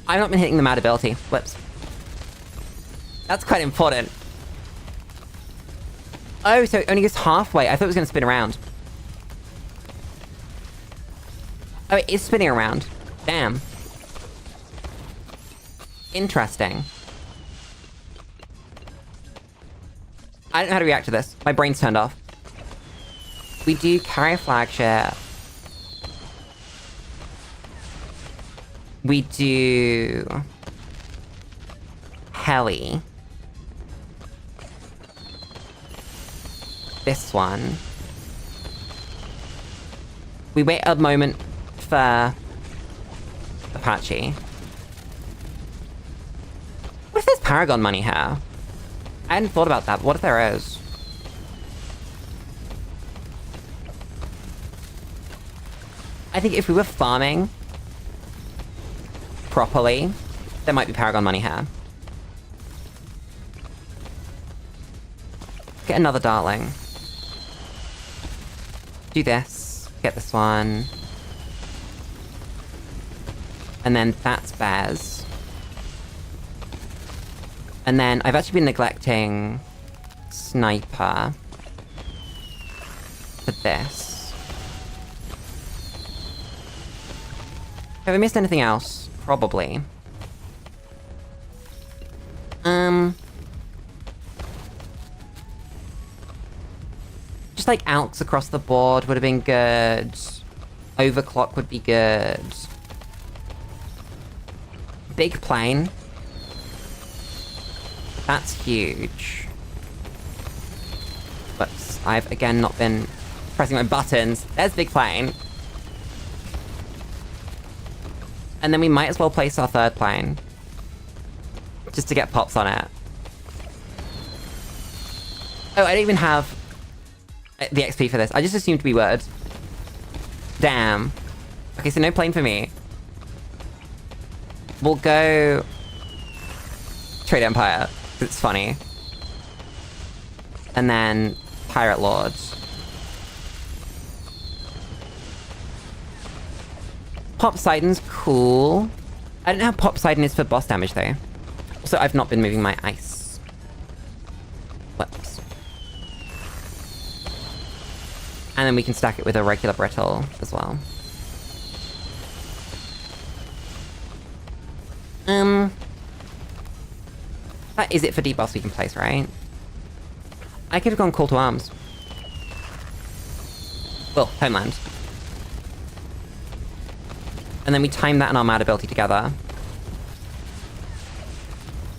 I've not been hitting the mad ability. Whoops. That's quite important. Oh, so it only goes halfway. I thought it was going to spin around. Oh, it is spinning around. Damn. Interesting. I don't know how to react to this. My brain's turned off. We do carry a flagship. We do... Heli. This one. We wait a moment for Apache. What if there's Paragon money here? I hadn't thought about that, but what if there is? I think if we were farming properly, there might be Paragon money here. Get another Dartling. Do this. Get this one. And then that's Bears. And then I've actually been neglecting sniper for this. Have I missed anything else? Probably. Just like ALKs across the board would have been good. Overclock would be good. Big plane. That's huge. Whoops, I've again not been pressing my buttons. There's big plane. And then we might as well place our third plane. Just to get pops on it. Oh, I don't even have the XP for this. I just assumed we would. Damn. Okay, so no plane for me. We'll go... Trade Empire. It's funny. And then Pirate Lords. Pop Poseidon's cool. I don't know how Pop Poseidon is for boss damage though. Also, I've not been moving my ice. Whoops. And then we can stack it with a regular brittle as well. That is it for debuffs we can place, right? I could have gone Call to Arms. Well, Homeland. And then we time that and our mad ability together.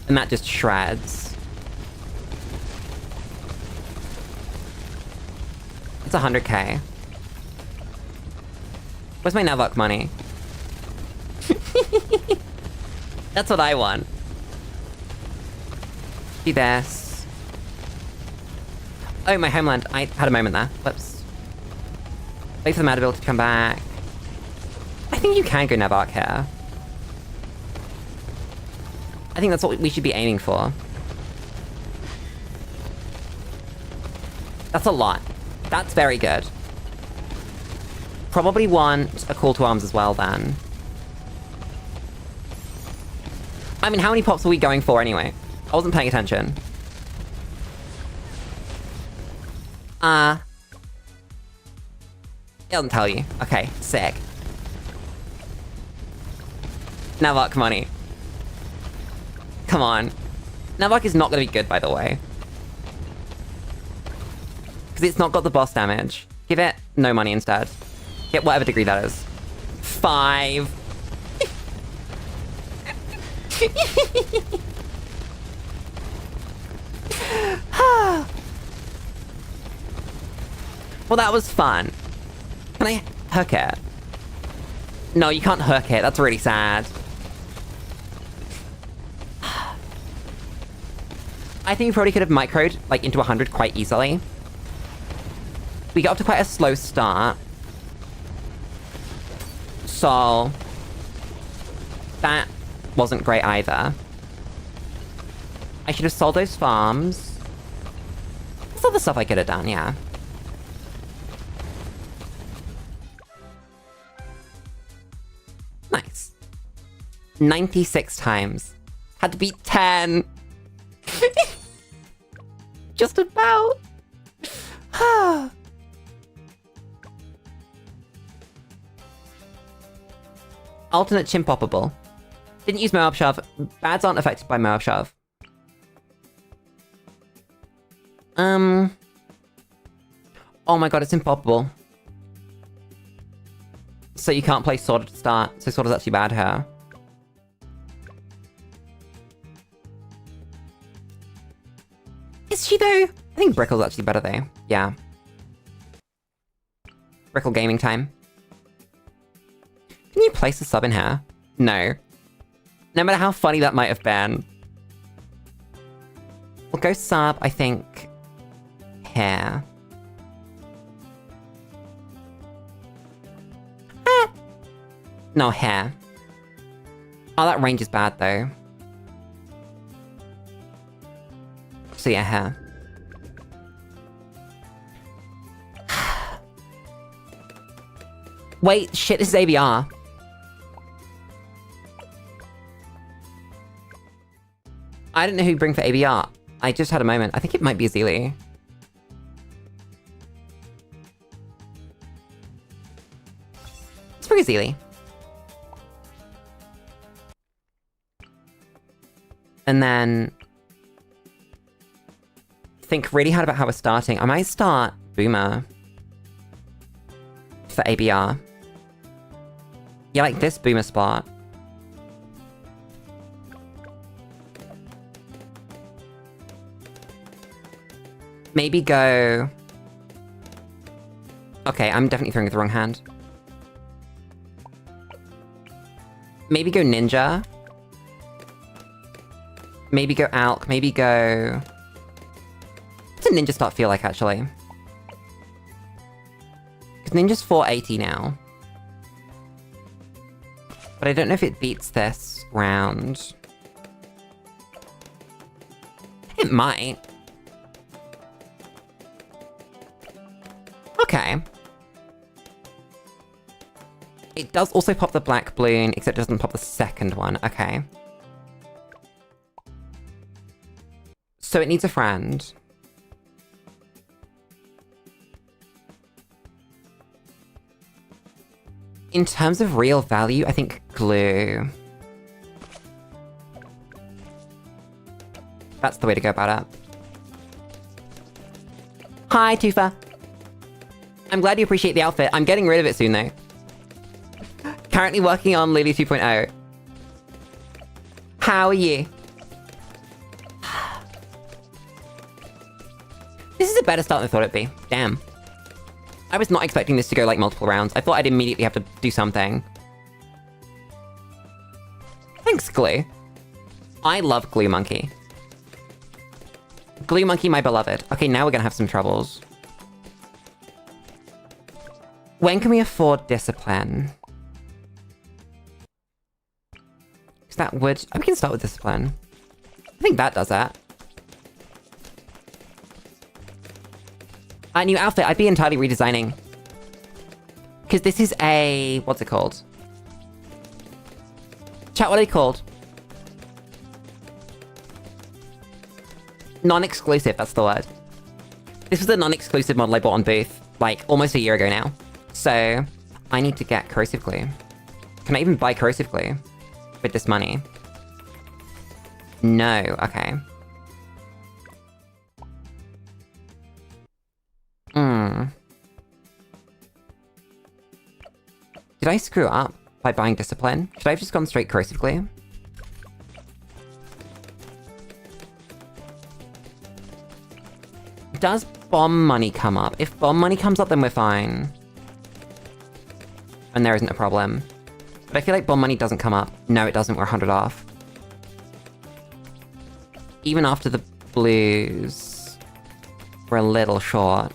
And that just shreds. It's 100k. Where's my Navok money? That's what I want. Do this. Oh, my Homeland. I had a moment there. Whoops. Wait for the mad ability to come back. I think you can go Navok here. I think that's what we should be aiming for. That's a lot. That's very good. Probably want a Call to Arms as well, then. I mean, how many pops are we going for anyway? I wasn't paying attention. It doesn't tell you. Okay, sick. Navok money. Come on. Navok is not gonna be good, by the way. Because it's not got the boss damage. Give it no money instead. Get whatever degree that is. 5. Well, that was fun. Can I hook it? No, you can't hook it. That's really sad. I think we probably could have microed, like, into 100 quite easily. We got off to quite a slow start. So... that wasn't great either. I should have sold those farms. There's other stuff I could have done, yeah. Nice. 96 times. Had to beat 10. Just about. Alternate chin poppable. Didn't use Moab Shove. Bads aren't affected by Moab Shove. Oh my god, it's impoppable. So you can't play Sword to start, so Sword is actually bad here. Is she though? I think Brickle's actually better though. Yeah. Brickle gaming time. Can you place a sub in here? No. No matter how funny that might have been. We'll go sub, I think, here. No, here. Oh, that range is bad, though. So yeah, here. Wait, shit, this is ABR. I don't know who you bring for ABR. I just had a moment. I think it might be Azili. Let's bring Azili. And then think really hard about how we're starting. I might start Boomer for ABR. Yeah, like this Boomer spot. Maybe go... Okay, I'm definitely throwing with the wrong hand. Maybe go Ninja. Maybe go Alk. Maybe go... What's a Ninja start feel like, actually? Because Ninja's 480 now. But I don't know if it beats this round. It might. Okay. It does also pop the black balloon, except it doesn't pop the second one. Okay. So it needs a friend. In terms of real value, I think glue. That's the way to go about it. Hi, Tufa. I'm glad you appreciate the outfit. I'm getting rid of it soon, though. Currently working on Lulu 2.0. How are you? This is a better start than I thought it'd be. Damn. I was not expecting this to go, like, multiple rounds. I thought I'd immediately have to do something. Thanks, Glue. I love Glue Monkey. Glue Monkey, my beloved. Okay, now we're gonna have some troubles. When can we afford Discipline? Because that would... Oh, we can start with Discipline. I think that does that. A new outfit, I'd be entirely redesigning. Because this is a... What's it called? Chat, what are they called? Non-exclusive, that's the word. This was the non-exclusive model I bought on Booth, like, almost a year ago now. So, I need to get corrosive glue. Can I even buy corrosive glue with this money? No, okay. Did I screw up by buying Discipline? Should I have just gone straight corrosive glue? Does bomb money come up? If bomb money comes up, then we're fine. And there isn't a problem. But I feel like bomb money doesn't come up. No, it doesn't. We're 100 off. Even after the blues, we're a little short.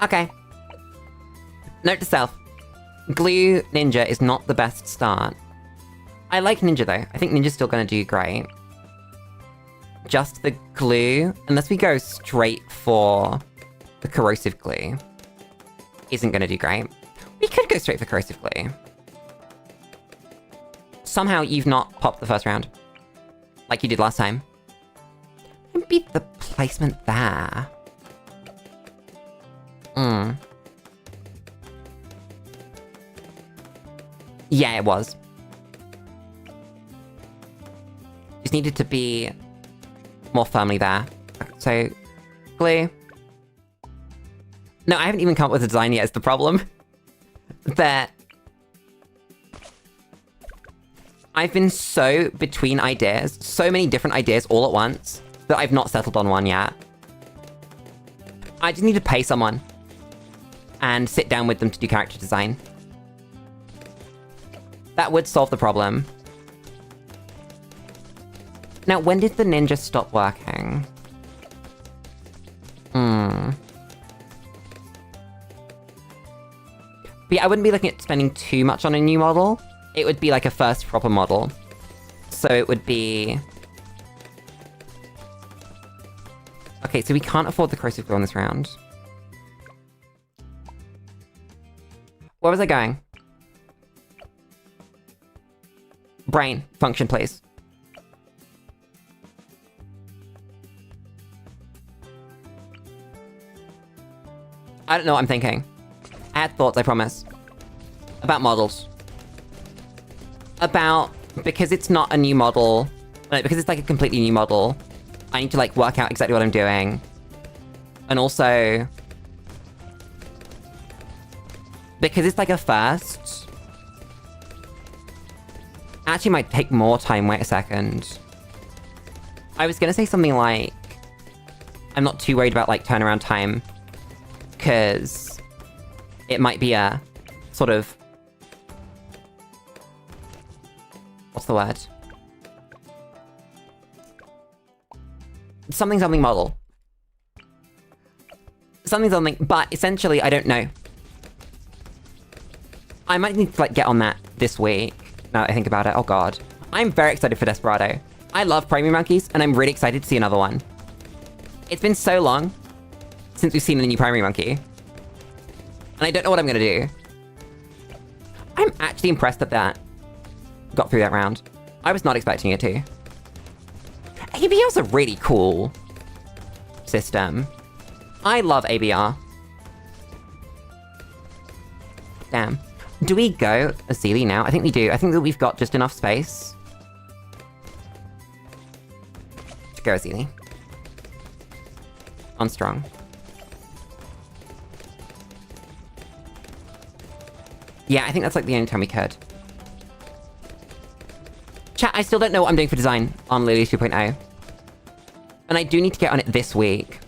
Okay. Note to self. Glue Ninja is not the best start. I like Ninja though. I think Ninja's still gonna do great. Just the glue, unless we go straight for the corrosive glue, isn't gonna do great. We could go straight for corrosive glue. Somehow you've not popped the first round. Like you did last time. And beat the placement there. Yeah, it was. Just needed to be more firmly there. So, glue. No, I haven't even come up with a design yet, is the problem. That I've been so between ideas, so many different ideas all at once, that I've not settled on one yet. I just need to pay someone and sit down with them to do character design. That would solve the problem. Now, when did the ninja stop working? But yeah, I wouldn't be looking at spending too much on a new model. It would be like a first proper model. So it would be... Okay, so we can't afford the corrosive glue on this round. Where was I going? Brain, function, please. I don't know what I'm thinking. I had thoughts, I promise. About models. About... Because it's not a new model... No, because it's like a completely new model, I need to like work out exactly what I'm doing. And also... Because it's like a first... Actually might take more time, wait a second. I was gonna say something like... I'm not too worried about like turnaround time. Because... It might be a... Sort of... What's the word? Something model. Something, but essentially, I don't know. I might need to, like, get on that this week, now that I think about it. Oh god. I'm very excited for Desperado. I love Primary Monkeys, and I'm really excited to see another one. It's been so long since we've seen a new Primary Monkey. And I don't know what I'm gonna do. I'm actually impressed that got through that round. I was not expecting it to. ABR's a really cool system. I love ABR. Damn. Do we go Azili now? I think we do. I think that we've got just enough space to go Azili. On strong. Yeah, I think that's like the only time we could. Chat, I still don't know what I'm doing for design on Lulu 2.0. And I do need to get on it this week.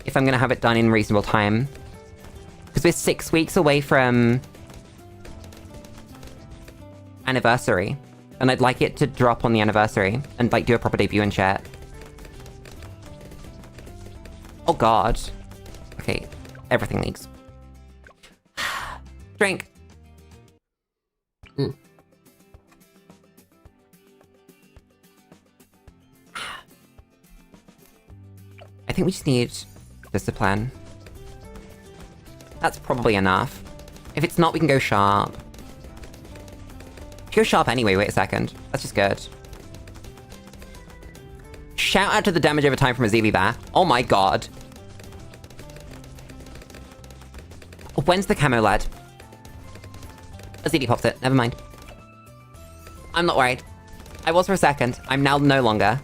If I'm gonna have it done in reasonable time. Because we're 6 weeks away from... anniversary. And I'd like it to drop on the anniversary. And like do a proper debut and chat. Oh god. Okay, everything leaks. Drink. I think we just need discipline. That's probably enough. If it's not, we can go sharp. Go sharp anyway, wait a second. That's just good. Shout out to the damage over time from Azili there. Oh my god. When's the camo led? Azili pops it, never mind. I'm not worried. I was for a second. I'm now no longer.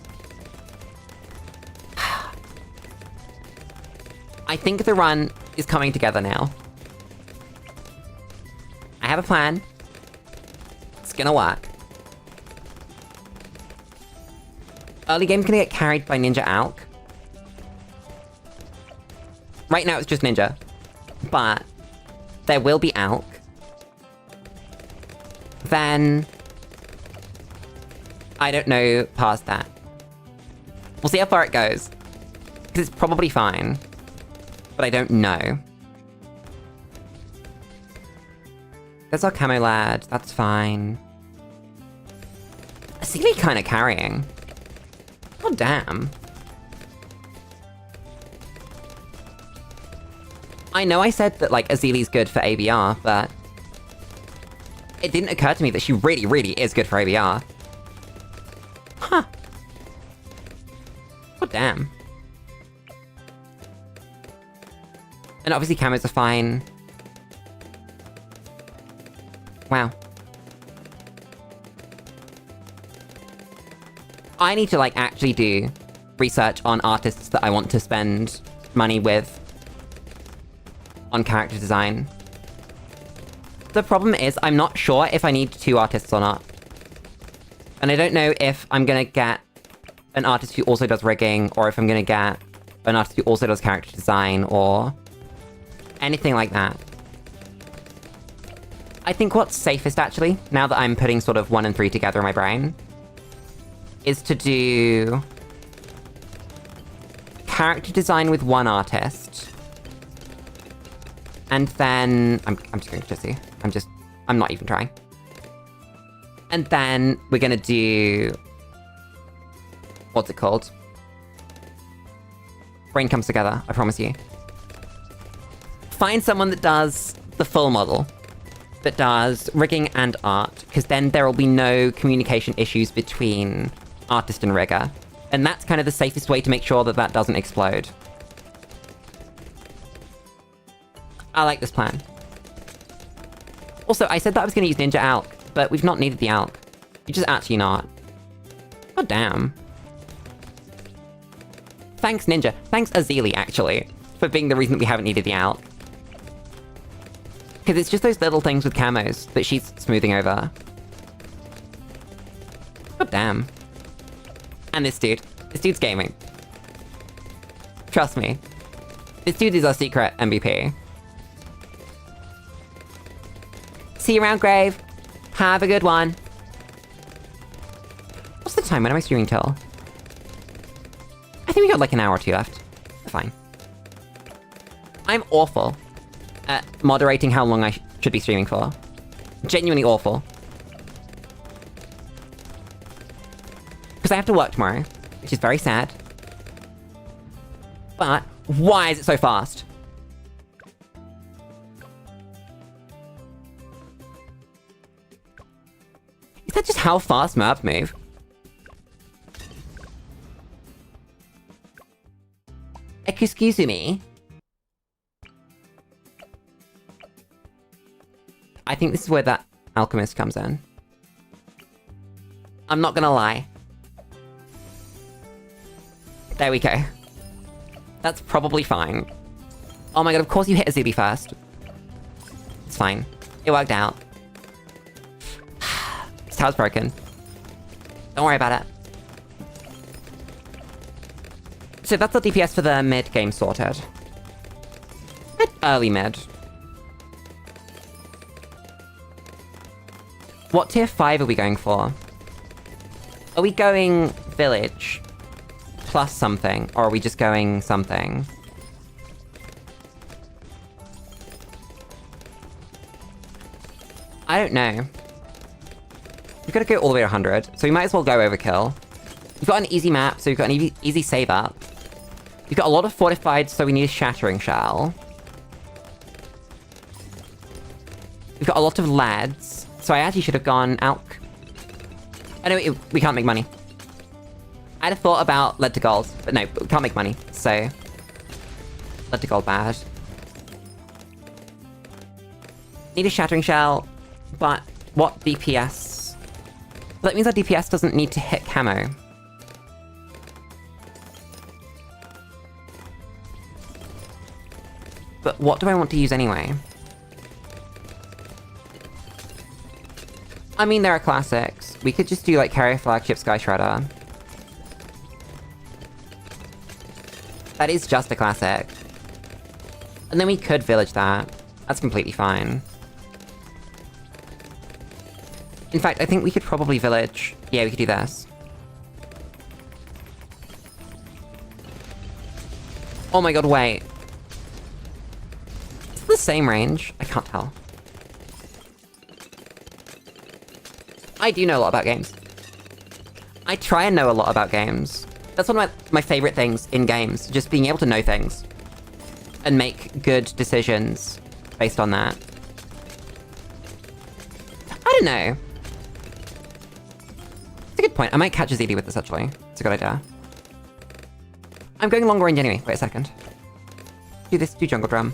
I think the run is coming together now. I have a plan. It's gonna work. Early game's gonna get carried by Ninja Alk. Right now it's just Ninja. But there will be Alk. Then... I don't know past that. We'll see how far it goes. Because it's probably fine. But I don't know. There's our camo lad. That's fine. Azili kind of carrying. Oh, damn. I know I said that, like, Azili's good for ABR, but... It didn't occur to me that she really, really is good for ABR. Huh. Oh, damn. And obviously camos are fine. Wow. I need to, like, actually do research on artists that I want to spend money with on character design. The problem is, I'm not sure if I need 2 artists or not. And I don't know if I'm gonna get an artist who also does rigging, or if I'm gonna get an artist who also does character design, or... anything like that. I think what's safest, actually, now that I'm putting sort of 1 and 3 together in my brain, is to do... character design with 1 artist. And then... I'm just going to see. I'm not even trying. And then we're gonna do... what's it called? Brain comes together, I promise you. Find someone that does the full model. That does rigging and art. Because then there will be no communication issues between artist and rigger. And that's kind of the safest way to make sure that that doesn't explode. I like this plan. Also, I said that I was gonna use Ninja Alk, but we've not needed the Alk. We're just actually not. God damn. Thanks, Ninja. Thanks, Azili, actually, for being the reason that we haven't needed the Alk. Because it's just those little things with camos that she's smoothing over. God damn. And this dude. This dude's gaming. Trust me. This dude is our secret MVP. See you around, Grave. Have a good one. What's the time? When am I streaming till? I think we got like an hour or two left. Fine. I'm awful at moderating how long I should be streaming for. Genuinely awful. Because I have to work tomorrow, which is very sad. But why is it so fast? Is that just how fast Merps move? Excuse me? I think this is where that alchemist comes in. I'm not gonna lie. There we go. That's probably fine. Oh my god, of course you hit Azili first. It's fine. It worked out. This tower's broken. Don't worry about it. So that's the DPS for the mid game sorted. Early mid. What tier 5 are we going for? Are we going village plus something, or are we just going something? I don't know. We've got to go all the way to 100, so we might as well go overkill. We've got an easy map, so we've got an easy save up. We've got a lot of fortified, so we need a shattering shell. We've got a lot of lads, so I actually should have gone Alk. Anyway, we can't make money. I had a thought about lead to gold, but no, we can't make money, so... lead to gold bad. Need a shattering shell, but what DPS? Well, that means our DPS doesn't need to hit camo. But what do I want to use anyway? I mean, there are classics. We could just do, like, Carrier Flagship Sky Shredder. That is just a classic. And then we could village that. That's completely fine. In fact, I think we could probably village... yeah, we could do this. Oh my god, wait. It's the same range? I can't tell. I do know a lot about games. I try and know a lot about games. That's one of my favorite things in games, just being able to know things. And make good decisions based on that. I don't know. It's a good point. I might catch a ZD with this, actually. It's a good idea. I'm going longer range anyway. Wait a second. Do this, do jungle drum.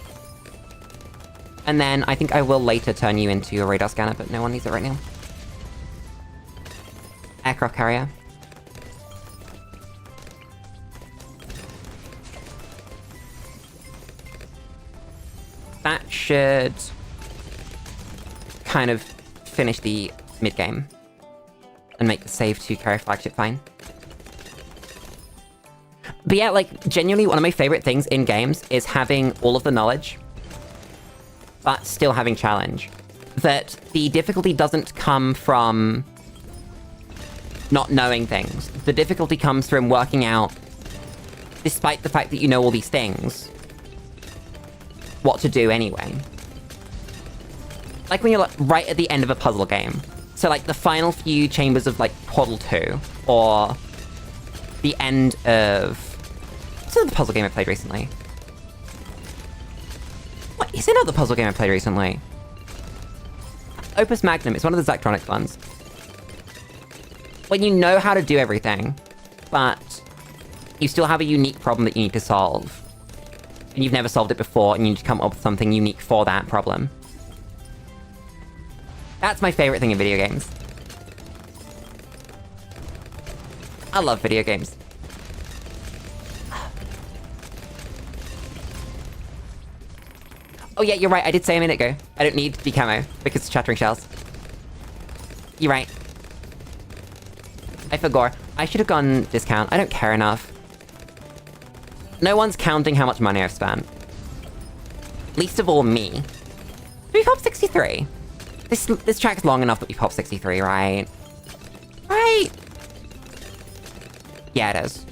And then I think I will later turn you into a radar scanner, but no one needs it right now. Aircraft carrier. That should kind of finish the mid-game. And make the save to carry flagship fine. But yeah, like, genuinely one of my favorite things in games is having all of the knowledge, but still having challenge. That the difficulty doesn't come from not knowing things. The difficulty comes from working out, despite the fact that you know all these things, what to do anyway. Like when you're like, right at the end of a puzzle game. So like the final few chambers of like Portal 2, or the end of... what's another puzzle game I played recently? What is another puzzle game I played recently? Opus Magnum, it's one of the Zachtronics ones. When you know how to do everything, but you still have a unique problem that you need to solve. and you've never solved it before, and you need to come up with something unique for that problem. That's my favorite thing in video games. I love video games. Oh yeah, you're right, I did say a minute ago. I don't need to be camo, because it's shattering shells. You're right. I forgot. I should have gone discount. I don't care enough. No one's counting how much money I've spent. Least of all me. We've hopped 63. This track's long enough that we've hopped 63, right? Right? Yeah, it is.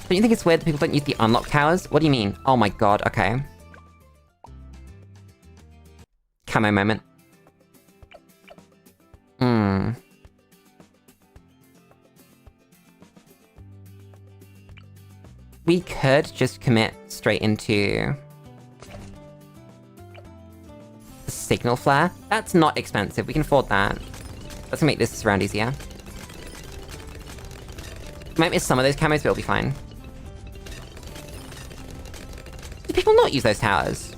Don't you think it's weird that people don't use the unlock towers? What do you mean? Oh my god, okay. Camo moment. We could just commit straight into the signal flare. That's not expensive. We can afford that. Let's make this round easier. We might miss some of those camos, but it'll be fine. Do people not use those towers?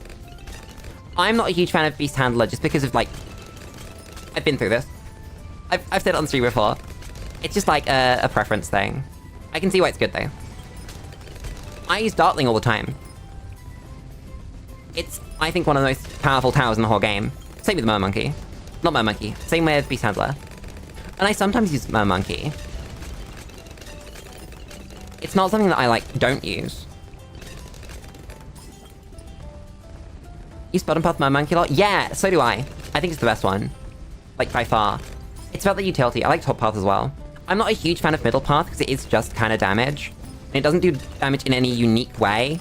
I'm not a huge fan of Beast Handler just because of, like... I've been through this. I've said it on stream before. It's just like a preference thing. I can see why it's good, though. I use Dartling all the time. It's, I think, one of the most powerful towers in the whole game. Same with Mermonkey. Not Mermonkey. Same with Beast Handler. And I sometimes use Mermonkey. It's not something that I, like, don't use. Use Bottom Path Mermonkey a lot? Yeah, so do I. I think it's the best one. Like, by far. It's about the utility. I like Top Path as well. I'm not a huge fan of Middle Path, because it is just kind of damage. And it doesn't do damage in any unique way.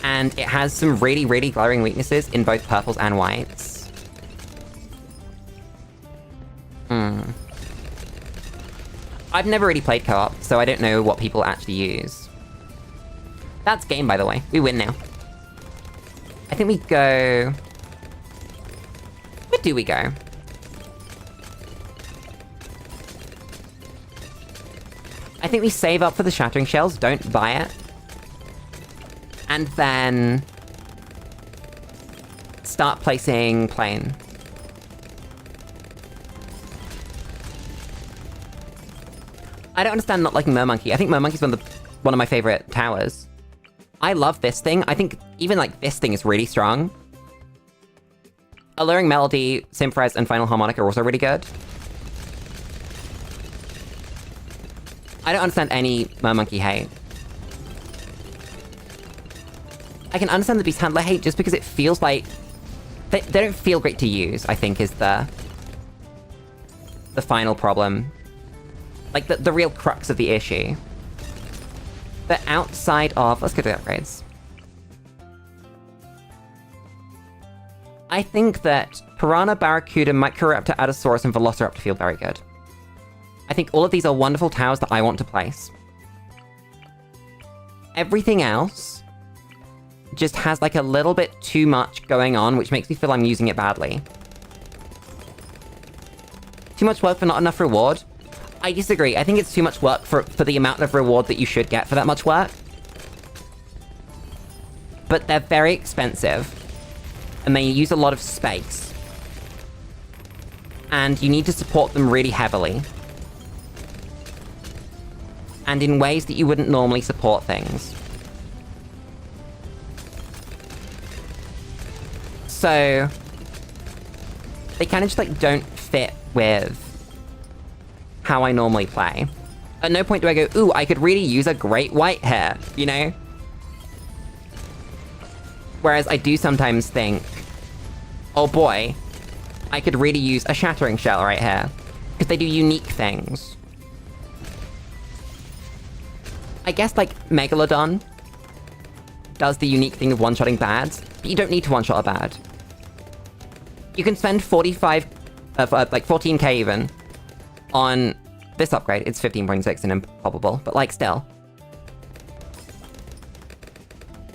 And it has some really, really glaring weaknesses in both purples and whites. I've never really played co-op, so I don't know what people actually use. That's game, by the way. We win now. I think we go... Where do we go? I think we save up for the shattering shells, don't buy it. And then... start placing plane. I don't understand not liking Mermonkey. I think Mermonkey's one of my favorite towers. I love this thing. I think even, like, this thing is really strong. Alluring Melody, Symphorez, and Final Harmonic are also really good. I don't understand any Mermonkey hate. I can understand the Beast Handler hate just because it feels like... They don't feel great to use, I think, is the final problem. Like, the real crux of the issue. But outside of... Let's go to the upgrades. I think that Piranha, Barracuda, Microraptor, Allosaurus, and Velociraptor feel very good. I think all of these are wonderful towers that I want to place. Everything else just has, like, a little bit too much going on, which makes me feel I'm using it badly. Too much work for not enough reward? I disagree. I think it's too much work for the amount of reward that you should get for that much work. But they're very expensive. And they use a lot of space. And you need to support them really heavily. And in ways that you wouldn't normally support things. So... they kind of just, like, don't fit with how I normally play. At no point do I go, ooh, I could really use a great white hair, you know? Whereas I do sometimes think, oh boy, I could really use a shattering shell right here. Because they do unique things. I guess, like, Megalodon does the unique thing of one-shotting bads, but you don't need to one-shot a bad. You can spend 45, like 14k even, on this upgrade. It's 15.6 and improbable, but, like, still.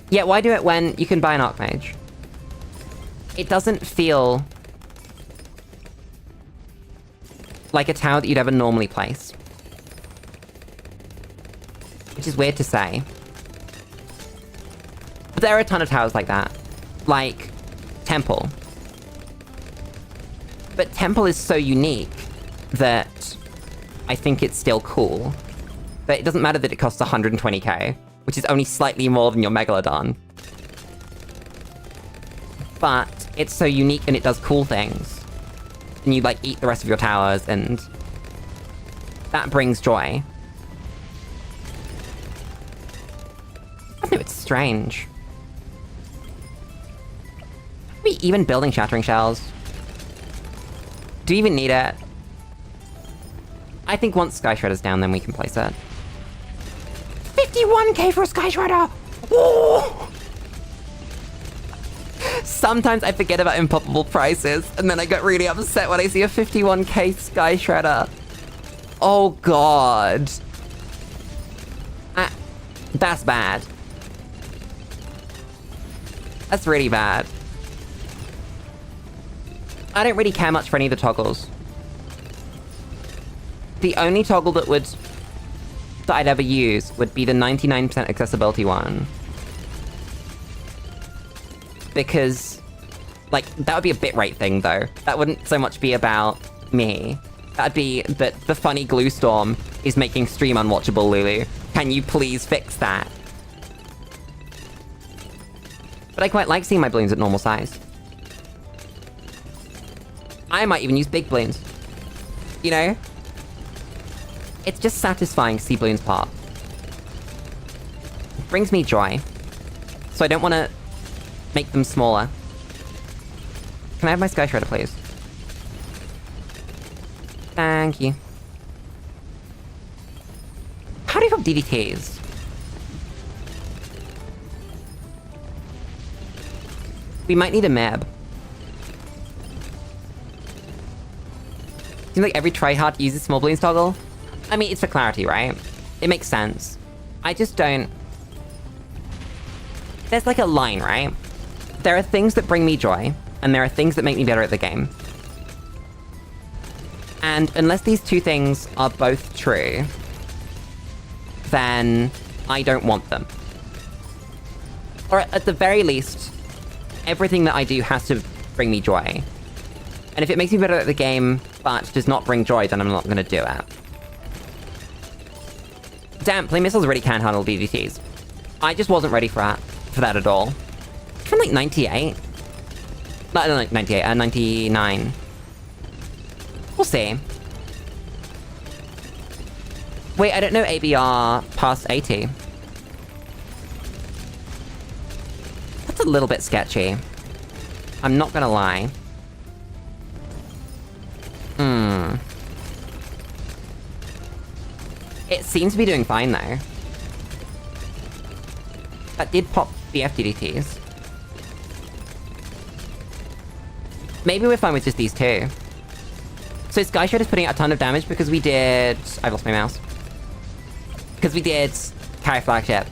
Yeah, why do it when you can buy an Archmage? It doesn't feel like a tower that you'd ever normally place. which is weird to say. But there are a ton of towers like that. Like, Temple. But Temple is so unique that I think it's still cool. But it doesn't matter that it costs 120k, which is only slightly more than your Megalodon. But it's so unique and it does cool things. And you, like, eat the rest of your towers, and that brings joy. I don't know, it's strange. Are we even building Shattering Shells? Do you even need it? I think once Sky Shredder's down, then we can place it. 51k for a Sky Shredder! Whoa! Sometimes I forget about impoppable prices, and then I get really upset when I see a 51k Sky Shredder. Oh god. That's bad. That's really bad. I don't really care much for any of the toggles. The only toggle that I'd ever use would be the 99% accessibility one. Because, like, that would be a bitrate thing, though. That wouldn't so much be about me. That'd be that the funny glue storm is making stream unwatchable, Lulu. Can you please fix that? But I quite like seeing my balloons at normal size. I might even use big balloons. You know? It's just satisfying to see balloons pop. It brings me joy. So I don't want to make them smaller. Can I have my Sky Shredder, please? Thank you. How do you have DDTs? We might need a map. Seems like every tryhard uses small balloons toggle. I mean, it's for clarity, right? It makes sense. I just don't... There's like a line, right? There are things that bring me joy, and there are things that make me better at the game. And unless these two things are both true, then I don't want them. Or at the very least, everything that I do has to bring me joy. And if it makes me better at the game, but does not bring joy, then I'm not gonna do it. Damn, play missiles really can handle DDTs. I just wasn't ready for that at all. From like 98? Not like 98, 99. We'll see. Wait, I don't know ABR past 80. That's a little bit sketchy. I'm not gonna lie. It seems to be doing fine, though. That did pop the FTDTs. Maybe we're fine with just these two. So Sky Shredder's putting out a ton of damage because we did... I've lost my mouse. Because we did Carry Flagship.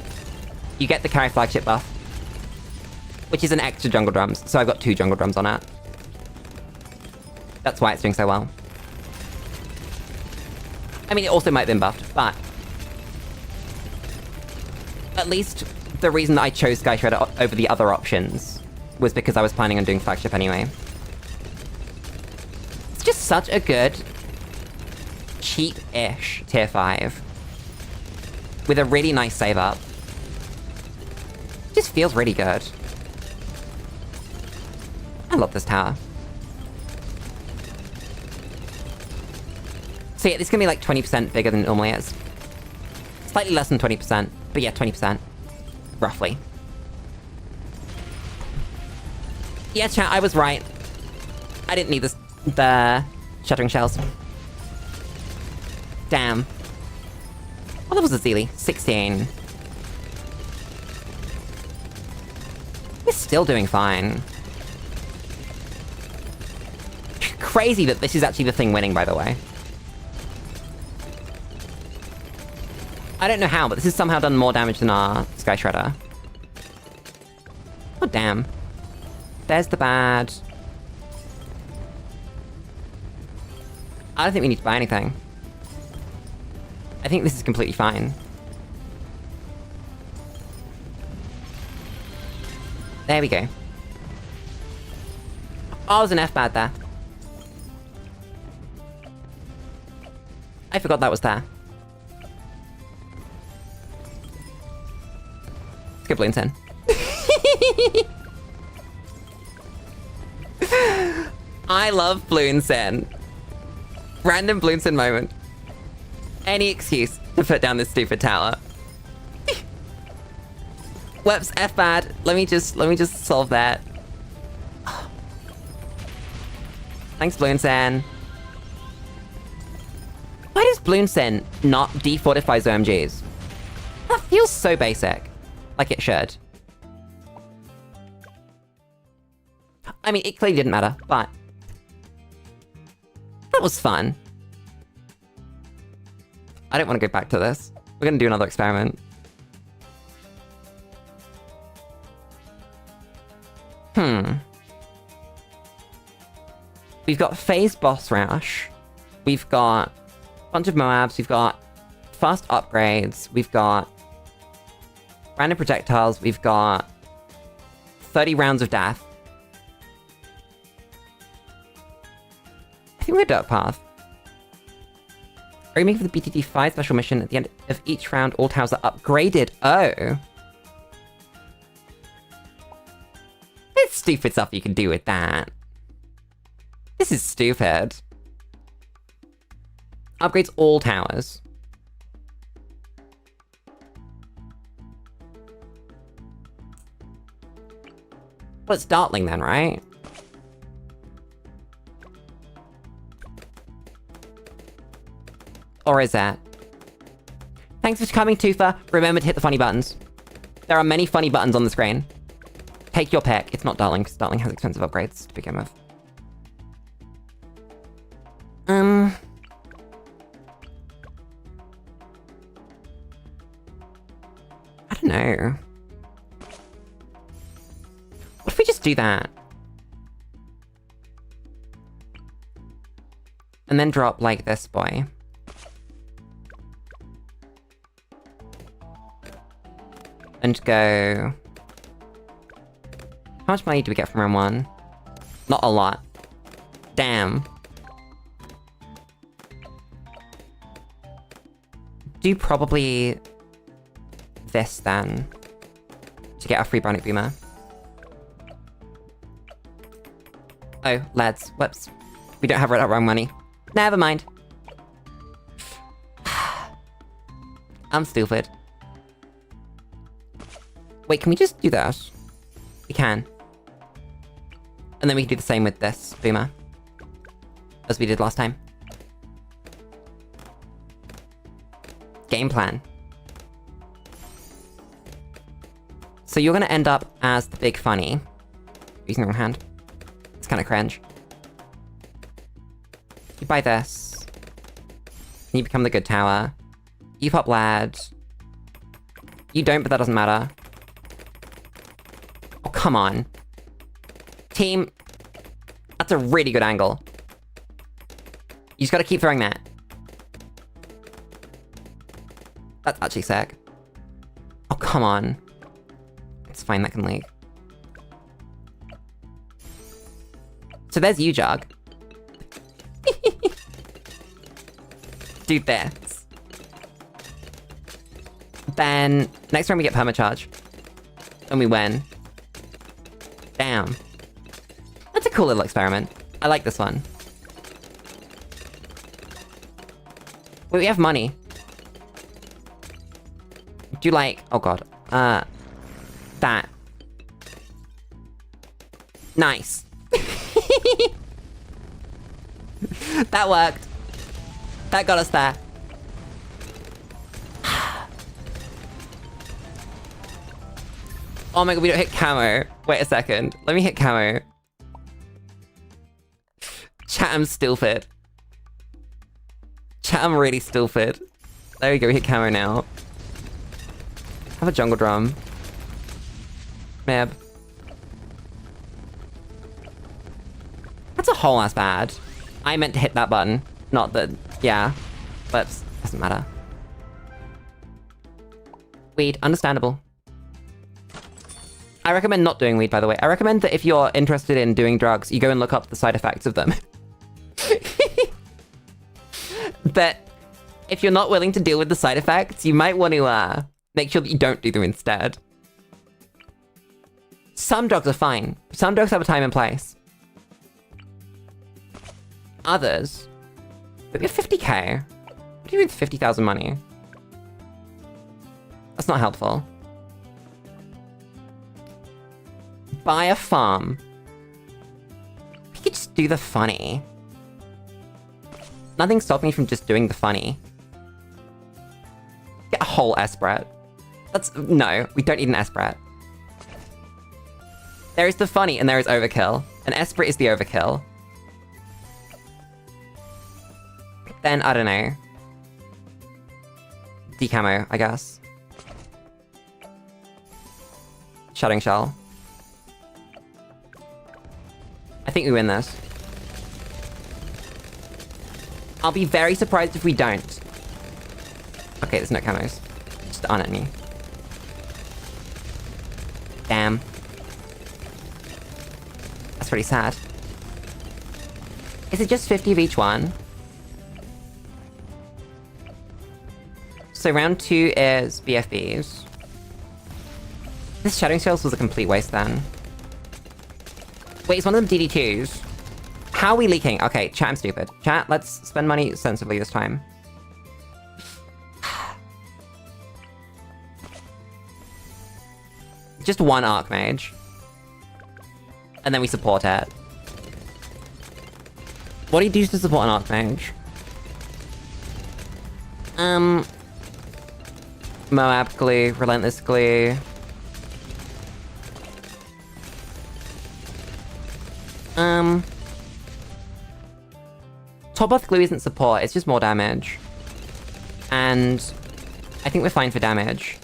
You get the Carry Flagship buff. Which is an extra Jungle Drums, so I've got 2 Jungle Drums on it. That's why it's doing so well. I mean, it also might have been buffed, but... At least the reason that I chose Sky Shredder over the other options was because I was planning on doing Flagship anyway. It's just such a good, cheap-ish tier 5. With a really nice save-up. Just feels really good. I love this tower. So yeah, this is gonna be like 20% bigger than it normally is. Slightly less than 20%, but yeah, 20%. Roughly. Yeah, chat, I was right. I didn't need the Shattering Shells. Damn. Oh, that was a Zeely. 16. We're still doing fine. Crazy that this is actually the thing winning, by the way. I don't know how, but this has somehow done more damage than our Sky Shredder. Oh, damn. There's the bad. I don't think we need to buy anything. I think this is completely fine. There we go. Oh, there's an F bad there. I forgot that was there. Let's go Bloons in. I love Bloons in. Random Bloons in moment. Any excuse to put down this stupid tower. Whoops, F bad. Let me just solve that. Thanks, Bloons. Why does Bloons not defortify OMGs? That feels so basic. Like it should. I mean, it clearly didn't matter, but... that was fun. I don't want to go back to this. We're gonna do another experiment. We've got phase boss rush. We've got a bunch of Moabs. We've got fast upgrades. We've got random projectiles. We've got 30 rounds of death. I think we're Dark Path. Aiming for the BTT5 special mission. At the end of each round, all towers are upgraded. Oh. There's stupid stuff you can do with that. This is stupid. Upgrades all towers. Well, it's Dartling then, right? Or is that? Thanks for coming, Tufa. Remember to hit the funny buttons. There are many funny buttons on the screen. Take your pick. It's not Dartling, because Dartling has expensive upgrades to begin with. I don't know. What if we just do that? And then drop, like, this boy. And go... How much money do we get from round 1? Not a lot. Damn. Do probably... this, then. To get our free Bionic Boomer. Oh, lads. Whoops. We don't have wrong money. Never mind. I'm stupid. Wait, can we just do that? We can. And then we can do the same with this Boomer. As we did last time. Game plan. So you're gonna end up as the big funny. Using the wrong hand. It's kinda cringe. You buy this. And you become the good tower. You pop lad. You don't, but that doesn't matter. Oh, come on. Team. That's a really good angle. You just gotta keep throwing that. That's actually sick. Oh, come on. It's fine, that can leak. So there's you, Jug. Do this. Then, next round we get permacharge. And we win. Damn. That's a cool little experiment. I like this one. Wait, we have money. Do you like... oh god. That. Nice. That worked. That got us there. Oh my god, we don't hit camo. Wait a second. Let me hit camo. Chat, I'm stupid. Chat, I'm really stupid. There we go, we hit camo now. Have a jungle drum. Meb. That's a whole ass bad. I meant to hit that button. Not that, yeah. But doesn't matter. Weed, understandable. I recommend not doing weed, by the way. I recommend that if you're interested in doing drugs, you go and look up the side effects of them. But if you're not willing to deal with the side effects, you might want to make sure that you don't do them instead. Some drugs are fine. Some drugs have a time and place. Others... But we have 50k. What do you mean 50,000 money? That's not helpful. Buy a farm. We could just do the funny. Nothing's stopping me from just doing the funny. Get a whole Esprit. No, we don't need an Esprit. There is the funny and there is overkill. An Esprit is the overkill. Then, I don't know. Decamo, I guess. Shattering Shell. I think we win this. I'll be very surprised if we don't. Okay, there's no camos. Just on at me. Damn. That's pretty sad. Is it just 50 of each one? So round 2 is BFBs. This Shattering Shells was a complete waste then. Wait, is one of them DD2s? How are we leaking? Okay, chat, I'm stupid. Chat, let's spend money sensibly this time. Just one Archmage. And then we support it. What do you do to support an Archmage? Moab Glue, Relentless Glue. Top Off Glue isn't support, it's just more damage. And I think we're fine for damage.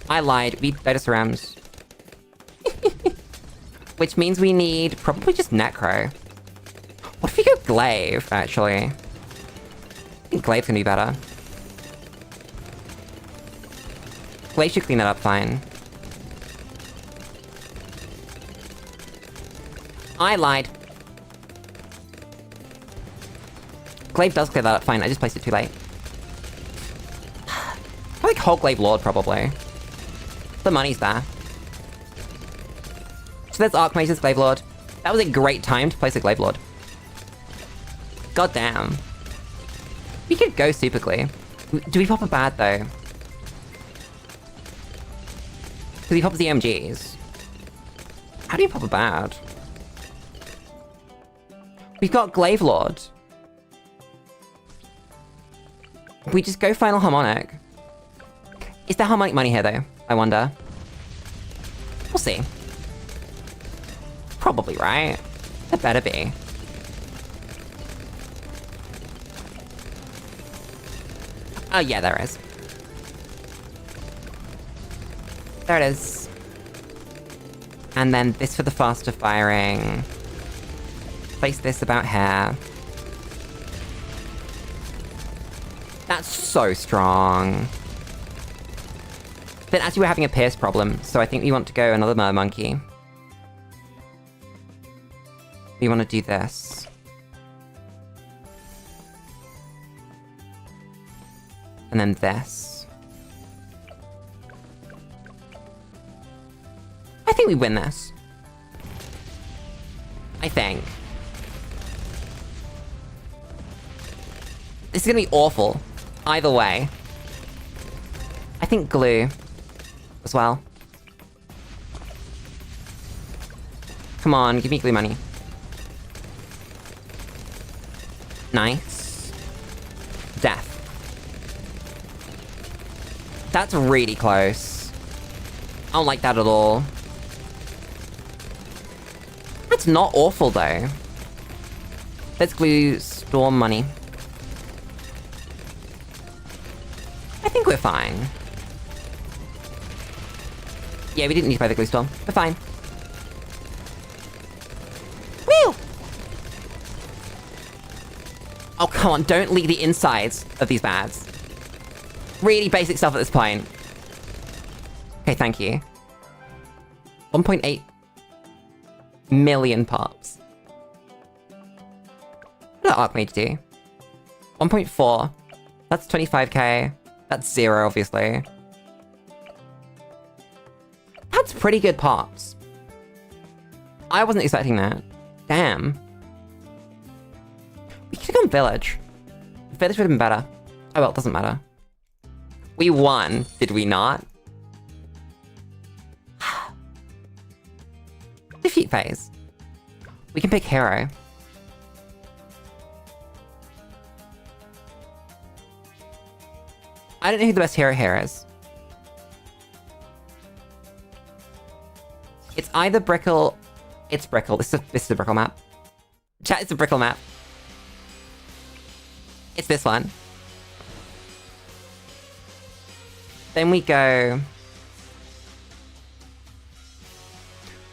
I lied, we better surrounds. Which means we need probably just Necro. What if we go Glaive, actually? I think Glaive's gonna be better. Glaive should clean that up fine. I lied. Glaive does clear that up fine, I just placed it too late. I like whole Glaive Lord, probably. The money's there. So there's Archmage's Glaive Lord. That was a great time to place a Glaive Lord. God damn. We could go Super Glue. Do we pop a bad, though? Because he pops the MGs. How do you pop a bad? We've got Glaive Lord. We just go Final Harmonic. Is there Harmonic money here, though? I wonder. We'll see. Probably, right? There better be. Oh, yeah, there is. There it is. And then this for the faster firing. Place this about here. That's so strong. Then actually we're having a Pierce problem, so I think we want to go another Mermonkey. We want to do this. And then this. I think we win this. I think. This is gonna be awful. Either way. I think Glue. As well. Come on, give me Glue money. Nice. Death. That's really close. I don't like that at all. That's not awful, though. Let's Glue Storm money. I think we're fine. Yeah, we didn't need to buy the Glue Storm. We're fine. Whew! Oh, come on, don't leak the insides of these bads. Really basic stuff at this point. Okay, thank you. 1.8 million pops. What did Archmage do? 1.4. That's 25k. That's 0, obviously. That's pretty good pops. I wasn't expecting that. Damn. We could have gone Village. Village would have been better. Oh well, it doesn't matter. We won, did we not? Defeat phase. We can pick hero. I don't know who the best hero here is. It's either Brickle... It's Brickle. This is a Brickle map. Chat, it's a Brickle map. It's this one. Then we go...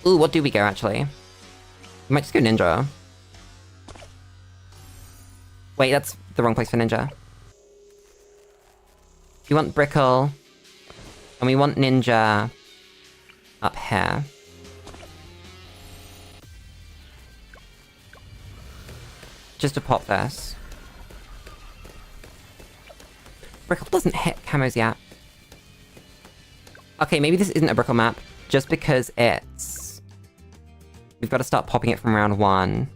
Ooh, what do we go, actually? We might just go Ninja. Wait, that's the wrong place for Ninja. We want Brickle. And we want Ninja... up here. Just to pop this. Brickle doesn't hit camos yet. Okay, maybe this isn't a Brickle map, just because it's... We've got to start popping it from round 1.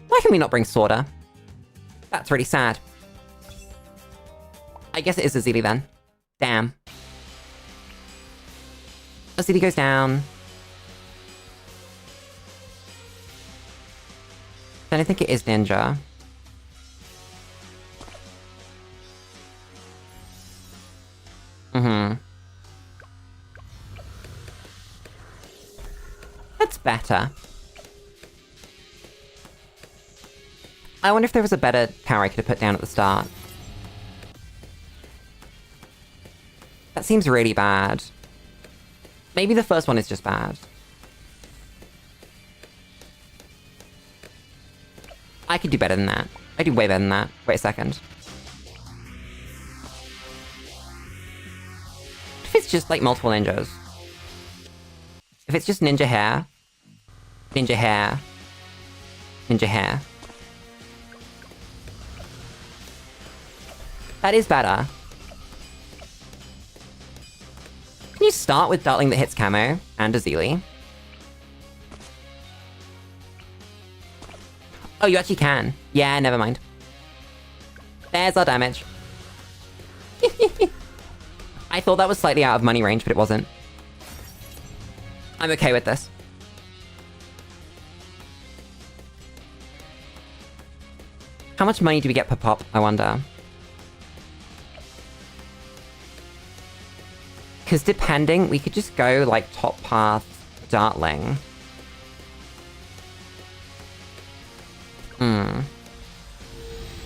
Why can we not bring Sorter? That's really sad. I guess it is Azili then. Damn. Azili goes down. Then I think it is Ninja. Mm-hmm. That's better. I wonder if there was a better power I could have put down at the start. That seems really bad. Maybe the first one is just bad. I could do better than that. I do way better than that. Wait a second. If it's just like multiple ninjas. If it's just ninja hair. Ninja hair. Ninja hair. That is better. Can you start with Dartling that hits camo and Azili? Oh, you actually can. Yeah, never mind. There's our damage. I thought that was slightly out of money range, but it wasn't. I'm okay with this. How much money do we get per pop, I wonder? Because depending, we could just go, like, top path Dartling.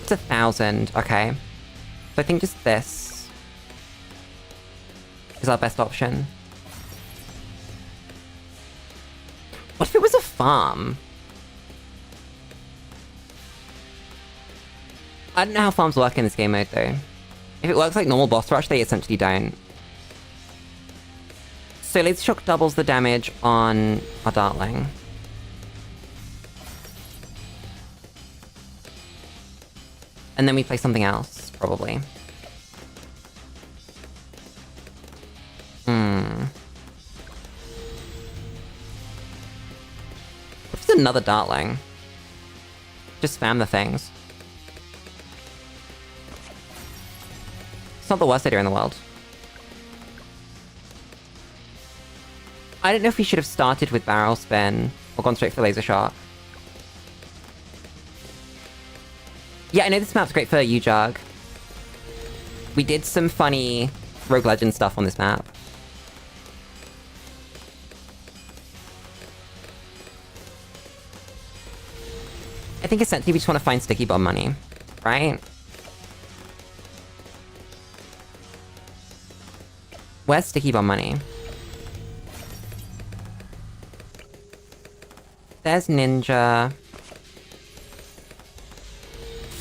It's 1,000, okay. So I think just this is our best option. What if it was a farm? I don't know how farms work in this game mode, though. If it works like normal boss rush, they essentially don't. So Laser Shock doubles the damage on our Dartling. And then we play something else, probably. What if it's another Dartling? Just spam the things. It's not the worst idea in the world. I don't know if we should have started with Barrel Spin, or gone straight for Laser Shock. Yeah, I know this map's great for U-Jug. We did some funny Rogue Legend stuff on this map. I think essentially we just want to find Sticky Bomb money, right? Where's Sticky Bomb money? There's Ninja.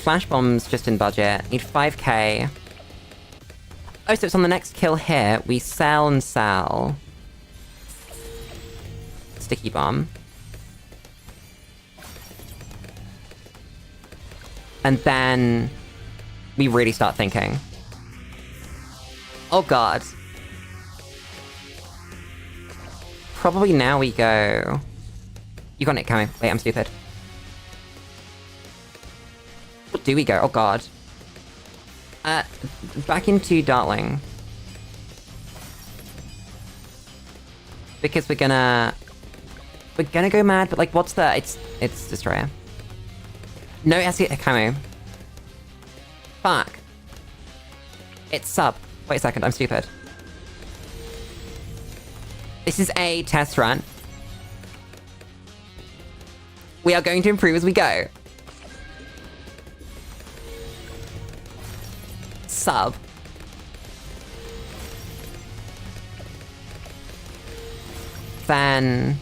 Flash Bomb's just in budget. Need 5k. Oh, so it's on the next kill here. We sell and sell. Sticky bomb. And then we really start thinking. Oh god. Probably now we go... You got it coming. Wait, I'm stupid. What do we go? Oh god. Back into Dartling. Because we're gonna go mad, but like, what's the... It's Destroyer. No, it has to get a camo. Fuck. It's sub. Wait a second, I'm stupid. This is a test run. We are going to improve as we go. Sub. Then...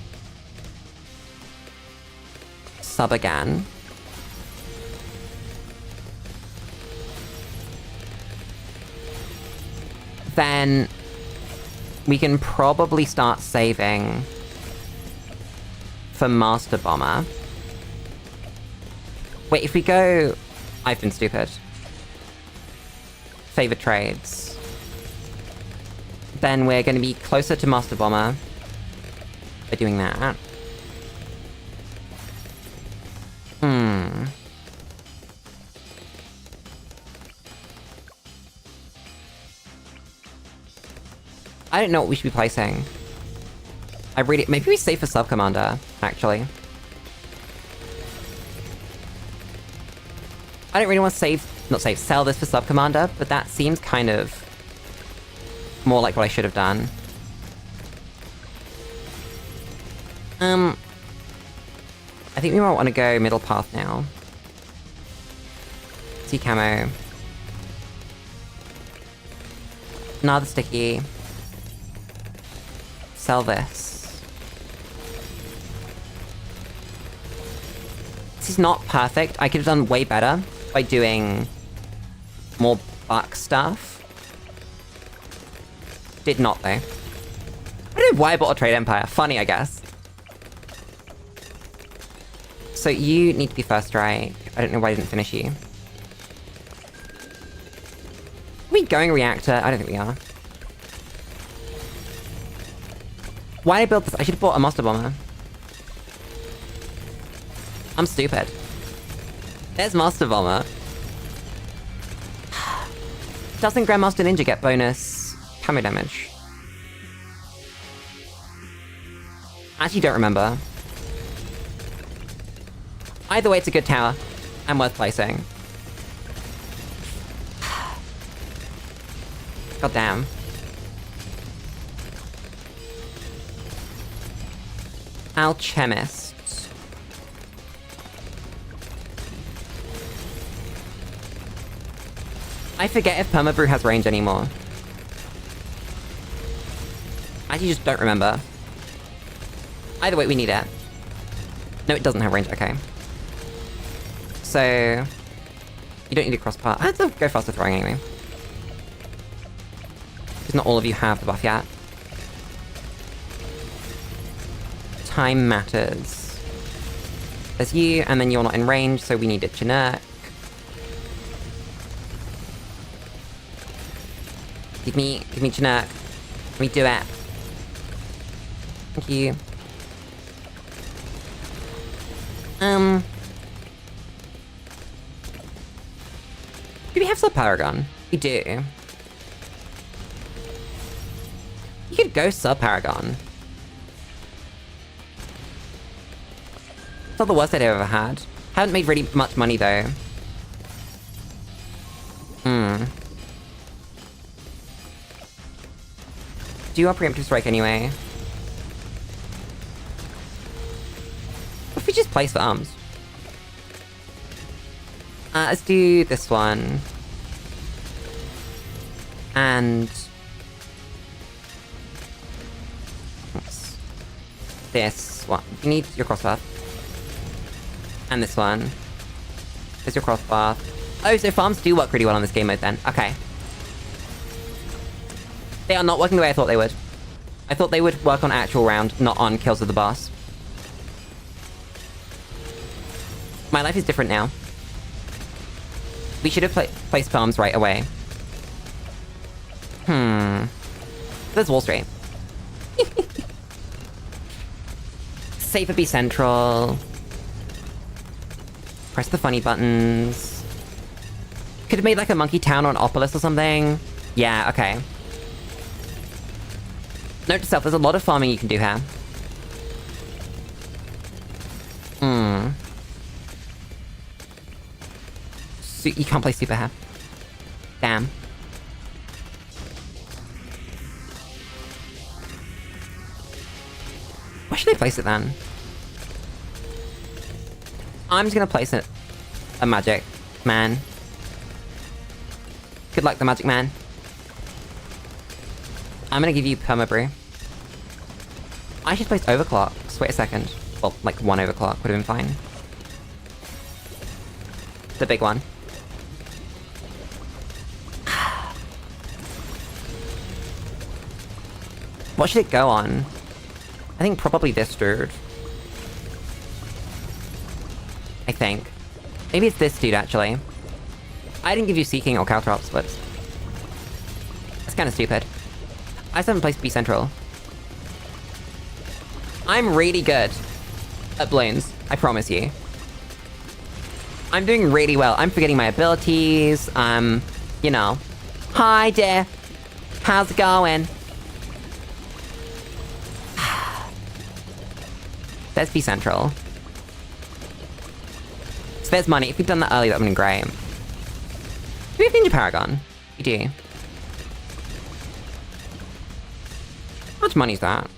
Sub again. Then... We can probably start saving... for Master Bomber. Wait, if we go... I've been stupid. Favorite trades. Then we're gonna be closer to Master Bomber by doing that. I don't know what we should be placing. Maybe we save for Sub Commander, actually. I don't really want to sell this for Sub Commander, but that seems kind of more like what I should have done. I think we might want to go middle path now. See camo. Another sticky. Sell this. This is not perfect. I could have done way better by doing more buck stuff. Did not, though. I don't know why I bought a Trade Empire. Funny, I guess. So you need to be first strike. I don't know why I didn't finish you. Are we going reactor? I don't think we are. Why did I build this? I should have bought a Master Bomber. I'm stupid. There's Master Bomber. Doesn't Grandmaster Ninja get bonus camo damage? Actually don't remember. Either way, it's a good tower. And worth placing. God damn. Alchemist. I forget if Permabrew has range anymore. I actually just don't remember. Either way, we need it. No, it doesn't have range, okay. So... You don't need a crossbar. I have to go faster throwing anyway. Because not all of you have the buff yet. Time matters. There's you, and then you're not in range, so we need a Chinook. Give me Chinook. Let me do it. Thank you. Do we have Sub-Paragon? We do. You could go Sub-Paragon. It's not the worst idea I've ever had. Haven't made really much money, though. Do you want preemptive strike anyway? What if we just place for arms? Let's do this one. And... this one. You need your crossbar. And this one. There's your crossbar. Oh, so farms do work really well on this game mode then. Okay. They are not working the way I thought they would. I thought they would work on actual round, not on kills of the boss. My life is different now. We should have placed bombs right away. There's Wall Street. Safer be central. Press the funny buttons. Could have made like a monkey town or an opolis or something. Yeah, okay. Note to self, there's a lot of farming you can do here. You can't play super here. Damn. Where should I place it then? I'm just gonna place it. A magic man. Good luck, the magic man. I'm gonna give you perma-brew. I should place overclocks. Wait a second. Well, like one overclock would have been fine. The big one. What should it go on? I think probably this dude. I think. Maybe it's this dude, actually. I didn't give you Seeking or Caltrops, but... That's kinda stupid. I just haven't placed B Central. I'm really good at Bloons, I promise you. I'm doing really well. I'm forgetting my abilities, you know. Hi there. How's it going? There's B Central. So there's money. If we'd done that earlier, that would have been great. Do we have Ninja Paragon? We do. How much money is that?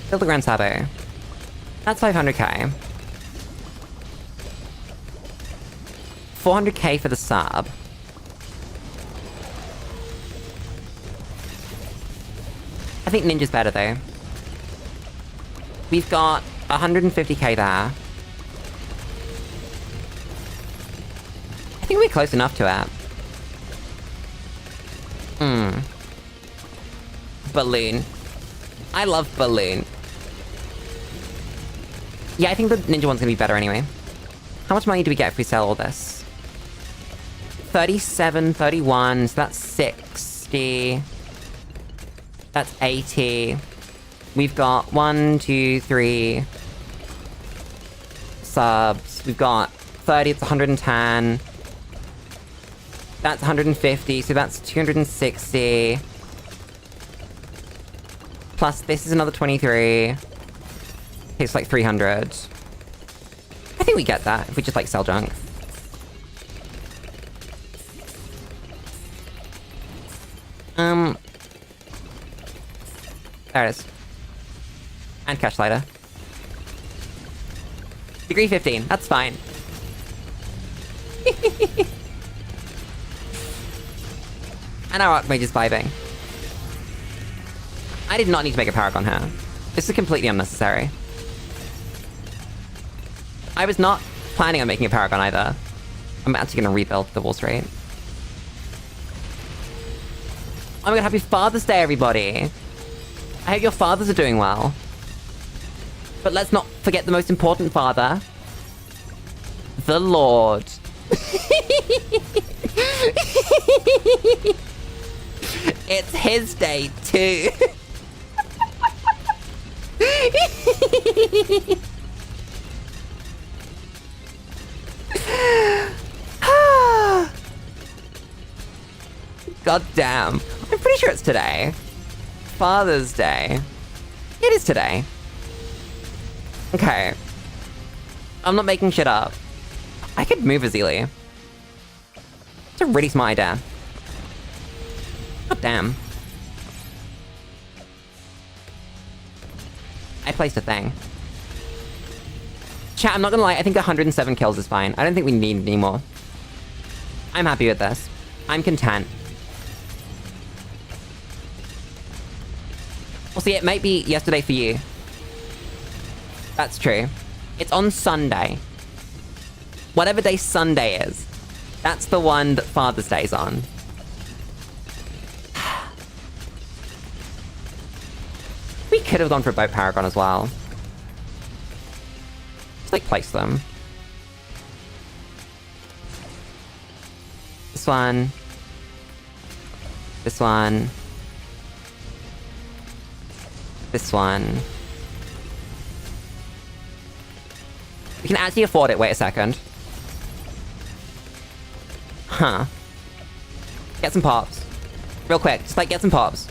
Build a Grand Sabo. That's 500k. 400k for the sub. I think Ninja's better though. We've got 150k there. I think we're close enough to it. Balloon. I love Balloon. Yeah, I think the Ninja one's gonna be better anyway. How much money do we get if we sell all this? 37, 31, so that's 60. That's 80. We've got 1, 2, 3 subs. We've got 30, it's 110. That's 150, so that's 260. Plus this is another 23. It's like 300. I think we get that if we just like sell junk. There it is. And cash slider. Degree 15, that's fine. And our Archmage is vibing. I did not need to make a Paragon here. This is completely unnecessary. I was not planning on making a Paragon either. I'm actually gonna rebuild the Wall Street. Oh my god, happy Father's Day, everybody! I hope your fathers are doing well. But let's not forget the most important father. The Lord. It's his day, too. God damn. I'm pretty sure it's today. Father's Day. It is today. Okay. I'm not making shit up. I could move Azili. It's a really smart idea. God damn. I placed a thing. Chat, I'm not gonna lie, I think 107 kills is fine. I don't think we need any more. I'm happy with this. I'm content. Well, see, it might be yesterday for you. That's true. It's on Sunday. Whatever day Sunday is, that's the one that Father's Day's on. could have gone for a boat paragon as well. Just like place them. This one. This one. This one. We can actually afford it. Wait a second. Huh. Get some pops. Real quick. Just like get some pops.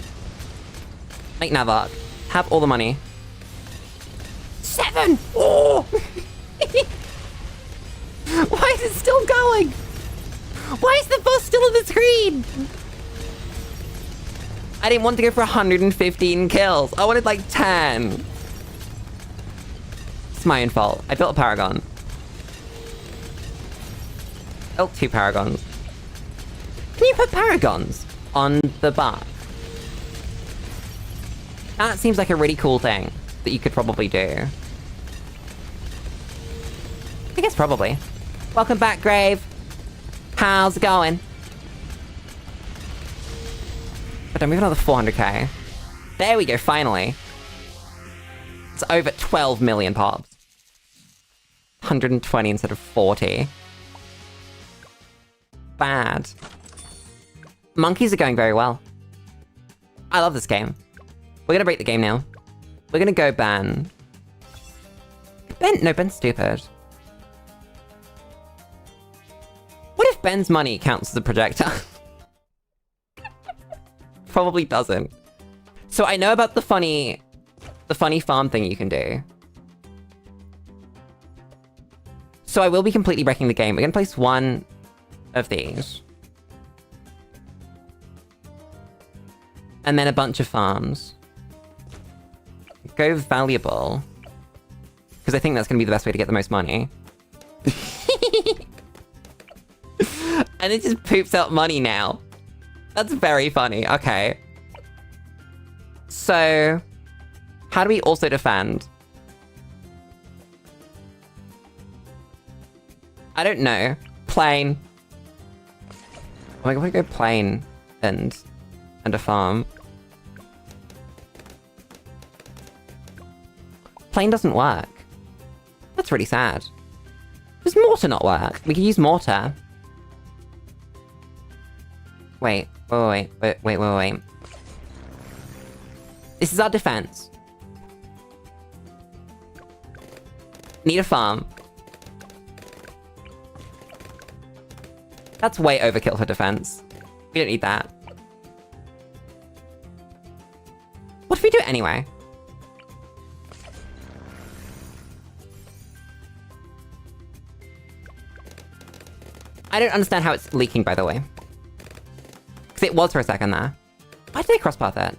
Make Navok. Have all the money. 7! Oh! Why is it still going? Why is the bus still on the screen? I didn't want to go for 115 kills. I wanted like 10. It's my own fault. I built a paragon. Built 2 paragons. Can you put paragons on the bar? That seems like a really cool thing that you could probably do. I guess probably. Welcome back, Grave. How's it going? But I'm moving another 400k. There we go, finally. It's over 12 million pops. 120 instead of 40. Bad. Monkeys are going very well. I love this game. We're gonna break the game now. We're gonna go Ben. No, Ben's stupid. What if Ben's money counts as a projector? Probably doesn't. So I know about the funny farm thing you can do. So I will be completely breaking the game. We're gonna place one of these. And then a bunch of farms. Go valuable. Because I think that's gonna be the best way to get the most money. And it just poops out money now. That's very funny. Okay. So, how do we also defend? I don't know. Plane. Oh my god, we go plane and a farm. Plane doesn't work. That's really sad. Does mortar not work? We can use mortar. Wait. This is our defense. Need a farm. That's way overkill for defense. We don't need that. What if we do it anyway? I don't understand how it's leaking, by the way. Because it was for a second there. Why did I crosspath it?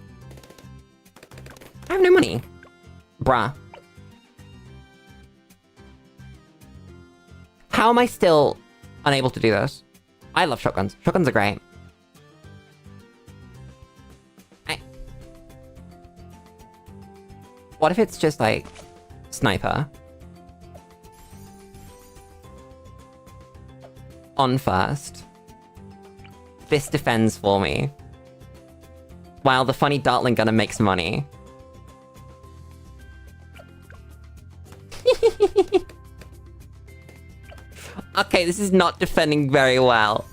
I have no money. Bruh. How am I still unable to do this? I love shotguns. Shotguns are great. What if it's just like sniper? On first. This defends for me. While the funny Dartling gunner makes money. Okay, this is not defending very well.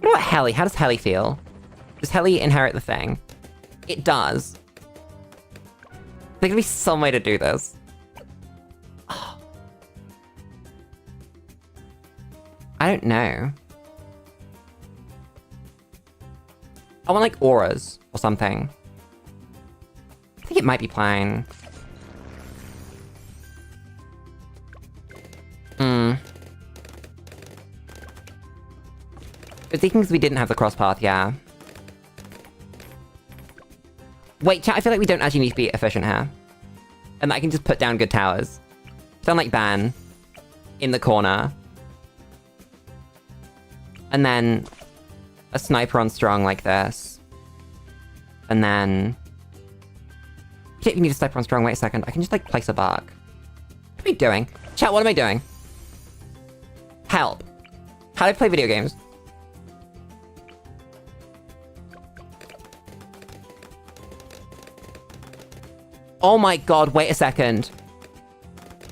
What about Heli? How does Heli feel? Does Heli inherit the thing? It does. There's gonna be some way to do this. Oh. I don't know. I want like auras or something. I think it might be plain. It's because we didn't have the cross path, yeah. Wait, chat, I feel like we don't actually need to be efficient here. And I can just put down good towers. Sound like Ban. In the corner. And then a sniper on strong like this. And then... I don't even need a sniper on strong, wait a second. I can just like place a bark. What am I doing? Chat, what am I doing? Help. How do I play video games? Oh my god, wait a second.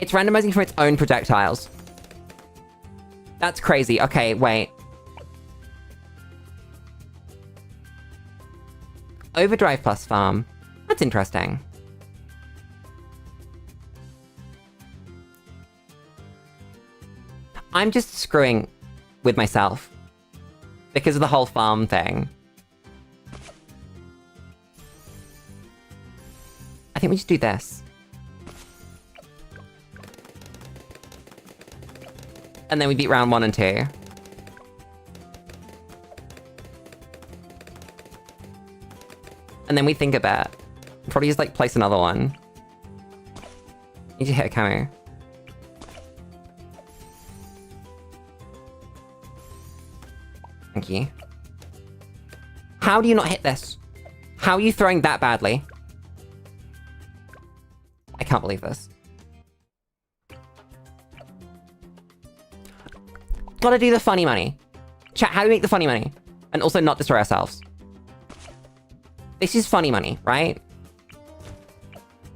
It's randomizing for its own projectiles. That's crazy. Okay, wait. Overdrive plus farm. That's interesting. I'm just screwing with myself because of the whole farm thing. I think we just do this. And then we beat round 1 and 2. And then we think a bit. Probably just, like, place another one. Need to hit a camo. Thank you. How do you not hit this? How are you throwing that badly? I can't believe this. Gotta do the funny money. Chat, how do we make the funny money? And also not destroy ourselves. This is funny money, right?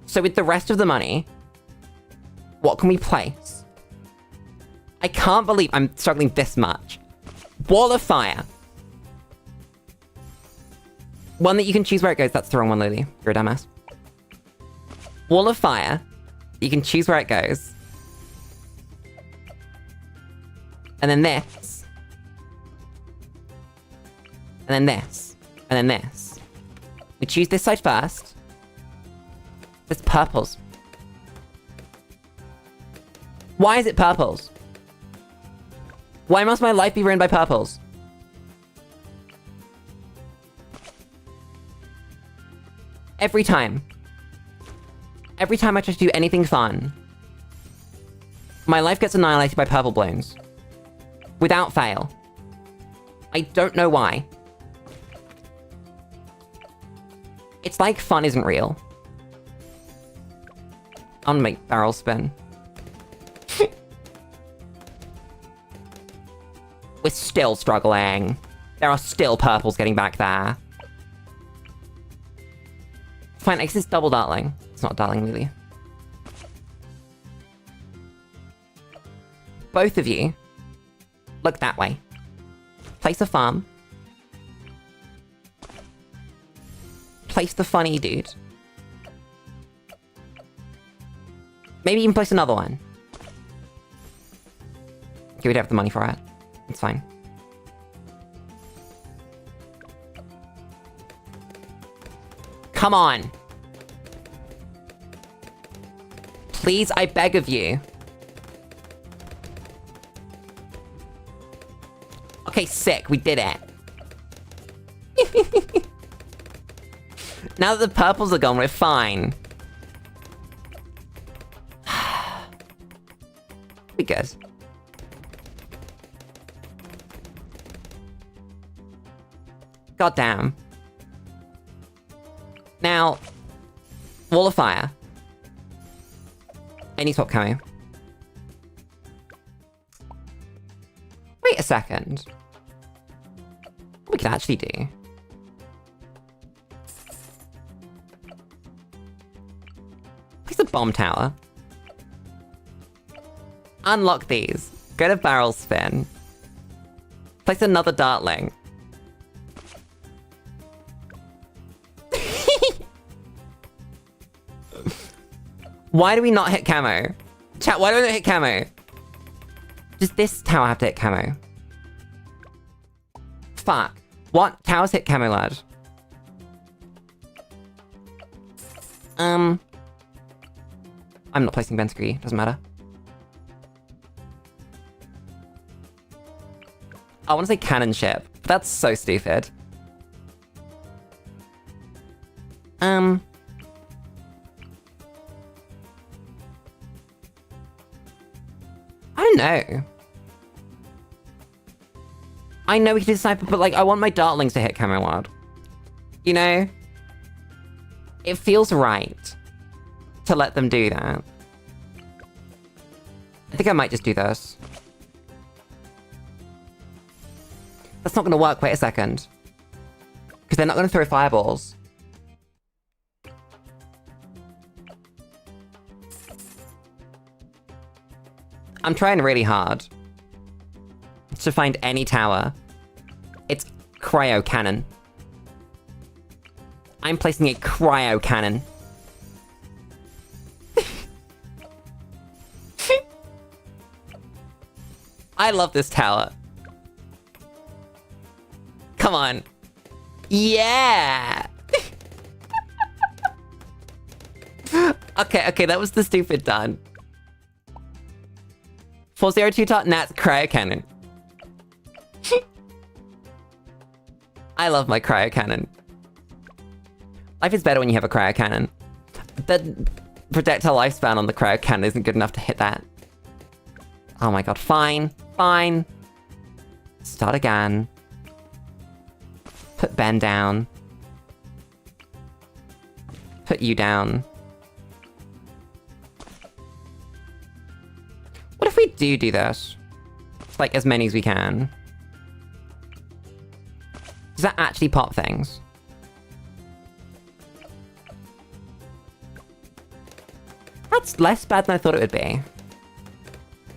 So with the rest of the money, what can we place? I can't believe I'm struggling this much. Wall of fire. One that you can choose where it goes. That's the wrong one, Lily. You're a dumbass. Wall of fire. You can choose where it goes. And then this. And then this. And then this. We choose this side first. It's purples. Why is it purples? Why must my life be ruined by purples? Every time. Every time I try to do anything fun, my life gets annihilated by purple Bloons. Without fail. I don't know why. It's like fun isn't real. I'm gonna make barrel spin. We're still struggling. There are still purples getting back there. Fine, I guess it's double dartling. It's not dartling, Lily. Both of you, look that way. Place a farm. Place the funny dude. Maybe even place another one. Okay, we don't have the money for it. It's fine. Come on! Please, I beg of you. Okay, sick. We did it. Now that the purples are gone, we're fine. Be good. God damn. Now, wall of fire. Any swap camo. Wait a second. What we can actually do. Place a bomb tower. Unlock these. Go to barrel spin. Place another dartling. Why do we not hit camo? Chat, why do we not hit camo? Does this tower have to hit camo? Fuck. What? Towers hit camo, lad. I'm not placing Ben Scree. Doesn't matter. I want to say cannon ship. But that's so stupid. I don't know. I know we can do sniper, but like, I want my dartlings to hit camo ward. You know? It feels right to let them do that. I think I might just do this. That's not gonna work, wait a second. Because they're not gonna throw fireballs. I'm trying really hard to find any tower. It's cryo cannon. I'm placing a cryo cannon. I love this tower. Come on. Yeah! Okay, that was the stupid done. 402 tot, Nat's cryo cannon. I love my cryo cannon. Life is better when you have a cryo cannon. The projectile lifespan on the cryo cannon isn't good enough to hit that. Oh my god, fine. Start again. Put Ben down. Put you down. What if we do this? Like, as many as we can. Does that actually pop things? That's less bad than I thought it would be.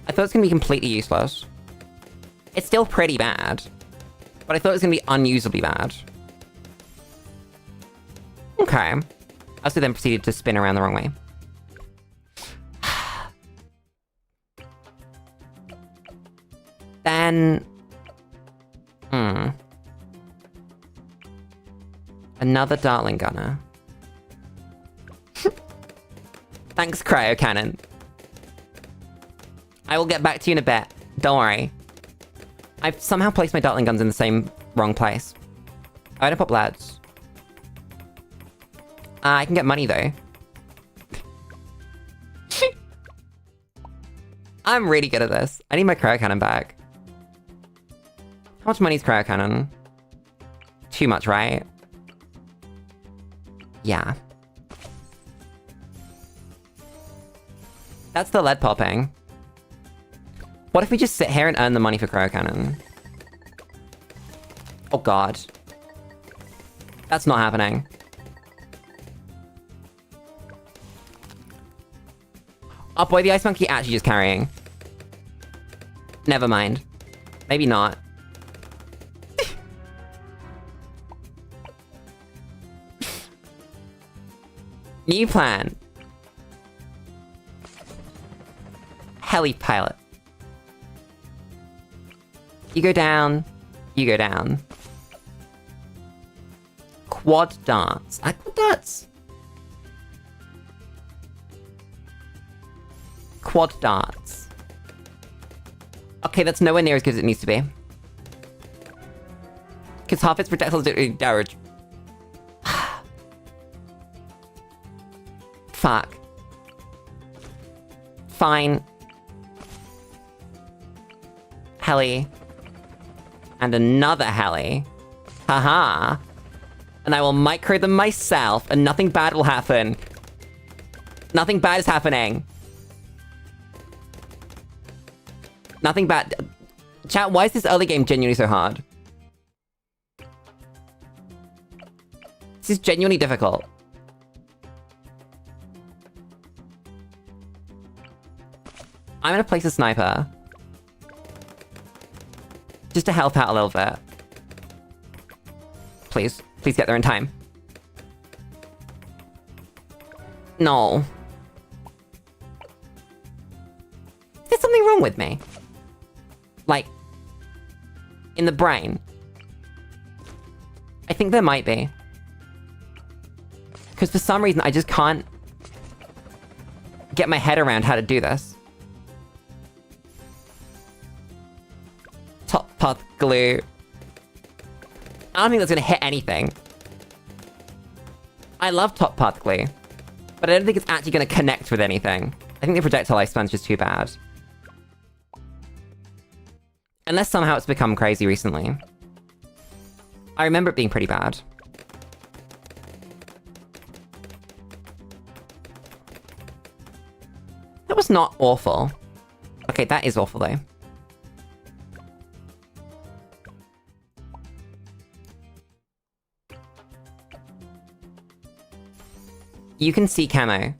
I thought it was gonna be completely useless. It's still pretty bad. But I thought it was gonna be unusably bad. Okay. Also then proceeded to spin around the wrong way. Then... Another Dartling Gunner. Thanks, Cryo Cannon. I will get back to you in a bit. Don't worry. I've somehow placed my Dartling Guns in the same wrong place. I don't pop lads. I can get money, though. I'm really good at this. I need my Cryo Cannon back. How much money is Cryo Cannon? Too much, right? Yeah. That's the lead popping. What if we just sit here and earn the money for Cryo Cannon? Oh god. That's not happening. Oh boy, the Ice Monkey actually just carrying. Never mind. Maybe not. New plan. Heli pilot. You go down. You go down. Quad darts. Quad darts. Quad darts. Okay, that's nowhere near as good as it needs to be. Because half its projectiles do damage. Fuck. Fine. Heli. And another heli. Haha. And I will micro them myself, and nothing bad will happen. Nothing bad is happening. Nothing bad. Chat, why is this early game genuinely so hard? This is genuinely difficult. I'm gonna place a sniper. Just to help out a little bit. Please. Please get there in time. No. Is there something wrong with me? Like... in the brain? I think there might be. Because for some reason I just can't... get my head around how to do this. Top path glue. I don't think that's gonna hit anything. I love top path glue, but I don't think it's actually gonna connect with anything. I think the projectile lifespan's just too bad. Unless somehow it's become crazy recently. I remember it being pretty bad. That was not awful. Okay, that is awful though. You can see camo.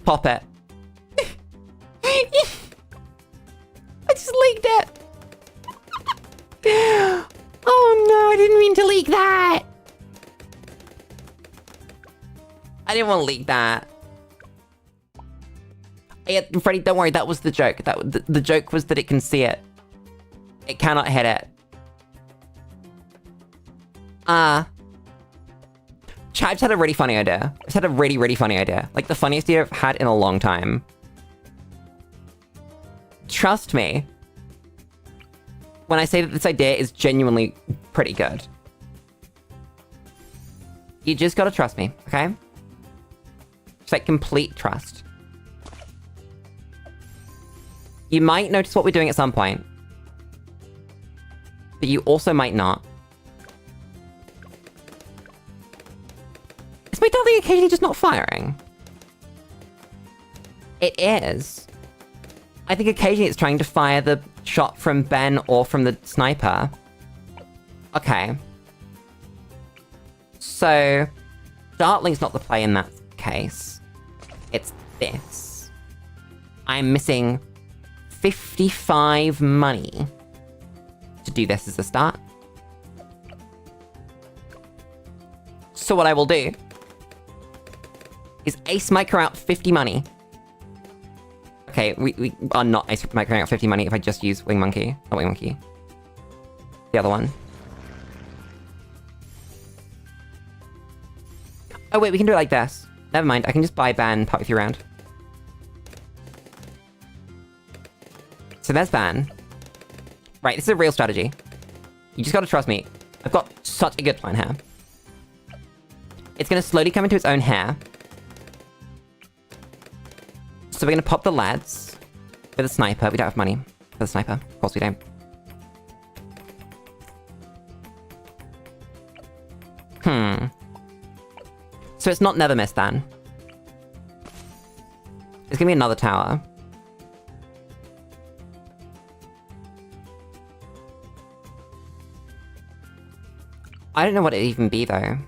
Pop it. mean to leak that! I didn't want to leak that. Yeah, Freddy, don't worry, that was the joke. The joke was that it can see it. It cannot hit it. Chat's had a really funny idea. It's had a really, really funny idea. Like, the funniest idea I've had in a long time. Trust me when I say that this idea is genuinely pretty good. You just gotta trust me, okay? It's like complete trust. You might notice what we're doing at some point, but you also might not. Is my darling occasionally just not firing? It is. I think occasionally it's trying to fire the shot from Ben or from the sniper. Okay. So, Dartling's not the play in that case. It's this. I'm missing 55 money to do this as a start. So what I will do is ace micro out 50 money. Okay, we are not ace microing out 50 money if I just use Wing Monkey. Not Wing Monkey. The other one. Oh wait, we can do it like this. Never mind, I can just buy ban partway through round. So there's ban. Right, this is a real strategy. You just gotta trust me. I've got such a good plan here. It's gonna slowly come into its own hair. So we're gonna pop the lads with a sniper. We don't have money for the sniper. Of course we don't. So it's not never miss then. It's gonna be another tower. I don't know what it'd even be though.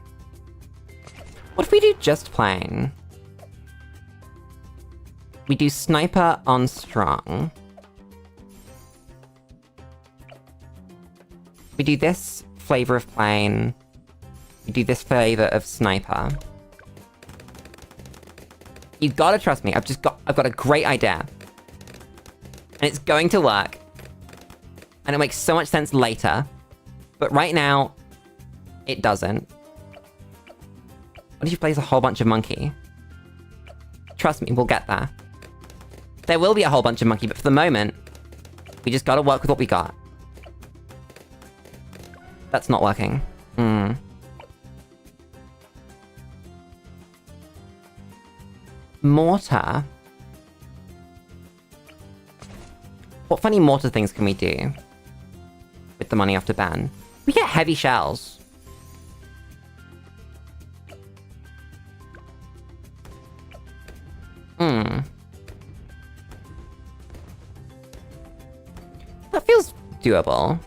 What if we do just plain? We do sniper on strong. We do this flavor of plain. We do this flavor of sniper. You gotta trust me. I've got a great idea. And it's going to work. And it makes so much sense later. But right now, it doesn't. What if you place a whole bunch of monkey? Trust me, we'll get there. There will be a whole bunch of monkey, but for the moment, we just gotta work with what we got. That's not working. Mortar? What funny mortar things can we do with the money after ban? We get heavy shells. That feels doable.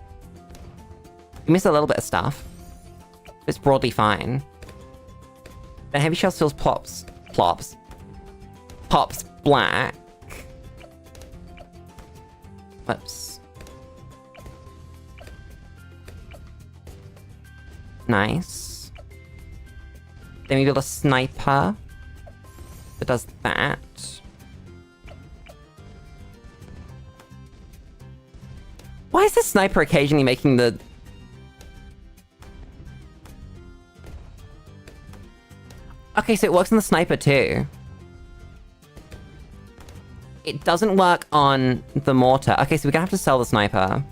We miss a little bit of stuff. It's broadly fine. The heavy shell still pops black. Whoops. Nice. Then we build a sniper that does that. Why is the sniper occasionally making the... Okay, so it works on the sniper too. It doesn't work on the mortar. Okay, so we're gonna have to sell the sniper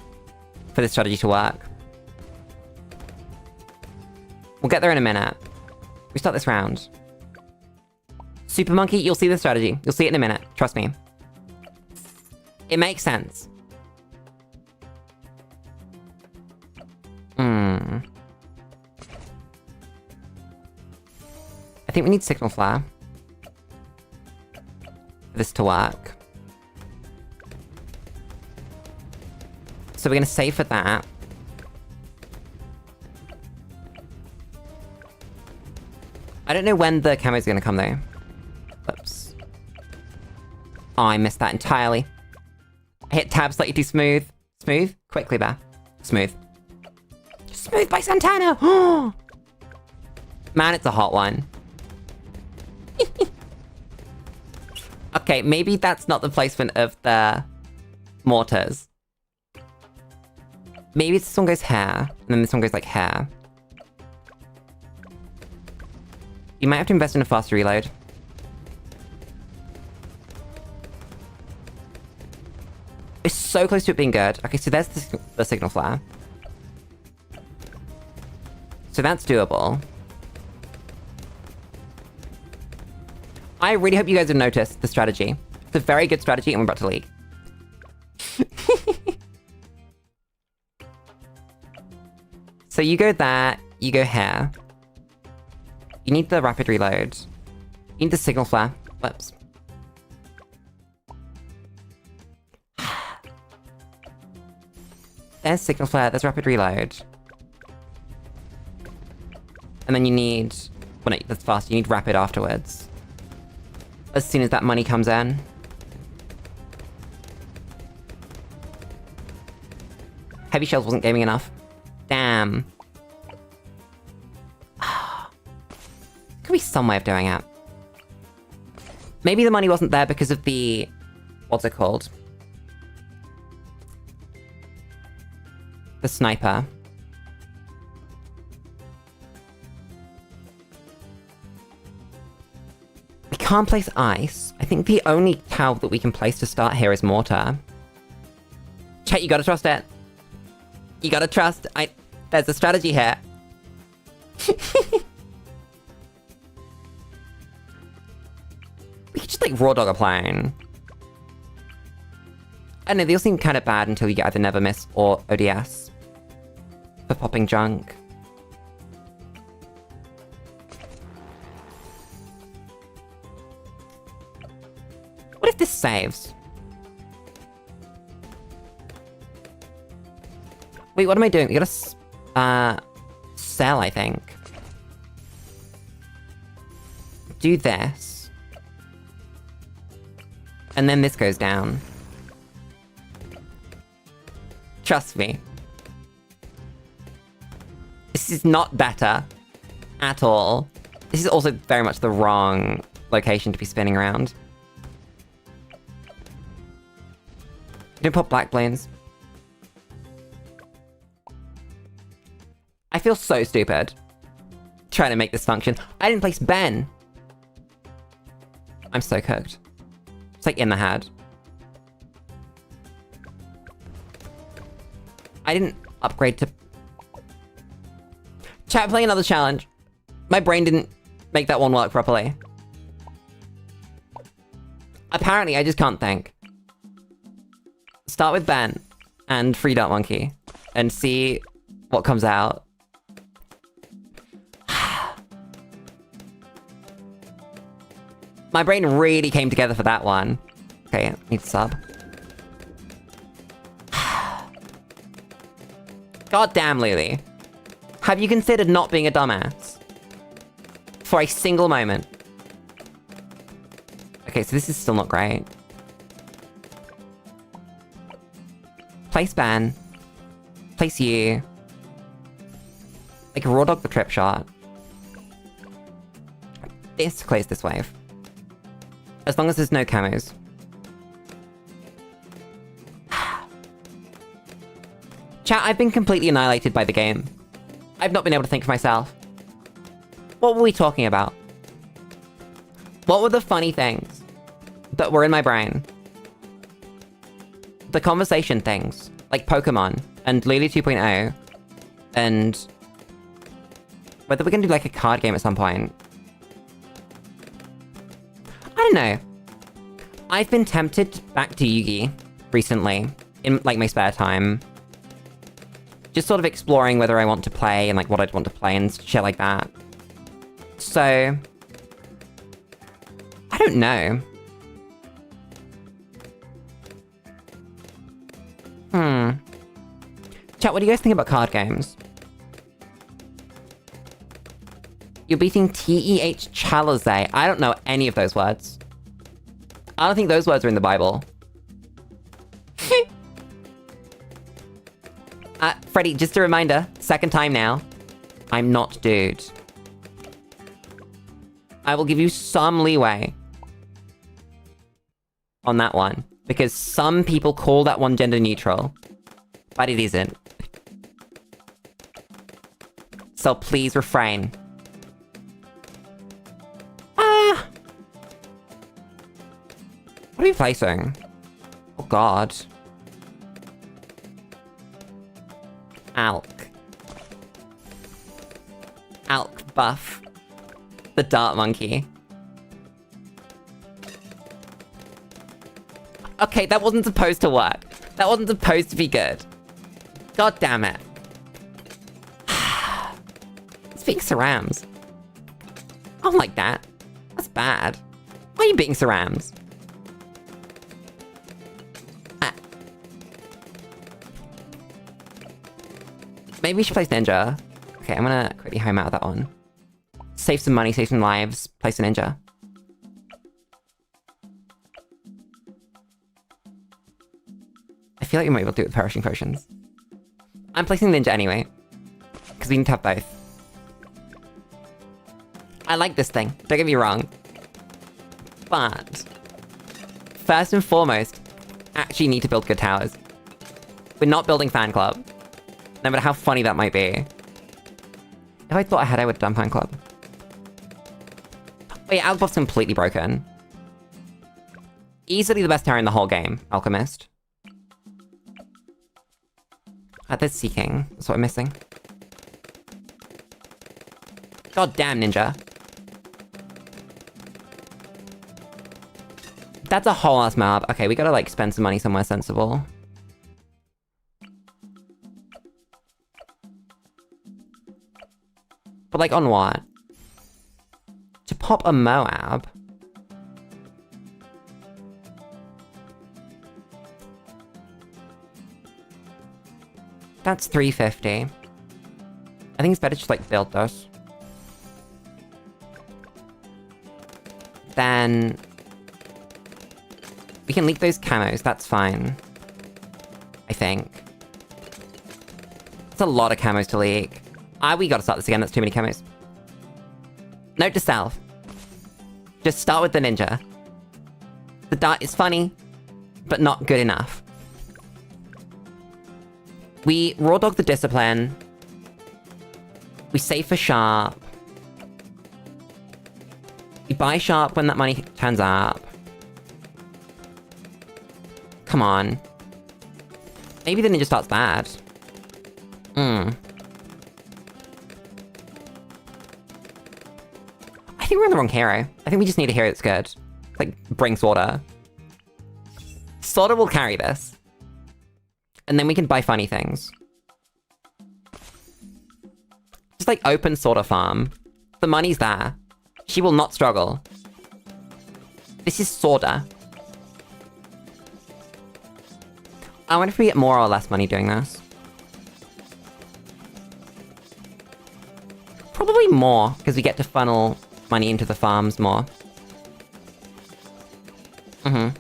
for this strategy to work. We'll get there in a minute. We start this round. Super Monkey, you'll see the strategy. You'll see it in a minute. Trust me. It makes sense. I think we need Signal Flare for this to work. So we're gonna save for that. I don't know when the camo's gonna come though. Whoops. Oh, I missed that entirely. I hit tab slightly too smooth. Smooth? Quickly, Bear. Smooth. Smooth by Santana! Man, it's a hot one. Okay, maybe that's not the placement of the mortars. Maybe this one goes here, and then this one goes like here. You might have to invest in a faster reload. It's so close to it being good. Okay, so there's the signal flare. So that's doable. I really hope you guys have noticed the strategy. It's a very good strategy and we're about to leak. So you go there, you go here. You need the rapid reload. You need the signal flare. Whoops. There's signal flare, there's rapid reload. And then you need... Well, no, that's fast. You need rapid afterwards. As soon as that money comes in. Heavy shells wasn't gaming enough. Damn. Could be some way of doing it. Maybe the money wasn't there because of the... What's it called? The sniper. We can't place ice. I think the only tower that we can place to start here is mortar. Chat, you gotta trust it. You gotta trust. There's a strategy here. We could just like raw dog a plane. I don't know, they all seem kind of bad until you get either Never Miss or ODS. For popping junk. What if this saves? Wait, what am I doing? We gotta, sell, I think. Do this. And then this goes down. Trust me. This is not better. At all. This is also very much the wrong location to be spinning around. Don't pop black Bloons. I feel so stupid. Trying to make this function. I didn't place Ben. I'm so cooked. It's like in the head. I didn't upgrade to... Chat, play another challenge. My brain didn't make that one work properly. Apparently, I just can't think. Start with Ben and Free Dart Monkey and see what comes out. My brain really came together for that one. Okay, need sub. God damn, Lulu. Have you considered not being a dumbass? For a single moment. Okay, so this is still not great. Place ban. Place you. Like, raw dog the trip shot. This clears this wave. As long as there's no camos. Chat, I've been completely annihilated by the game. I've not been able to think for myself. What were we talking about? What were the funny things that were in my brain? The conversation things, like Pokemon, and Lulu 2.0, and... whether we're gonna do like a card game at some point. I don't know. I've been tempted back to Yugi recently, in like my spare time. Just sort of exploring whether I want to play and like what I'd want to play and shit like that. So... I don't know. Chat, what do you guys think about card games? You're beating TEH Challenge. I don't know any of those words. I don't think those words are in the Bible. Freddy, just a reminder, second time now. I'm not dude. I will give you some leeway on that one, because some people call that one gender neutral, but it isn't. So please refrain. Ah! What are you placing? Oh god. Alk. Alk buff. The dart monkey. Okay, that wasn't supposed to work. That wasn't supposed to be good. God damn it. It's being Sarams. I don't like that. That's bad. Why are you being Sarams? Ah. Maybe we should place Ninja. Okay, I'm gonna quickly home out of that one. Save some money, save some lives, place a Ninja. I feel like we might be able to do it with perishing potions. I'm placing Ninja anyway, because we need to have both. I like this thing, don't get me wrong. But first and foremost, actually need to build good towers. We're not building fan club, no matter how funny that might be. If I thought ahead, I would have done fan club. Wait, Albuff's completely broken. Easily the best tower in the whole game, Alchemist. There's Seeking. That's what I'm missing. God damn, Ninja. That's a whole ass mob. Okay, we gotta, like, spend some money somewhere sensible. But, like, on what? To pop a Moab? That's 350. I think it's better to just, like, build those. Then we can leak those camos, that's fine. I think. It's a lot of camos to leak. We gotta start this again, that's too many camos. Note to self. Just start with the Ninja. The dart is funny, but not good enough. We raw dog the discipline. We save for sharp. We buy sharp when that money turns up. Come on. Maybe the Ninja starts bad. I think we're on the wrong hero. I think we just need a hero that's good. Like, bring Sorta. Sorta will carry this. And then we can buy funny things. Just like open Sorta farm. The money's there. She will not struggle. This is Sorta. I wonder if we get more or less money doing this. Probably more, because we get to funnel money into the farms more. No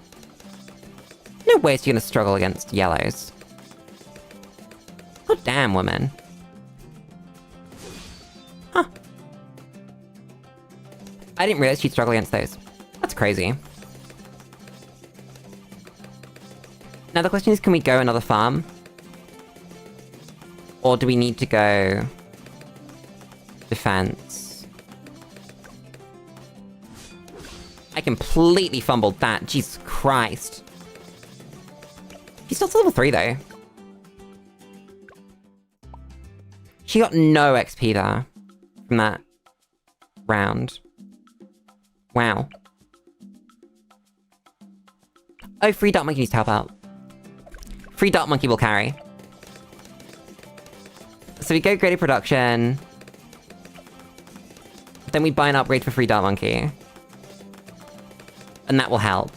way she's gonna struggle against yellows. God damn, woman. Huh. I didn't realize she'd struggle against those. That's crazy. Now the question is, can we go another farm? Or do we need to go defense? I completely fumbled that, Jesus Christ. She's still level 3 though. She got no XP there from that round. Wow. Oh, free Dart Monkey needs to help out. Free Dart Monkey will carry. So we go graded production. Then we buy an upgrade for free Dart Monkey. And that will help.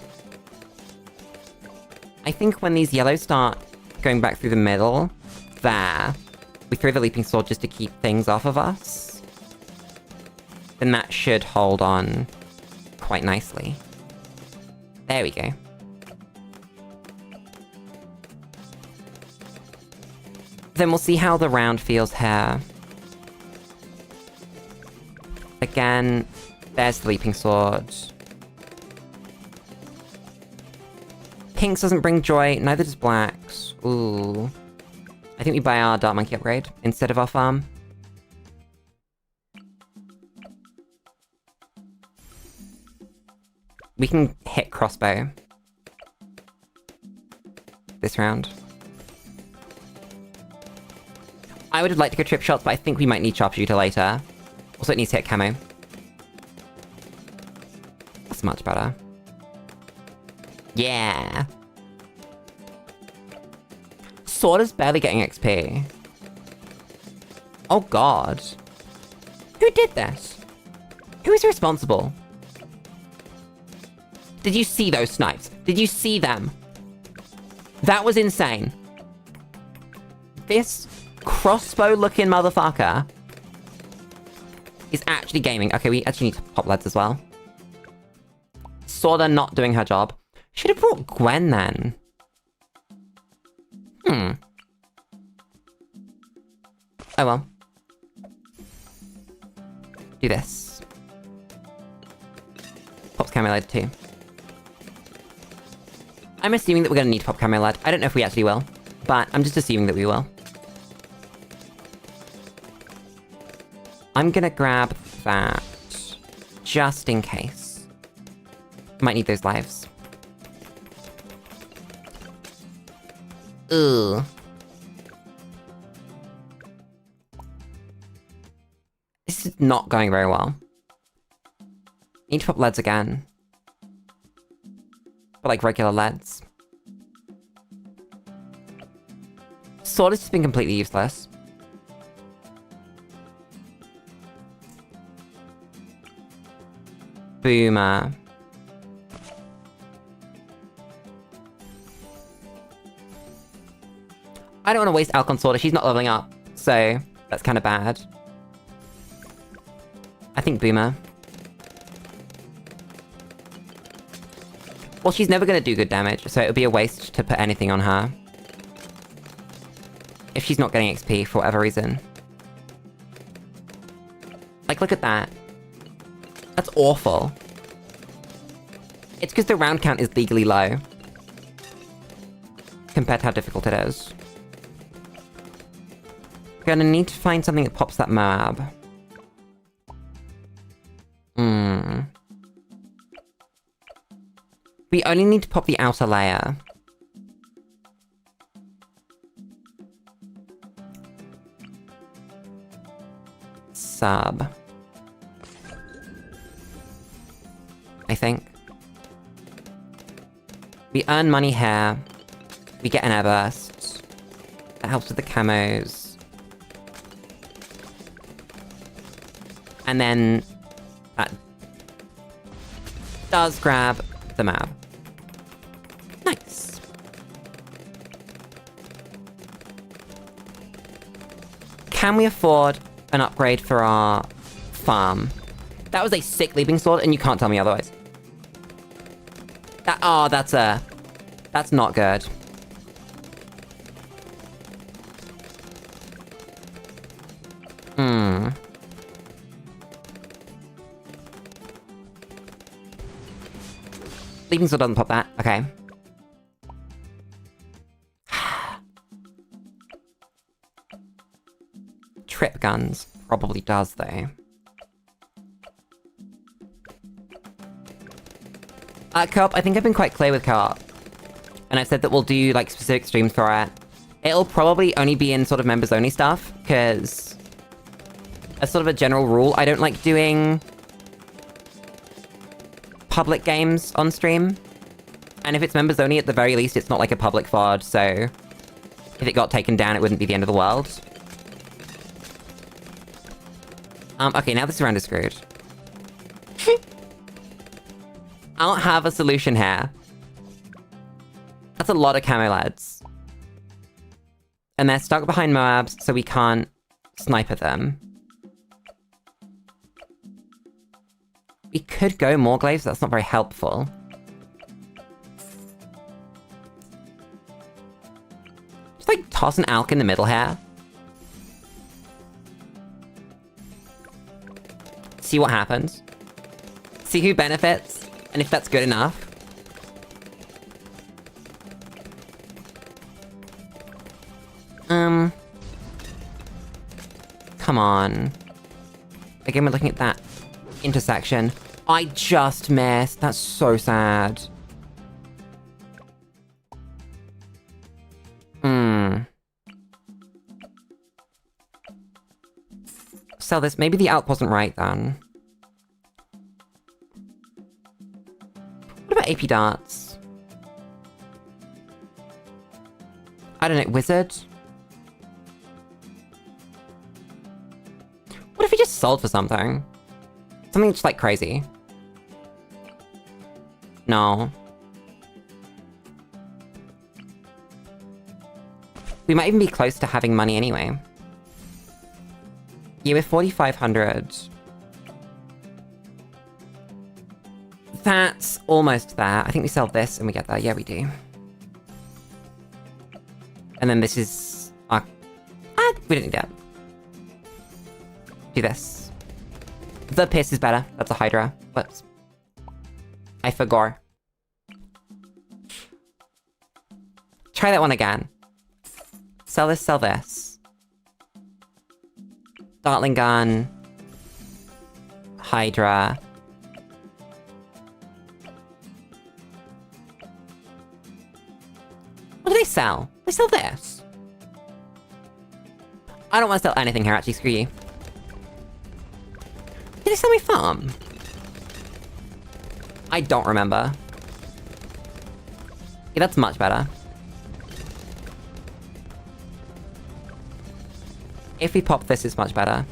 I think when these yellows start going back through the middle, there, we throw the Leaping Sword just to keep things off of us. Then that should hold on quite nicely. There we go. Then we'll see how the round feels here. Again, there's the Leaping Sword. Pinks doesn't bring joy, neither does blacks. Ooh. I think we buy our Dark Monkey upgrade instead of our farm. We can hit crossbow this round. I would have liked to go trip shots, but I think we might need sharpshooter later. Also, it needs to hit camo. That's much better. Yeah! Sword is barely getting XP. Oh god. Who did this? Who is responsible? Did you see those snipes? Did you see them? That was insane. This crossbow-looking motherfucker is actually gaming. Okay, we actually need to pop leads as well. Sorta not doing her job. Should have brought Gwen then. Oh well. Do this. Pops camo lead too. I'm assuming that we're gonna need to pop camo lead. I don't know if we actually will, but I'm just assuming that we will. I'm gonna grab that, just in case. Might need those lives. Ugh. This is not going very well. Need to pop leads again. But like regular leads. Sword has just been completely useless. Boomer. I don't want to waste Alcon Sword. She's not leveling up, so that's kind of bad. I think Boomer. Well, she's never going to do good damage, so it would be a waste to put anything on her. If she's not getting XP for whatever reason. Like, look at that. That's awful. It's because the round count is legally low. Compared to how difficult it is. We're gonna need to find something that pops that Moab. We only need to pop the outer layer. Sub. I think. We earn money here. We get an air burst. That helps with the camos. And then that does grab the map. Nice. Can we afford an upgrade for our farm? That was a sick leaping sword, and you can't tell me otherwise. That's not good. Leaping sword doesn't pop that. Okay. Trip guns probably does, though. Co-op, I think I've been quite clear with co-op. And I've said that we'll do, like, specific streams for it. It'll probably only be in sort of members-only stuff, because as sort of a general rule, I don't like doing public games on stream. And if it's members-only, at the very least, it's not like a public VOD, so if it got taken down, it wouldn't be the end of the world. Okay, now this round is screwed. I don't have a solution here. That's a lot of camo lads. And they're stuck behind Moabs, so we can't sniper them. We could go more glaives, that's not very helpful. Just like toss an Alk in the middle here. See what happens. See who benefits, and if that's good enough. Come on. Again, we're looking at that intersection. I just missed. That's so sad. Sell this. Maybe the alp wasn't right then. What about AP darts? I don't know. Wizard? What if he just sold for something? Something just like crazy. No. We might even be close to having money anyway. Yeah, we're 4,500. That's almost there. I think we sell this and we get there. Yeah, we do. And then this is our... we don't need that. Do this. The piss is better. That's a Hydra. Whoops. I forgot. Try that one again. Sell this, sell this. Dartling gun. Hydra. What do they sell? They sell this. I don't want to sell anything here, actually. Screw you. Did they sell me farm? I don't remember. Yeah, that's much better. If we pop this, it's much better.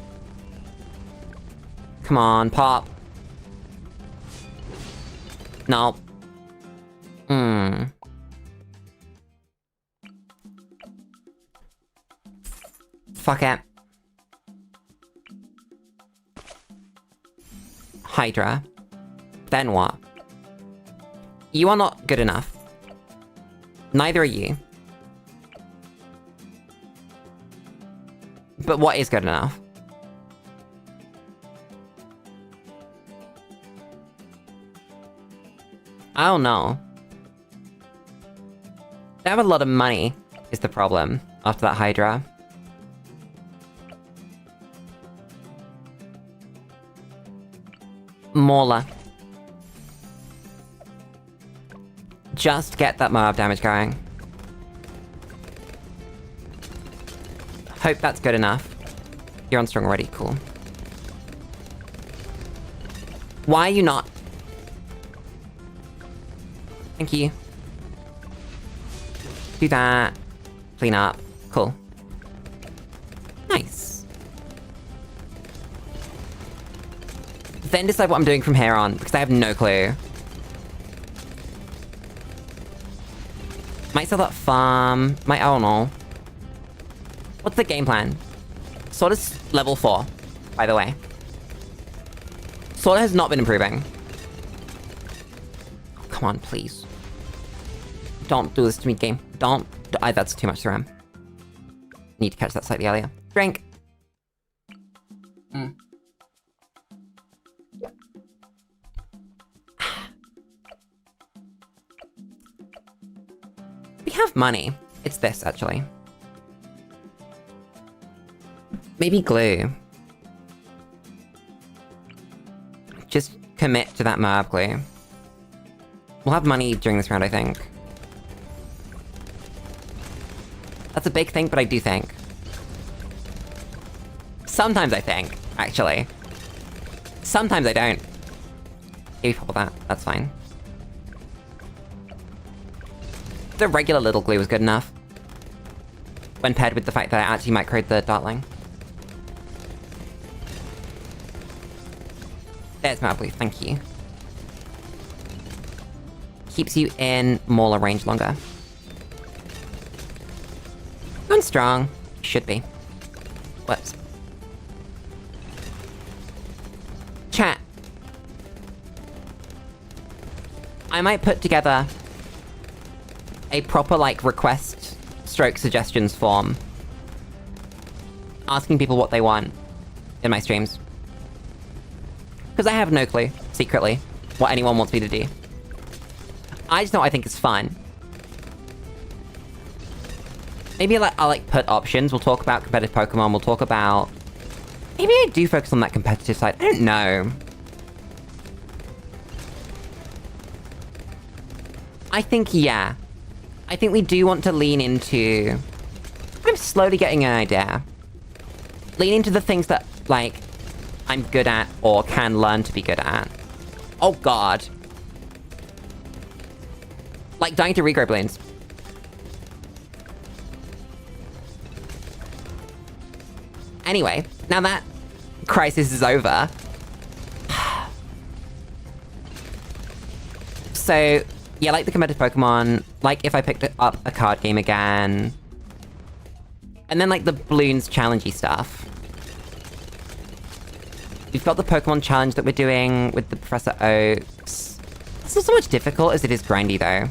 Come on, pop. No. Fuck it. Hydra. Then what? You are not good enough. Neither are you. But what is good enough? I don't know. They have a lot of money, is the problem, after that Hydra. Mauler. Just get that mob damage going. Hope that's good enough. You're on strong already, cool. Why are you not? Thank you. Do that. Clean up. Cool. Nice. Then decide what I'm doing from here on, because I have no clue. Might sell that farm. I don't know. What's the game plan? Sword is level 4, by the way. Sword has not been improving. Oh, come on, please. Don't do this to me, game. Don't. That's too much to ram. Need to catch that slightly earlier. Drink. We have money. It's this, actually. Maybe glue. Just commit to that Merb glue. We'll have money during this round, I think. That's a big thing, but I do think. Sometimes I think, actually. Sometimes I don't. Maybe pop that. That's fine. The regular little glue was good enough. When paired with the fact that I actually microed the Dartling. There's my glue, thank you. Keeps you in Mauler range longer. Going strong. Should be. Whoops. Chat. I might put together a proper, like, request stroke suggestions form. Asking people what they want in my streams. Because I have no clue, secretly, what anyone wants me to do. I just know I think it's fun. Maybe I'll like put options, we'll talk about competitive Pokemon, we'll talk about... Maybe I do focus on that competitive side, I don't know. I think, yeah. I think we do want to lean into... I'm slowly getting an idea. Lean into the things that, like, I'm good at or can learn to be good at. Oh god. Like dying to regrow Bloons. Anyway, now that crisis is over... So, yeah, like the competitive Pokemon, like if I picked up a card game again... And then like the Bloons challengey stuff. We've got the Pokemon challenge that we're doing with the Professor Oaks. It's not so much difficult as it is grindy though.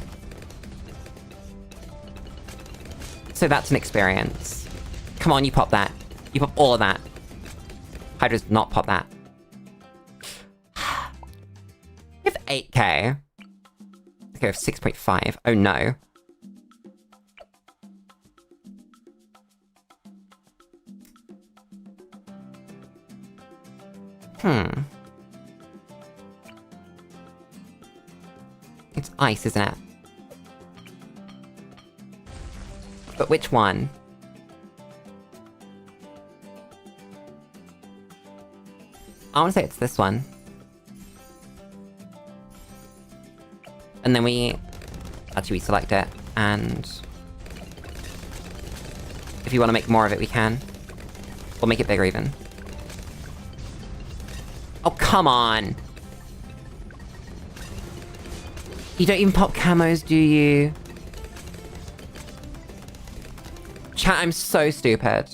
So that's an experience. Come on, you pop that. You pop all of that. Hydra's not pop that. We have 8k. Okay, we have 6.5. Oh no. It's ice, isn't it? But which one? I want to say it's this one. And then we... Actually, we select it, and... If you want to make more of it, we can. Or make it bigger, even. Oh, come on! You don't even pop camos, do you? Chat, I'm so stupid.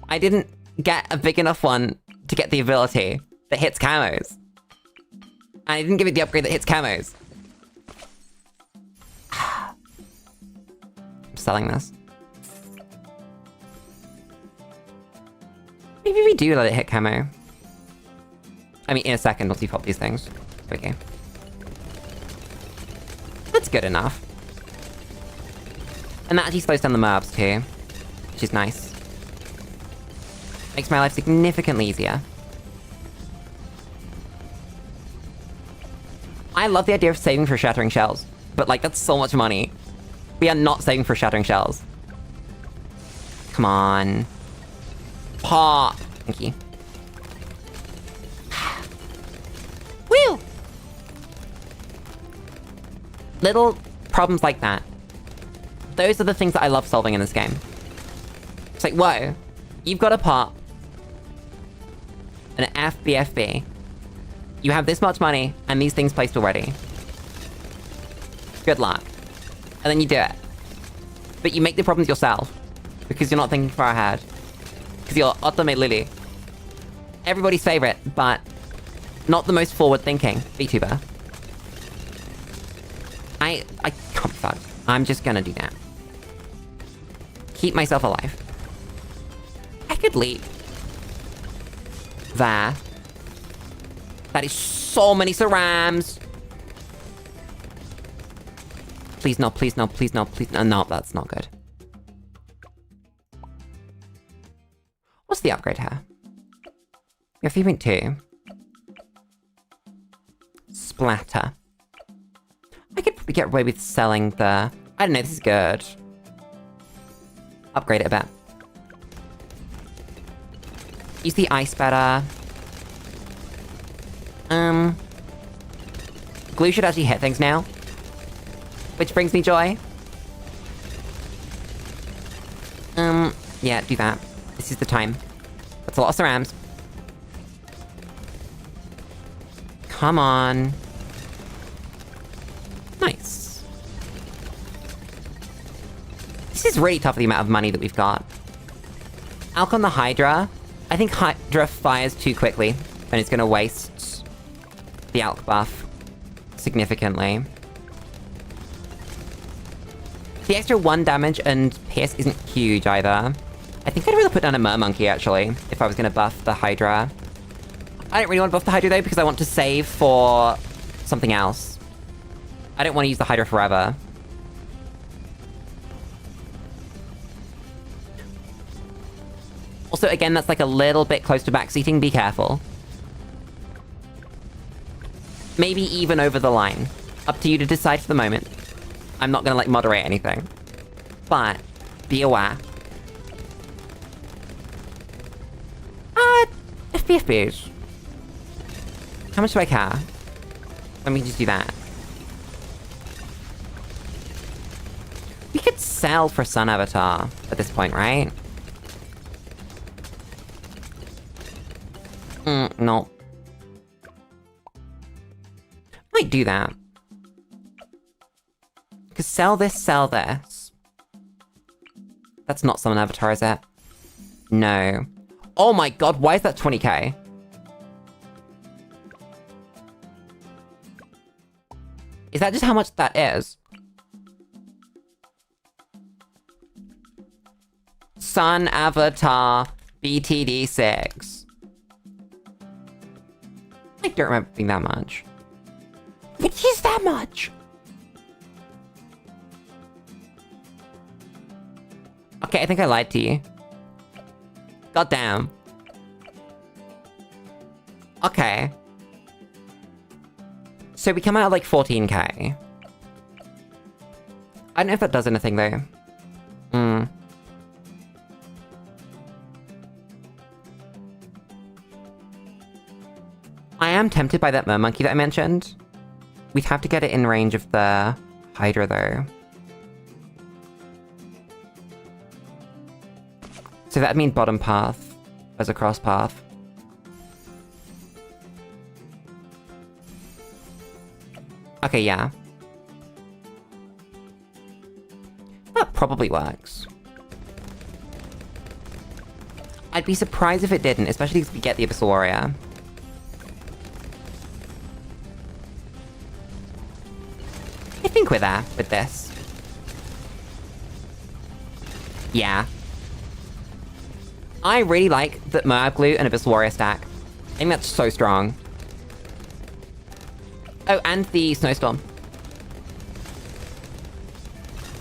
I didn't get a big enough one to get the ability that hits camos. And I didn't give it the upgrade that hits camos. I'm selling this. Maybe we do let it hit camo. I mean, in a second, once you pop these things. Okay. That's good enough. And that actually slows down the mobs too, which is nice. Makes my life significantly easier. I love the idea of saving for Shattering Shells, but like, that's so much money. We are not saving for Shattering Shells. Come on. Pop! Thank you. Woo! Little problems like that. Those are the things that I love solving in this game. It's like, whoa, you've got a pot, an FBFB, you have this much money, and these things placed already. Good luck. And then you do it. But you make the problems yourself, because you're not thinking far ahead. Because you're Otome Lulu. Everybody's favorite, but not the most forward-thinking VTuber. I can't be fucked. I'm just gonna do that. Keep myself alive. I could leave. There. That is so many cerams! Please no, please no, please no, please no. No, that's not good. What's the upgrade here? We have 3.2. Splatter. I could probably get away with selling the... I don't know, this is good. Upgrade it a bit. Use the ice better. Glue should actually hit things now. Which brings me joy. Yeah, do that. This is the time. That's a lot of cerams. Come on. Nice. This is really tough, the amount of money that we've got. Alk on the Hydra. I think Hydra fires too quickly, and it's gonna waste the Alk buff significantly. The extra 1 damage and Pierce isn't huge either. I think I'd rather put down a Mermonkey, actually, if I was gonna buff the Hydra. I don't really want to buff the Hydra though, because I want to save for something else. I don't want to use the Hydra forever. Also, again, that's like a little bit close to backseating. Be careful. Maybe even over the line. Up to you to decide for the moment. I'm not gonna, like, moderate anything. But, be aware. FBFBs. How much do I care? Let me just do that. We could sell for Sun Avatar at this point, right? No. Might do that. Because sell this, sell this. That's not Sun Avatar, is it? No. Oh my god, why is that 20k? Is that just how much that is? Sun Avatar BTD6. I don't remember being that much. It is that much! Okay, I think I lied to you. God damn. Okay. So we come out at like 14k. I don't know if that does anything though. I am tempted by that mermonkey that I mentioned. We'd have to get it in range of the Hydra though. So that'd mean bottom path as a cross path. Okay, yeah. That probably works. I'd be surprised if it didn't, especially because we get the Abyssal Warrior. I think we're there with this. Yeah. I really like the Moab Glue and Abyssal Warrior stack. I think that's so strong. Oh, and the Snowstorm.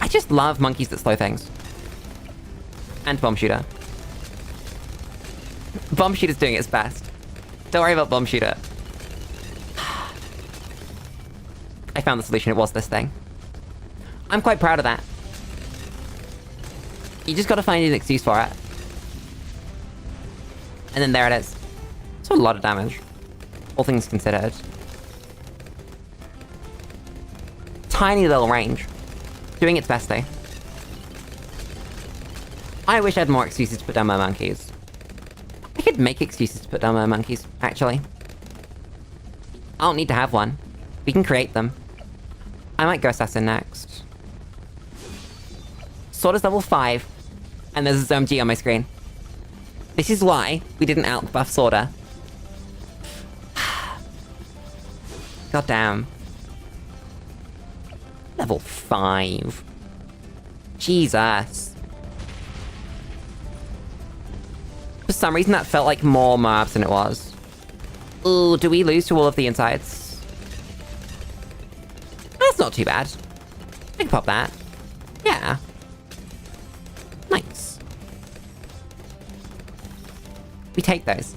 I just love monkeys that slow things. And Bomb Shooter. Bomb Shooter's doing its best. Don't worry about Bomb Shooter. I found the solution, it was this thing. I'm quite proud of that. You just gotta find an excuse for it. And then there it is. It's a lot of damage. All things considered. Tiny little range. Doing its best though. I wish I had more excuses to put down my monkeys. I could make excuses to put down my monkeys, actually. I don't need to have one. We can create them. I might go Assassin next. Sword is level 5. And there's a ZOMG on my screen. This is why we didn't out-buff Sorta. God damn. Level 5. Jesus. For some reason that felt like more mobs than it was. Ooh, do we lose to all of the insides? That's not too bad. I can pop that. Yeah. Nice. We take those.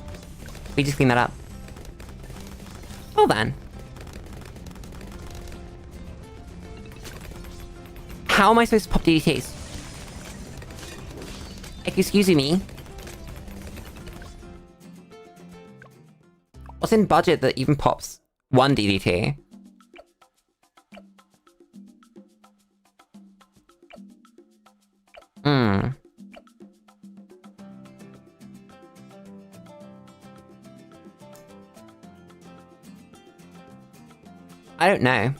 We just clean that up. Well then. How am I supposed to pop DDTs? Excuse me? What's in budget that even pops one DDT? I don't know.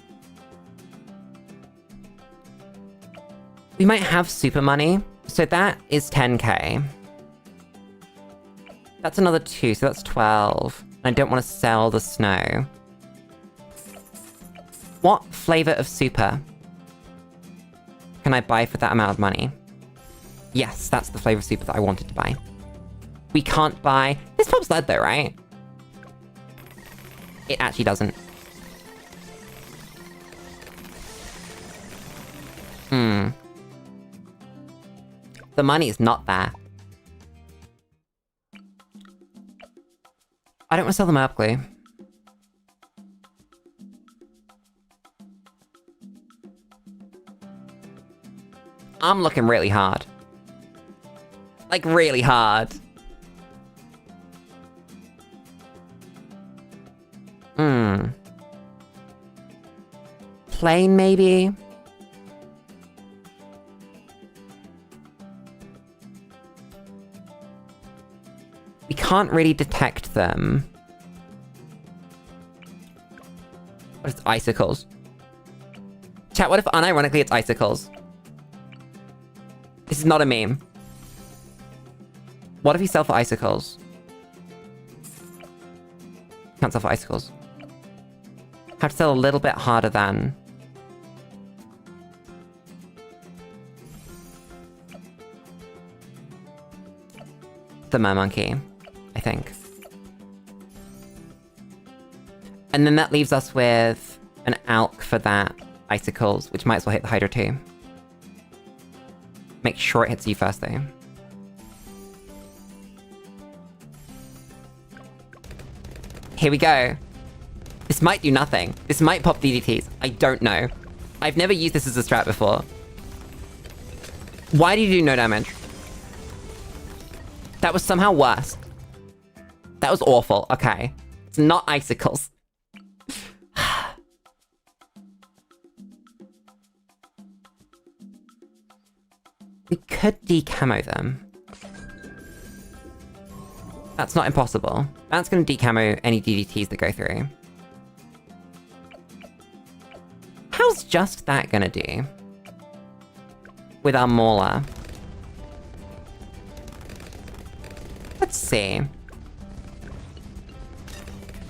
We might have super money. So that is 10k. That's another 2, so that's 12. And I don't want to sell the snow. What flavor of super can I buy for that amount of money? Yes, that's the flavor of super that I wanted to buy. We can't buy... This pops lead though, right? It actually doesn't. The money is not there. I don't want to sell them herb glue. I'm looking really hard. Like, really hard. Plain, maybe? We can't really detect them. What if it's icicles? Chat, what if unironically it's icicles? This is not a meme. What if you sell for icicles? Can't sell for icicles. Have to sell a little bit harder than... the mermonkey, I think. And then that leaves us with an alk for that icicles, which might as well hit the hydra too. Make sure it hits you first though. Here we go. This might do nothing. This might pop DDTs. I don't know. I've never used this as a strat before. Why do you do no damage? That was somehow worse. That was awful. Okay. It's not icicles. We could decamo them. That's not impossible. That's gonna decamo any DDTs that go through. How's just that gonna do? With our Mauler. Let's see.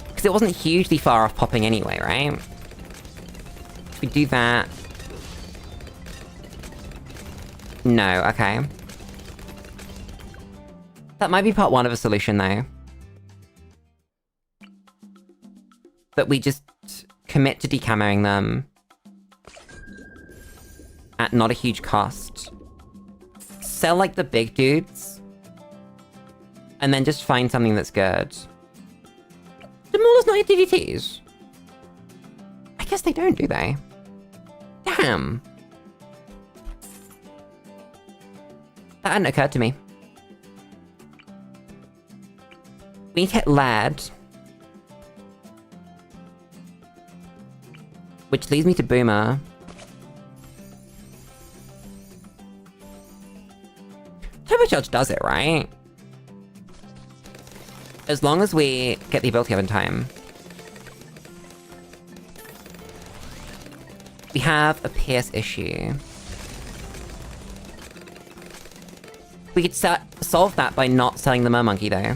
Because it wasn't hugely far off popping anyway, right? If we do that... No, okay. That might be part one of a solution, though. That we just commit to decamoing them at not a huge cost. Sell, like, the big dudes. And then just find something that's good. Do Maulers not hit DDTs? I guess they don't, do they? Damn. That hadn't occurred to me. We need to hit Lad. Which leads me to Boomer. Turbocharge does it, right? As long as we get the ability up in time. We have a Pierce issue. We could solve that by not selling the mermonkey, though.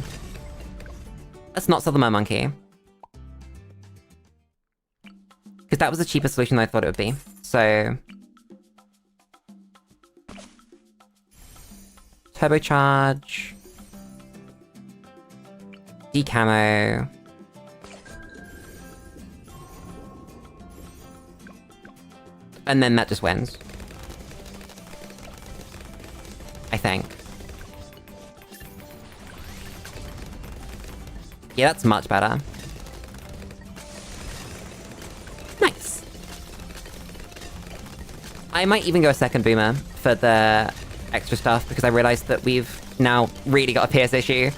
Let's not sell the mermonkey. Because that was a cheaper solution than I thought it would be. So... Turbocharge... Decamo... And then that just wins. I think. Yeah, that's much better. Nice. I might even go a second Boomer for the extra stuff, because I realized that we've now really got a Pierce issue.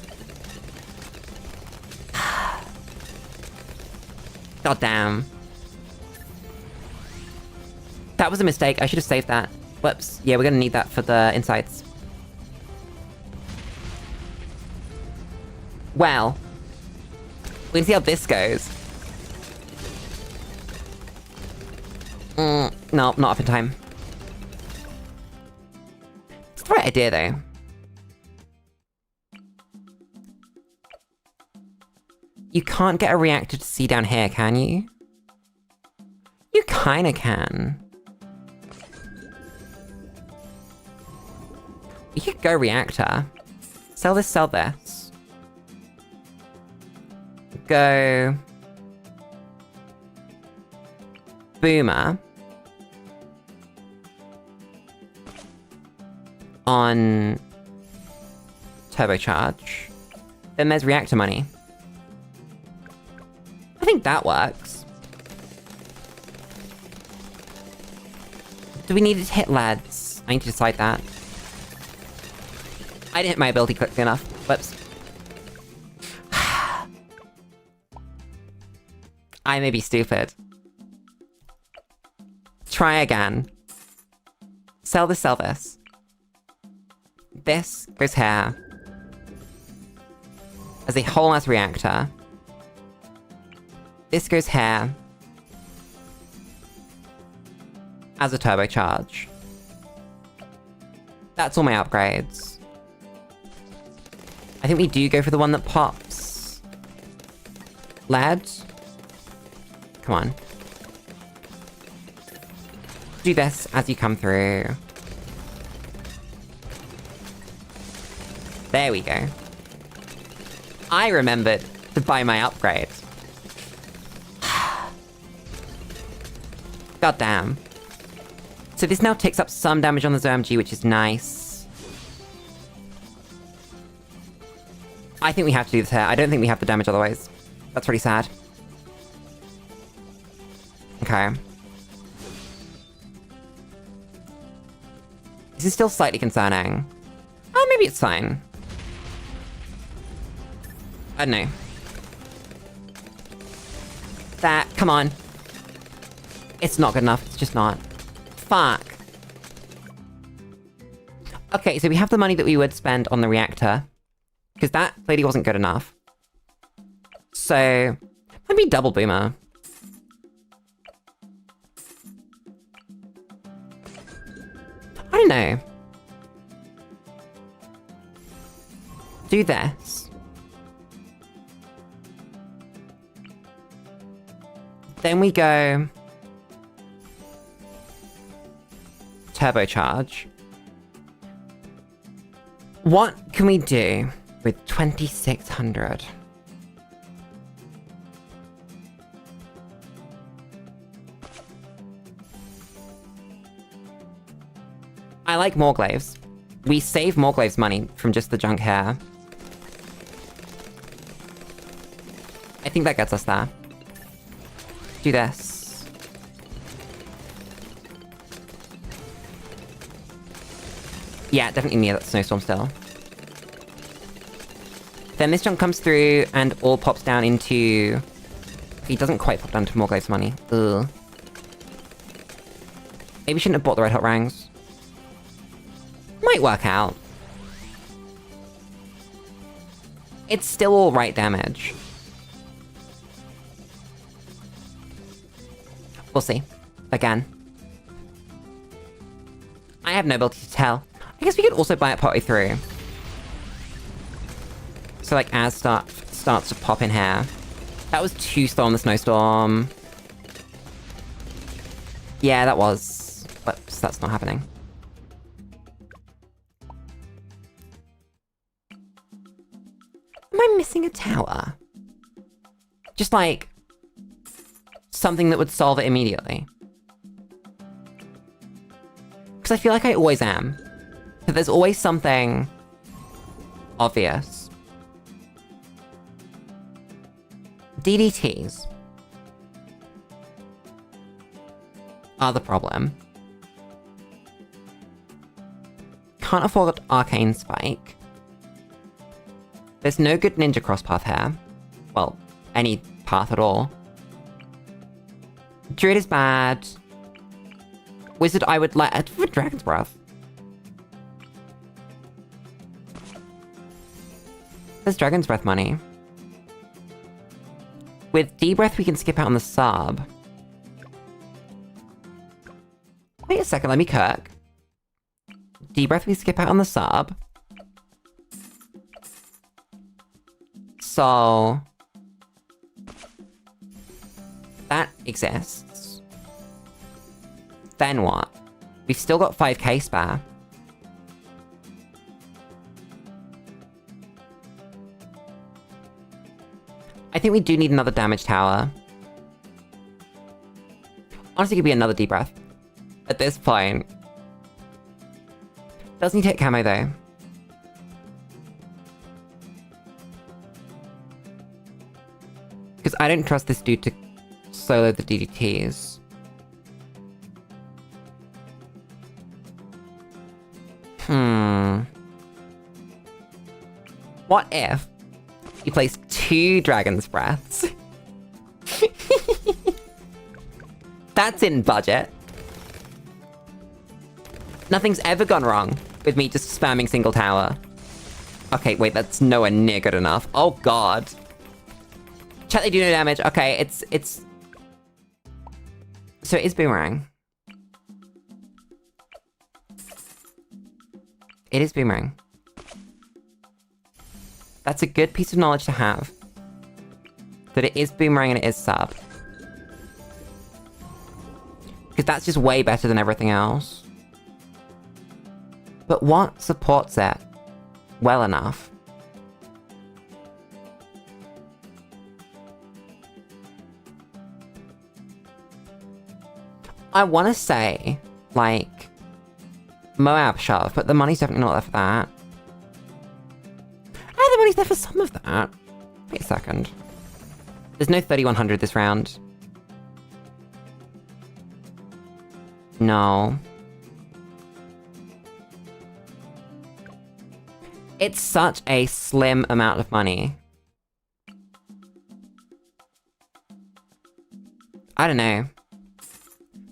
God damn. That was a mistake. I should have saved that. Whoops. Yeah, we're gonna need that for the insights. Well. We can see how this goes. No, not up in time. It's the right idea, though. You can't get a reactor to see down here, can you? You kinda can. You could go reactor. Sell this, sell this. Go... boomer on turbocharge. Then there's reactor money. I think that works. Do we need it to hit lads? I need to decide that. I didn't hit my ability quickly enough. Whoops. I may be stupid. Try again. Sell this. This goes here. As a whole ass reactor. This goes here. As a turbocharge. That's all my upgrades. I think we do go for the one that pops. Lead. Come on. Do this as you come through. There we go. I remembered to buy my upgrade. God damn. So this now takes up some damage on the ZOMG, which is nice. I think we have to do this here. I don't think we have the damage otherwise. That's pretty sad. Okay. This is still slightly concerning. Oh, maybe it's fine. I don't know. That, come on. It's not good enough, it's just not. Fuck. Okay, so we have the money that we would spend on the reactor. Because that lady wasn't good enough. So, maybe double boomer. I don't know. Do this. Then we go... turbocharge. What can we do with 2,600? I like Morglaives. We save Morglaives money from just the junk hair. I think that gets us there. Do this. Yeah, definitely near that snowstorm still. Then this junk comes through and all pops down into... He doesn't quite pop down to Morglaive's money. Ugh. Maybe we shouldn't have bought the red hot rangs. Might work out. It's still all right damage. We'll see. Again. I have no ability to tell. I guess we could also buy it partway through. So like as starts to pop in here. That was 2 storm the snowstorm. Yeah, that was. Whoops, that's not happening. Am I missing a tower? Just like... something that would solve it immediately. Because I feel like I always am. But there's always something... obvious. DDTs are the problem. Can't afford Arcane Spike. There's no good ninja cross path here. Well, any path at all. Druid is bad. Wizard I would let for Dragon's Breath. There's Dragon's Breath money. With D-Breath we can skip out on the sub. Wait a second, let me Kirk. D-Breath we skip out on the sub. So... that exists. Then what? We've still got 5k spare. I think we do need another damage tower. Honestly, it could be another deep breath. At this point. Does need to hit camo, though. Because I don't trust this dude to solo the DDTs. What if you place 2 Dragon's Breaths? That's in budget. Nothing's ever gone wrong with me just spamming single tower. Okay, wait, that's nowhere near good enough. Oh god. Chat, they do no damage. Okay, it's... So it is boomerang. It is boomerang. That's a good piece of knowledge to have. That it is boomerang and it is sub. Because that's just way better than everything else. But what supports it well enough? I want to say, like, Moab shove, but the money's definitely not there for that. The money's there for some of that. Wait a second. There's no 3100 this round. No. It's such a slim amount of money. I don't know.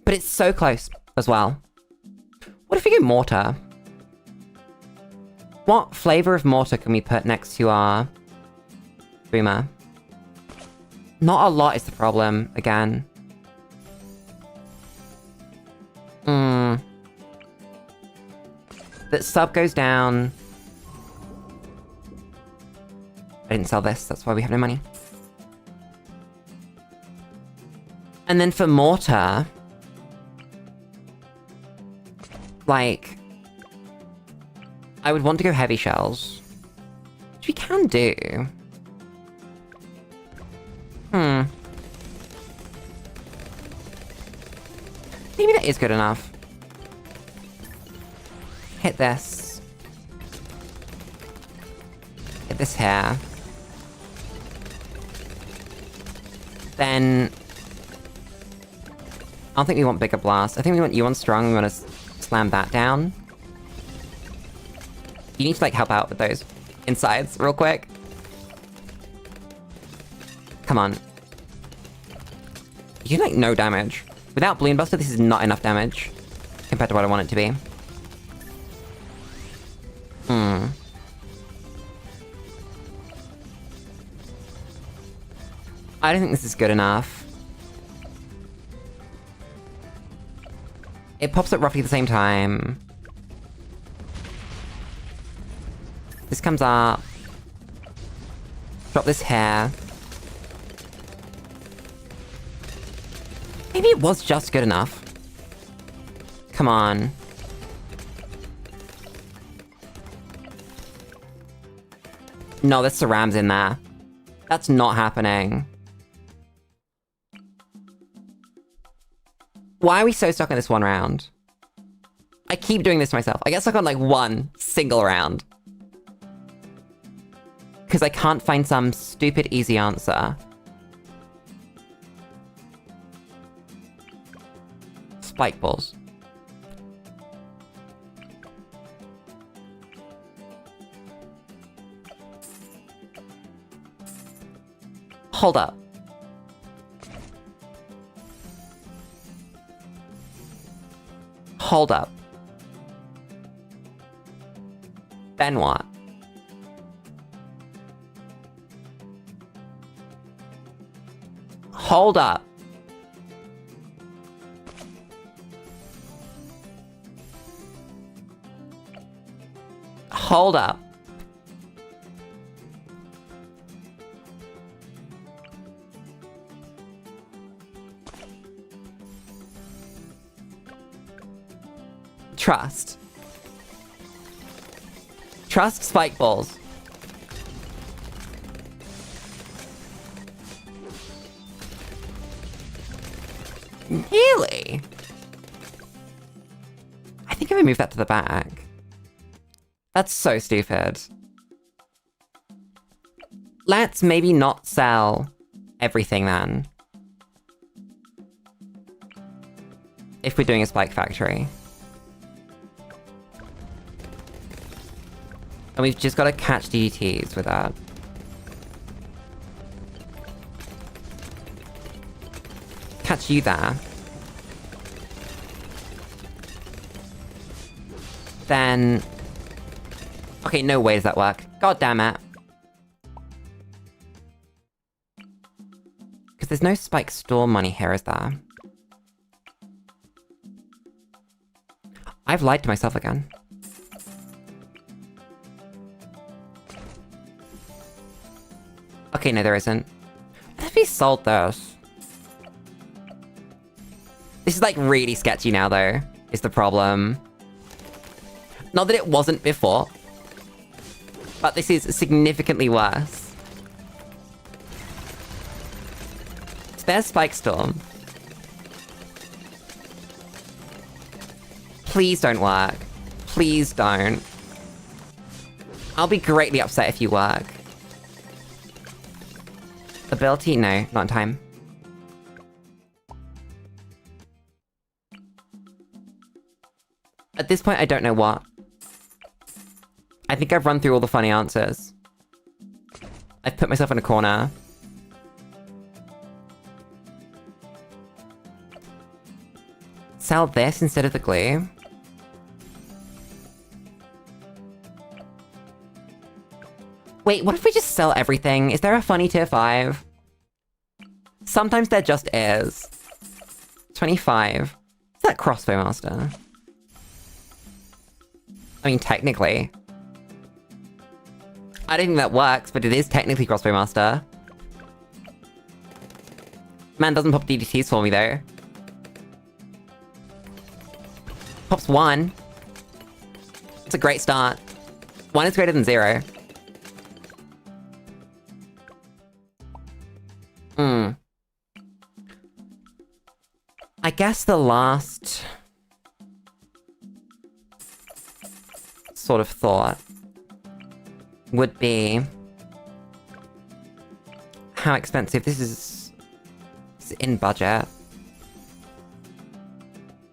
But it's so close as well. What if we go mortar? What flavor of mortar can we put next to our boomer? Not a lot is the problem, again. That sub goes down. I didn't sell this, that's why we have no money. And then for mortar... Like... I would want to go heavy shells. Which we can do. Maybe that is good enough. Hit this. Hit this here. Then... I don't think we want bigger blast. I think we want you on strong, we want to slam that down. You need to, like, help out with those insides real quick. Come on. You do, like, no damage. Without Bloon Buster, this is not enough damage compared to what I want it to be. I don't think this is good enough. It pops at roughly the same time. This comes up. Drop this hair. Maybe it was just good enough. Come on. No, there's Sarams in there. That's not happening. Why are we so stuck on this one round? I keep doing this to myself. I get stuck on, like, one single round. Because I can't find some stupid easy answer. Spike balls. Hold up. Hold up. Then what? Hold up. Hold up. Trust. Trust spike balls. Really? I think if I move that to the back... That's so stupid. Let's maybe not sell everything then. If we're doing a spike factory. And we've just got to catch DDTs with that. Catch you there. Then... Okay, no way does that work. God damn it. Because there's no spike store money here, is there? I've lied to myself again. Okay, no, there isn't. What if we sold those? This is, like, really sketchy now, though, is the problem. Not that it wasn't before. But this is significantly worse. There's Spike Storm. Please don't work. Please don't. I'll be greatly upset if you work. Ability? No, not in time. At this point, I don't know what. I think I've run through all the funny answers. I've put myself in a corner. Sell this instead of the glue. Wait, what if we just sell everything? Is there a funny tier 5? Sometimes there just is. 25. Is that Crossbow Master? I mean, technically. I don't think that works, but it is technically Crossbow Master. Man doesn't pop DDTs for me, though. Pops 1. It's a great start. 1 is greater than 0. I guess the last... sort of thought... would be... how expensive this is... it's in budget.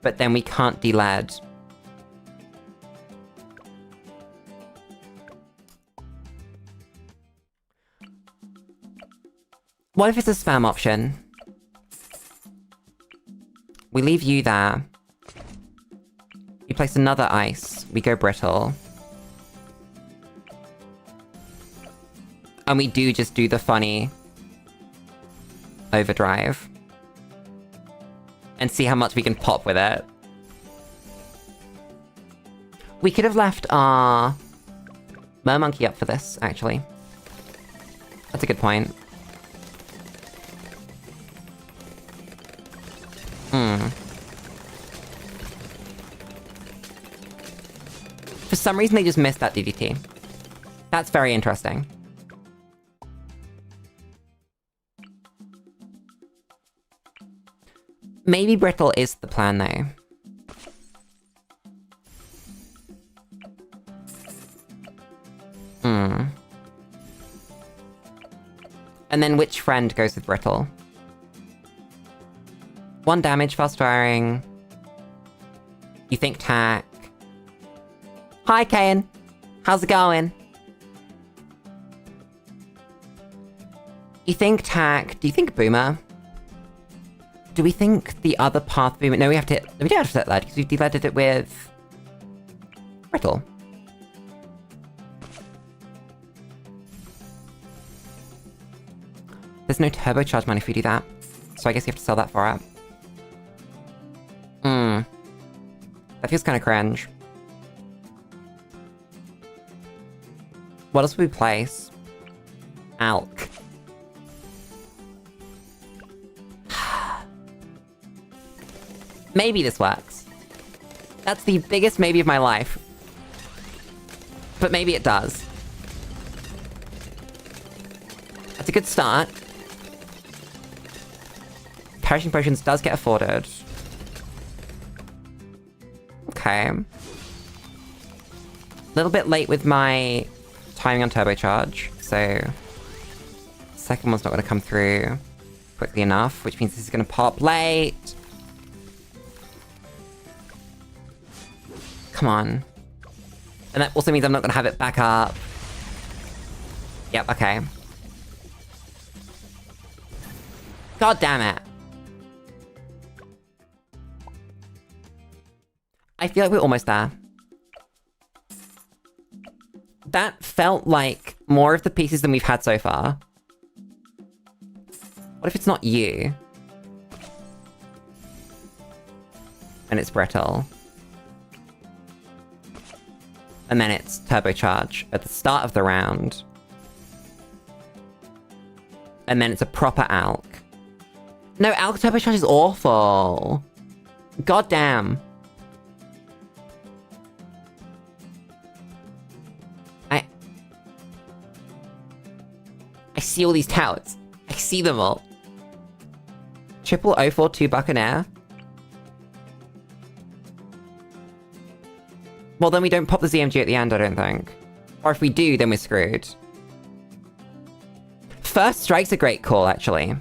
But then we can't de-lead. What if it's a spam option? We leave you there. We place another ice. We go brittle. And we do just do the funny overdrive. And see how much we can pop with it. We could have left our Mermonkey up for this, actually. That's a good point. For some reason, they just missed that DDT. That's very interesting. Maybe brittle is the plan, though. And then which friend goes with brittle? 1 damage, fast firing. You think tack. Hi, Kayan. How's it going? You think tack. Do you think boomer? Do we think the other path boomer? No, we don't have to set that because we've de-leaded it with brittle. There's no turbocharge money if we do that. So I guess you have to sell that for it. That feels kind of cringe. What else would we place? Alk. Maybe this works. That's the biggest maybe of my life. But maybe it does. That's a good start. Perishing potions does get afforded. Okay. A little bit late with my timing on turbocharge, so second one's not going to come through quickly enough, which means this is going to pop late. Come on. And that also means I'm not going to have it back up. Yep, okay. God damn it. I feel like we're almost there. That felt like more of the pieces than we've had so far. What if it's not you? And it's brittle. And then it's turbocharge at the start of the round. And then it's a proper Alk. No, Alk turbocharge is awful. God damn. I see all these towers. I see them all. Triple 042 Buccaneer. Well, then we don't pop the ZMG at the end, I don't think. Or if we do, then we're screwed. First Strike's a great call, actually.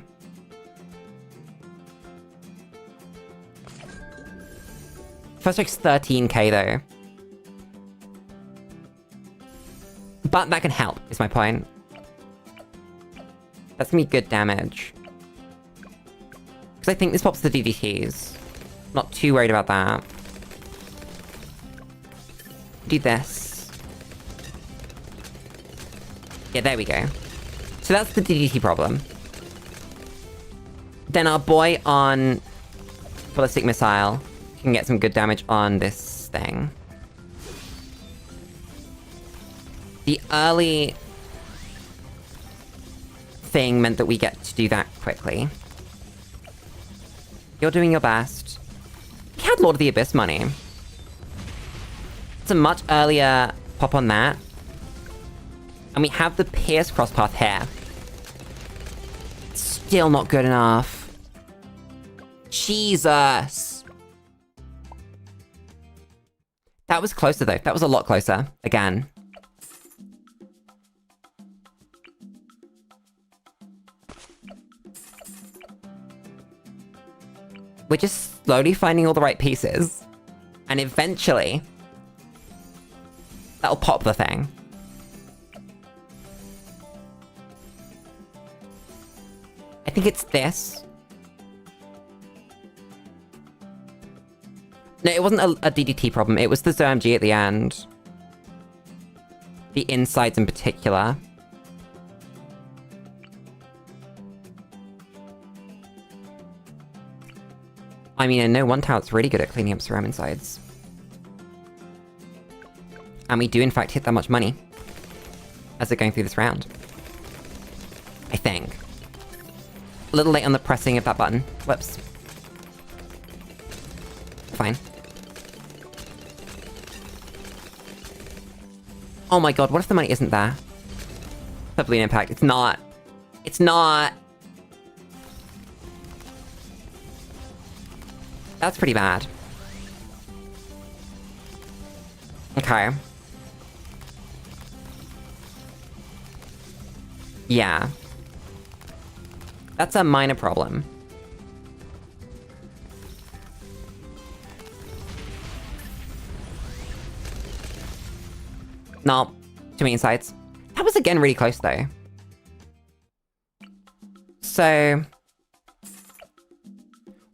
First Strike's 13k, though. But that can help, is my point. That's gonna be good damage. Because I think this pops the DDTs. Not too worried about that. Do this. Yeah, there we go. So that's the DDT problem. Then our boy on Ballistic Missile can get some good damage on this thing. The early thing meant that we get to do that quickly. You're doing your best. We had Lord of the Abyss money. It's a much earlier pop on that. And we have the Pierce Crosspath here. Still not good enough. Jesus! That was closer though. That was a lot closer. Again. We're just slowly finding all the right pieces. And eventually, that'll pop the thing. I think it's this. No, it wasn't a DDT problem. It was the ZMG at the end. The insides in particular. I mean, I know one tower's really good at cleaning up ceramic insides. And we do in fact hit that much money as we're going through this round. I think. A little late on the pressing of that button. Whoops. Fine. Oh my god, what if the money isn't there? For Balloon Impact, it's not. It's not! That's pretty bad. Okay. Yeah. That's a minor problem. No, too many insights. That was again really close though. So...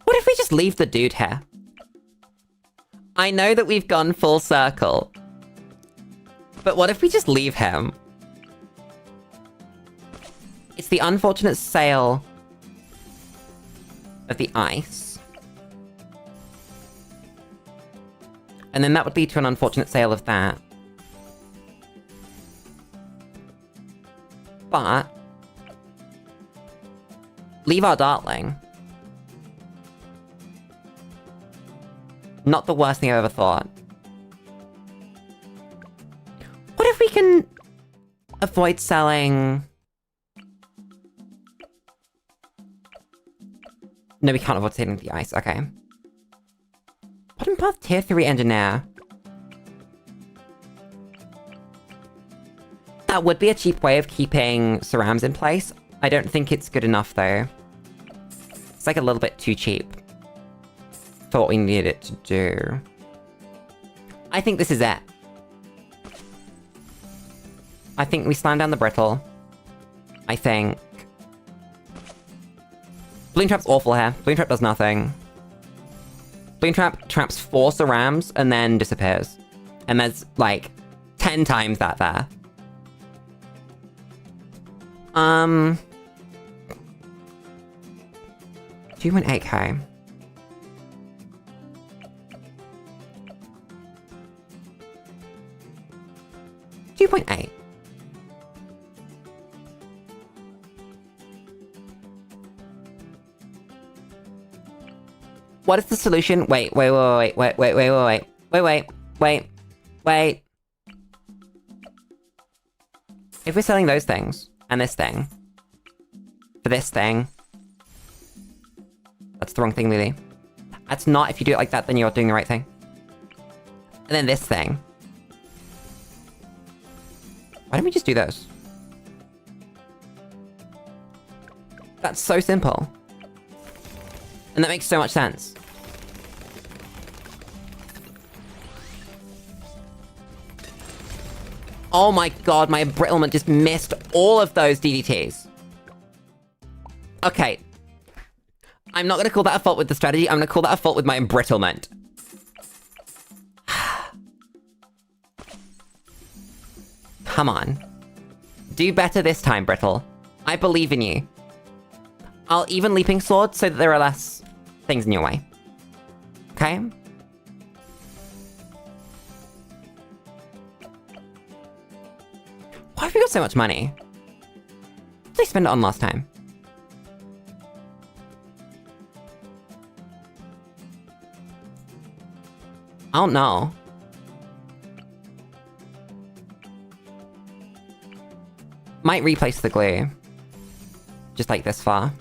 what if we just leave the dude here? I know that we've gone full circle. But what if we just leave him? It's the unfortunate sale of the ice. And then that would lead to an unfortunate sale of that. But... leave our dartling. Not the worst thing I've ever thought. What if we can avoid selling... No, we can't avoid saving the ice. Okay. Bottom path tier 3 engineer. That would be a cheap way of keeping cerams in place. I don't think it's good enough, though. It's like a little bit too cheap for what we needed it to do. I think this is it. I think we slam down the brittle. I think... Balloon Trap's awful here. Balloon Trap does nothing. Balloon Trap traps 4 cerams and then disappears. And there's, like, 10 times that there. 2.8k. $2.8. What is the solution? Wait. If we're selling those things, and this thing, for this thing, that's the wrong thing, Lily. That's not, if you do it like that, then you're doing the right thing. And then this thing. Why don't we just do those? That's so simple. And that makes so much sense. Oh my god, my embrittlement just missed all of those DDTs. Okay. I'm not gonna call that a fault with the strategy, I'm gonna call that a fault with my embrittlement. Come on. Do better this time, Brittle. I believe in you. I'll even Leaping Sword so that there are less things in your way. Okay? Why have we got so much money? What did I spend it on last time? I don't know. Might replace the glue. Just like this far.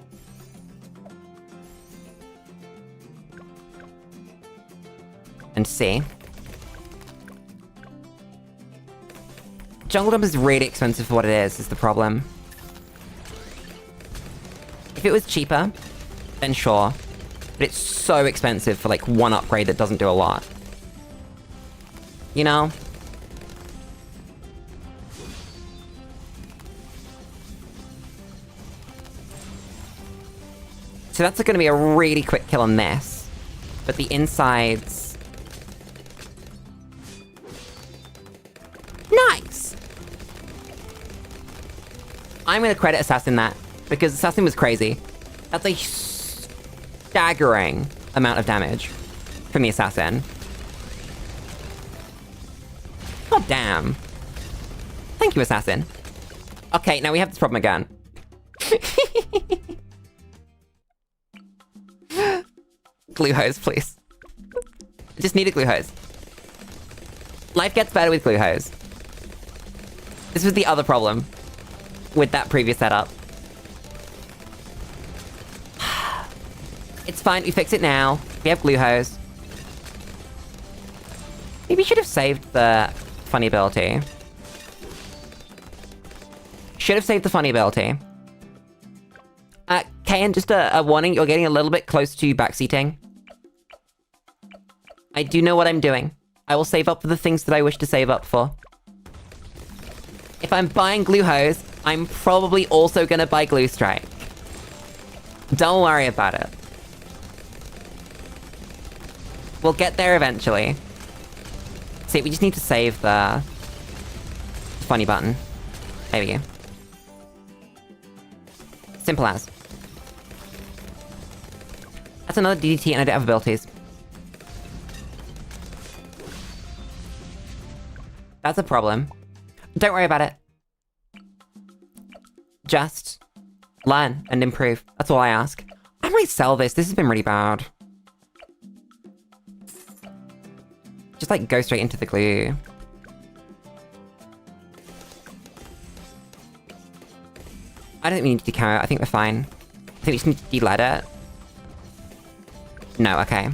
And see. Jungle Jump is really expensive for what it is the problem. If it was cheaper, then sure. But it's so expensive for like one upgrade that doesn't do a lot. You know? So that's gonna be a really quick kill on this. But the insides... Nice! I'm gonna credit Assassin that, because Assassin was crazy. That's a staggering amount of damage from the Assassin. God damn. Thank you, Assassin. Okay, now we have this problem again. Glue hose, please. I just need a glue hose. Life gets better with glue hose. This was the other problem with that previous setup. It's fine, we fix it now. We have glue hose. Maybe we should have saved the funny ability. Should have saved the funny ability. Kayan, just a warning, you're getting a little bit close to backseating. I do know what I'm doing. I will save up for the things that I wish to save up for. If I'm buying glue hose, I'm probably also gonna buy glue strike. Don't worry about it. We'll get there eventually. See, we just need to save the funny button. There we go. Simple as. That's another DDT and I don't have abilities. That's a problem. Don't worry about it. Just learn and improve. That's all I ask. I might sell this. This has been really bad. Just like go straight into the glue. I don't think we need to decarry it. I think we're fine. I think we just need to de-lead it. No, okay.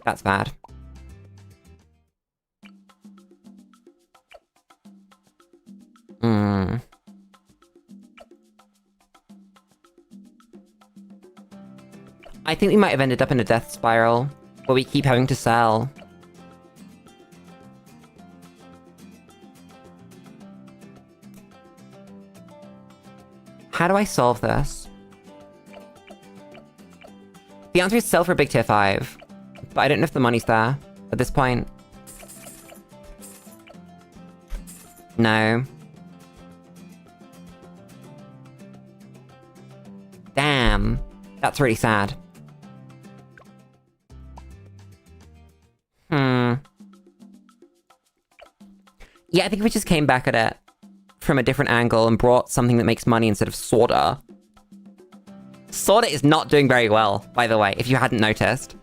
That's bad. I think we might have ended up in a death spiral, where we keep having to sell. How do I solve this? The answer is sell for a big tier 5, but I don't know if the money's there at this point. No. Damn. That's really sad. Yeah, I think we just came back at it from a different angle and brought something that makes money instead of sorta. Sorta is not doing very well, by the way, if you hadn't noticed.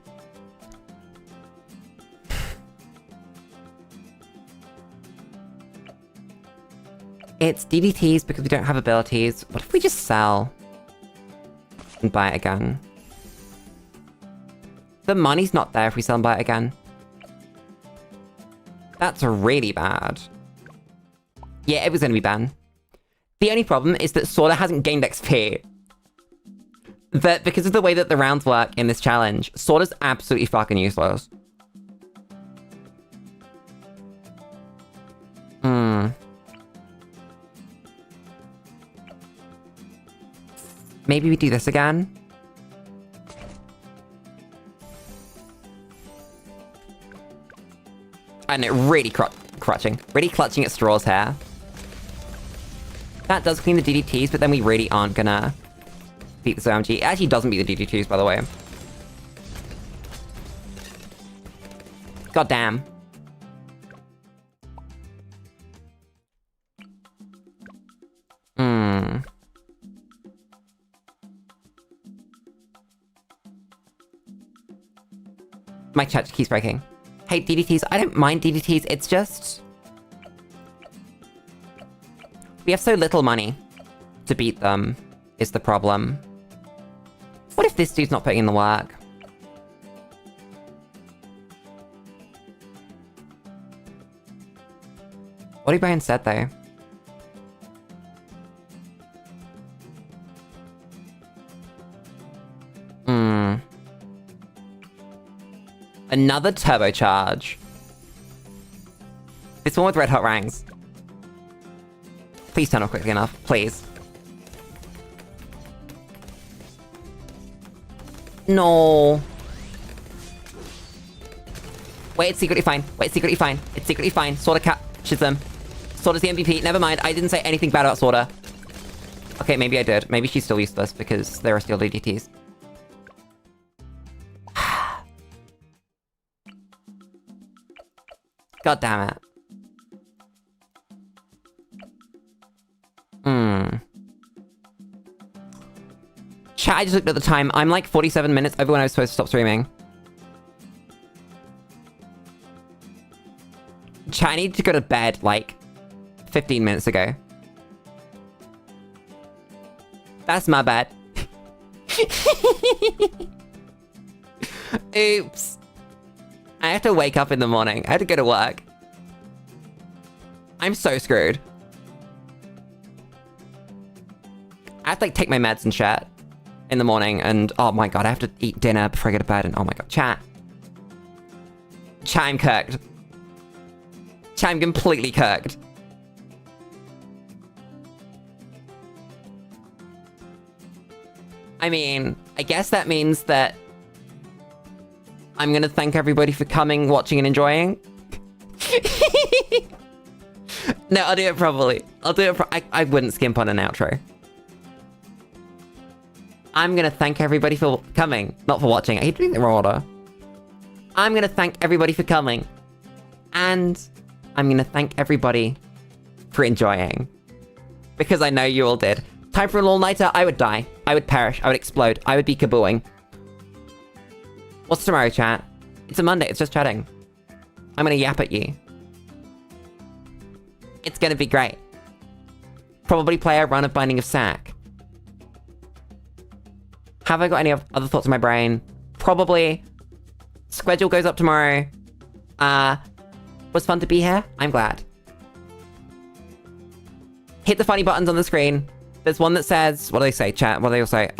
It's DDTs because we don't have abilities. What if we just sell? And buy it again? The money's not there if we sell and buy it again. That's really bad. Yeah, it was gonna be banned. The only problem is that Sorta hasn't gained XP. But because of the way that the rounds work in this challenge, Sorta's absolutely fucking useless. Maybe we do this again? I know, really really clutching at straws here. That does clean the DDTs, but then we really aren't gonna beat this OMG. It actually doesn't beat the DDTs, by the way. God damn. My chat keeps breaking. Hey, DDTs, I don't mind DDTs, it's just... we have so little money to beat them, is the problem. What if this dude's not putting in the work? What do you buy instead, though? Another turbocharge. This one with red hot rangs. Please turn off quickly enough, please. No. Wait, it's secretly fine. Wait, it's secretly fine. It's secretly fine. Sorta catches them. Sorta's the MVP. Never mind. I didn't say anything bad about Sorta. Okay, maybe I did. Maybe she's still useless because there are still DDTs. God damn it. Chat, I just looked at the time. I'm like 47 minutes over when I was supposed to stop streaming. Chat, I need to go to bed like 15 minutes ago. That's my bad. Oops. I have to wake up in the morning. I have to go to work. I'm so screwed. I have to like take my meds and shit in the morning and oh my god, I have to eat dinner before I go to bed and oh my god, chat. Chat, I'm cooked. Chat, I'm completely cooked. I mean, I guess that means that I'm gonna thank everybody for coming, watching, and enjoying. No, I'll do it properly. I'll do it I wouldn't skimp on an outro. I'm gonna thank everybody for coming, not for watching. I hate doing the wrong order. I'm gonna thank everybody for coming. And I'm gonna thank everybody for enjoying. Because I know you all did. Time for an all-nighter, I would die. I would perish. I would explode. I would be kabooing. What's tomorrow, chat? It's a Monday, it's just chatting. I'm gonna yap at you. It's gonna be great. Probably play a run of Binding of Sack. Have I got any other thoughts in my brain? probably. Schedule goes up tomorrow. Was fun to be here. I'm glad. Hit the funny buttons on the screen. There's one that says, what do they say, chat? What do they all say?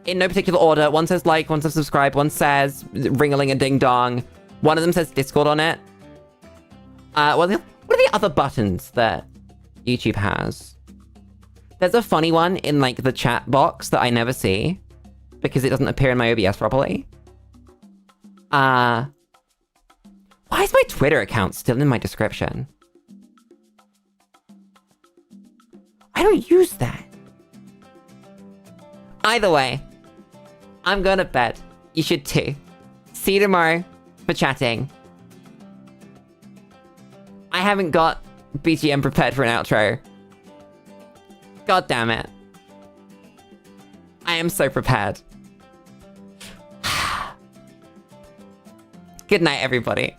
In no particular order. One says like, one says subscribe, one says ring-a-ling-a-ding-dong. One of them says Discord on it. What are the other buttons that YouTube has? There's a funny one in, like, the chat box that I never see because it doesn't appear in my OBS properly. Why is my Twitter account still in my description? I don't use that. Either way, I'm going to bed. You should too. See you tomorrow for chatting. I haven't got BGM prepared for an outro. God damn it. I am so prepared. Good night, everybody.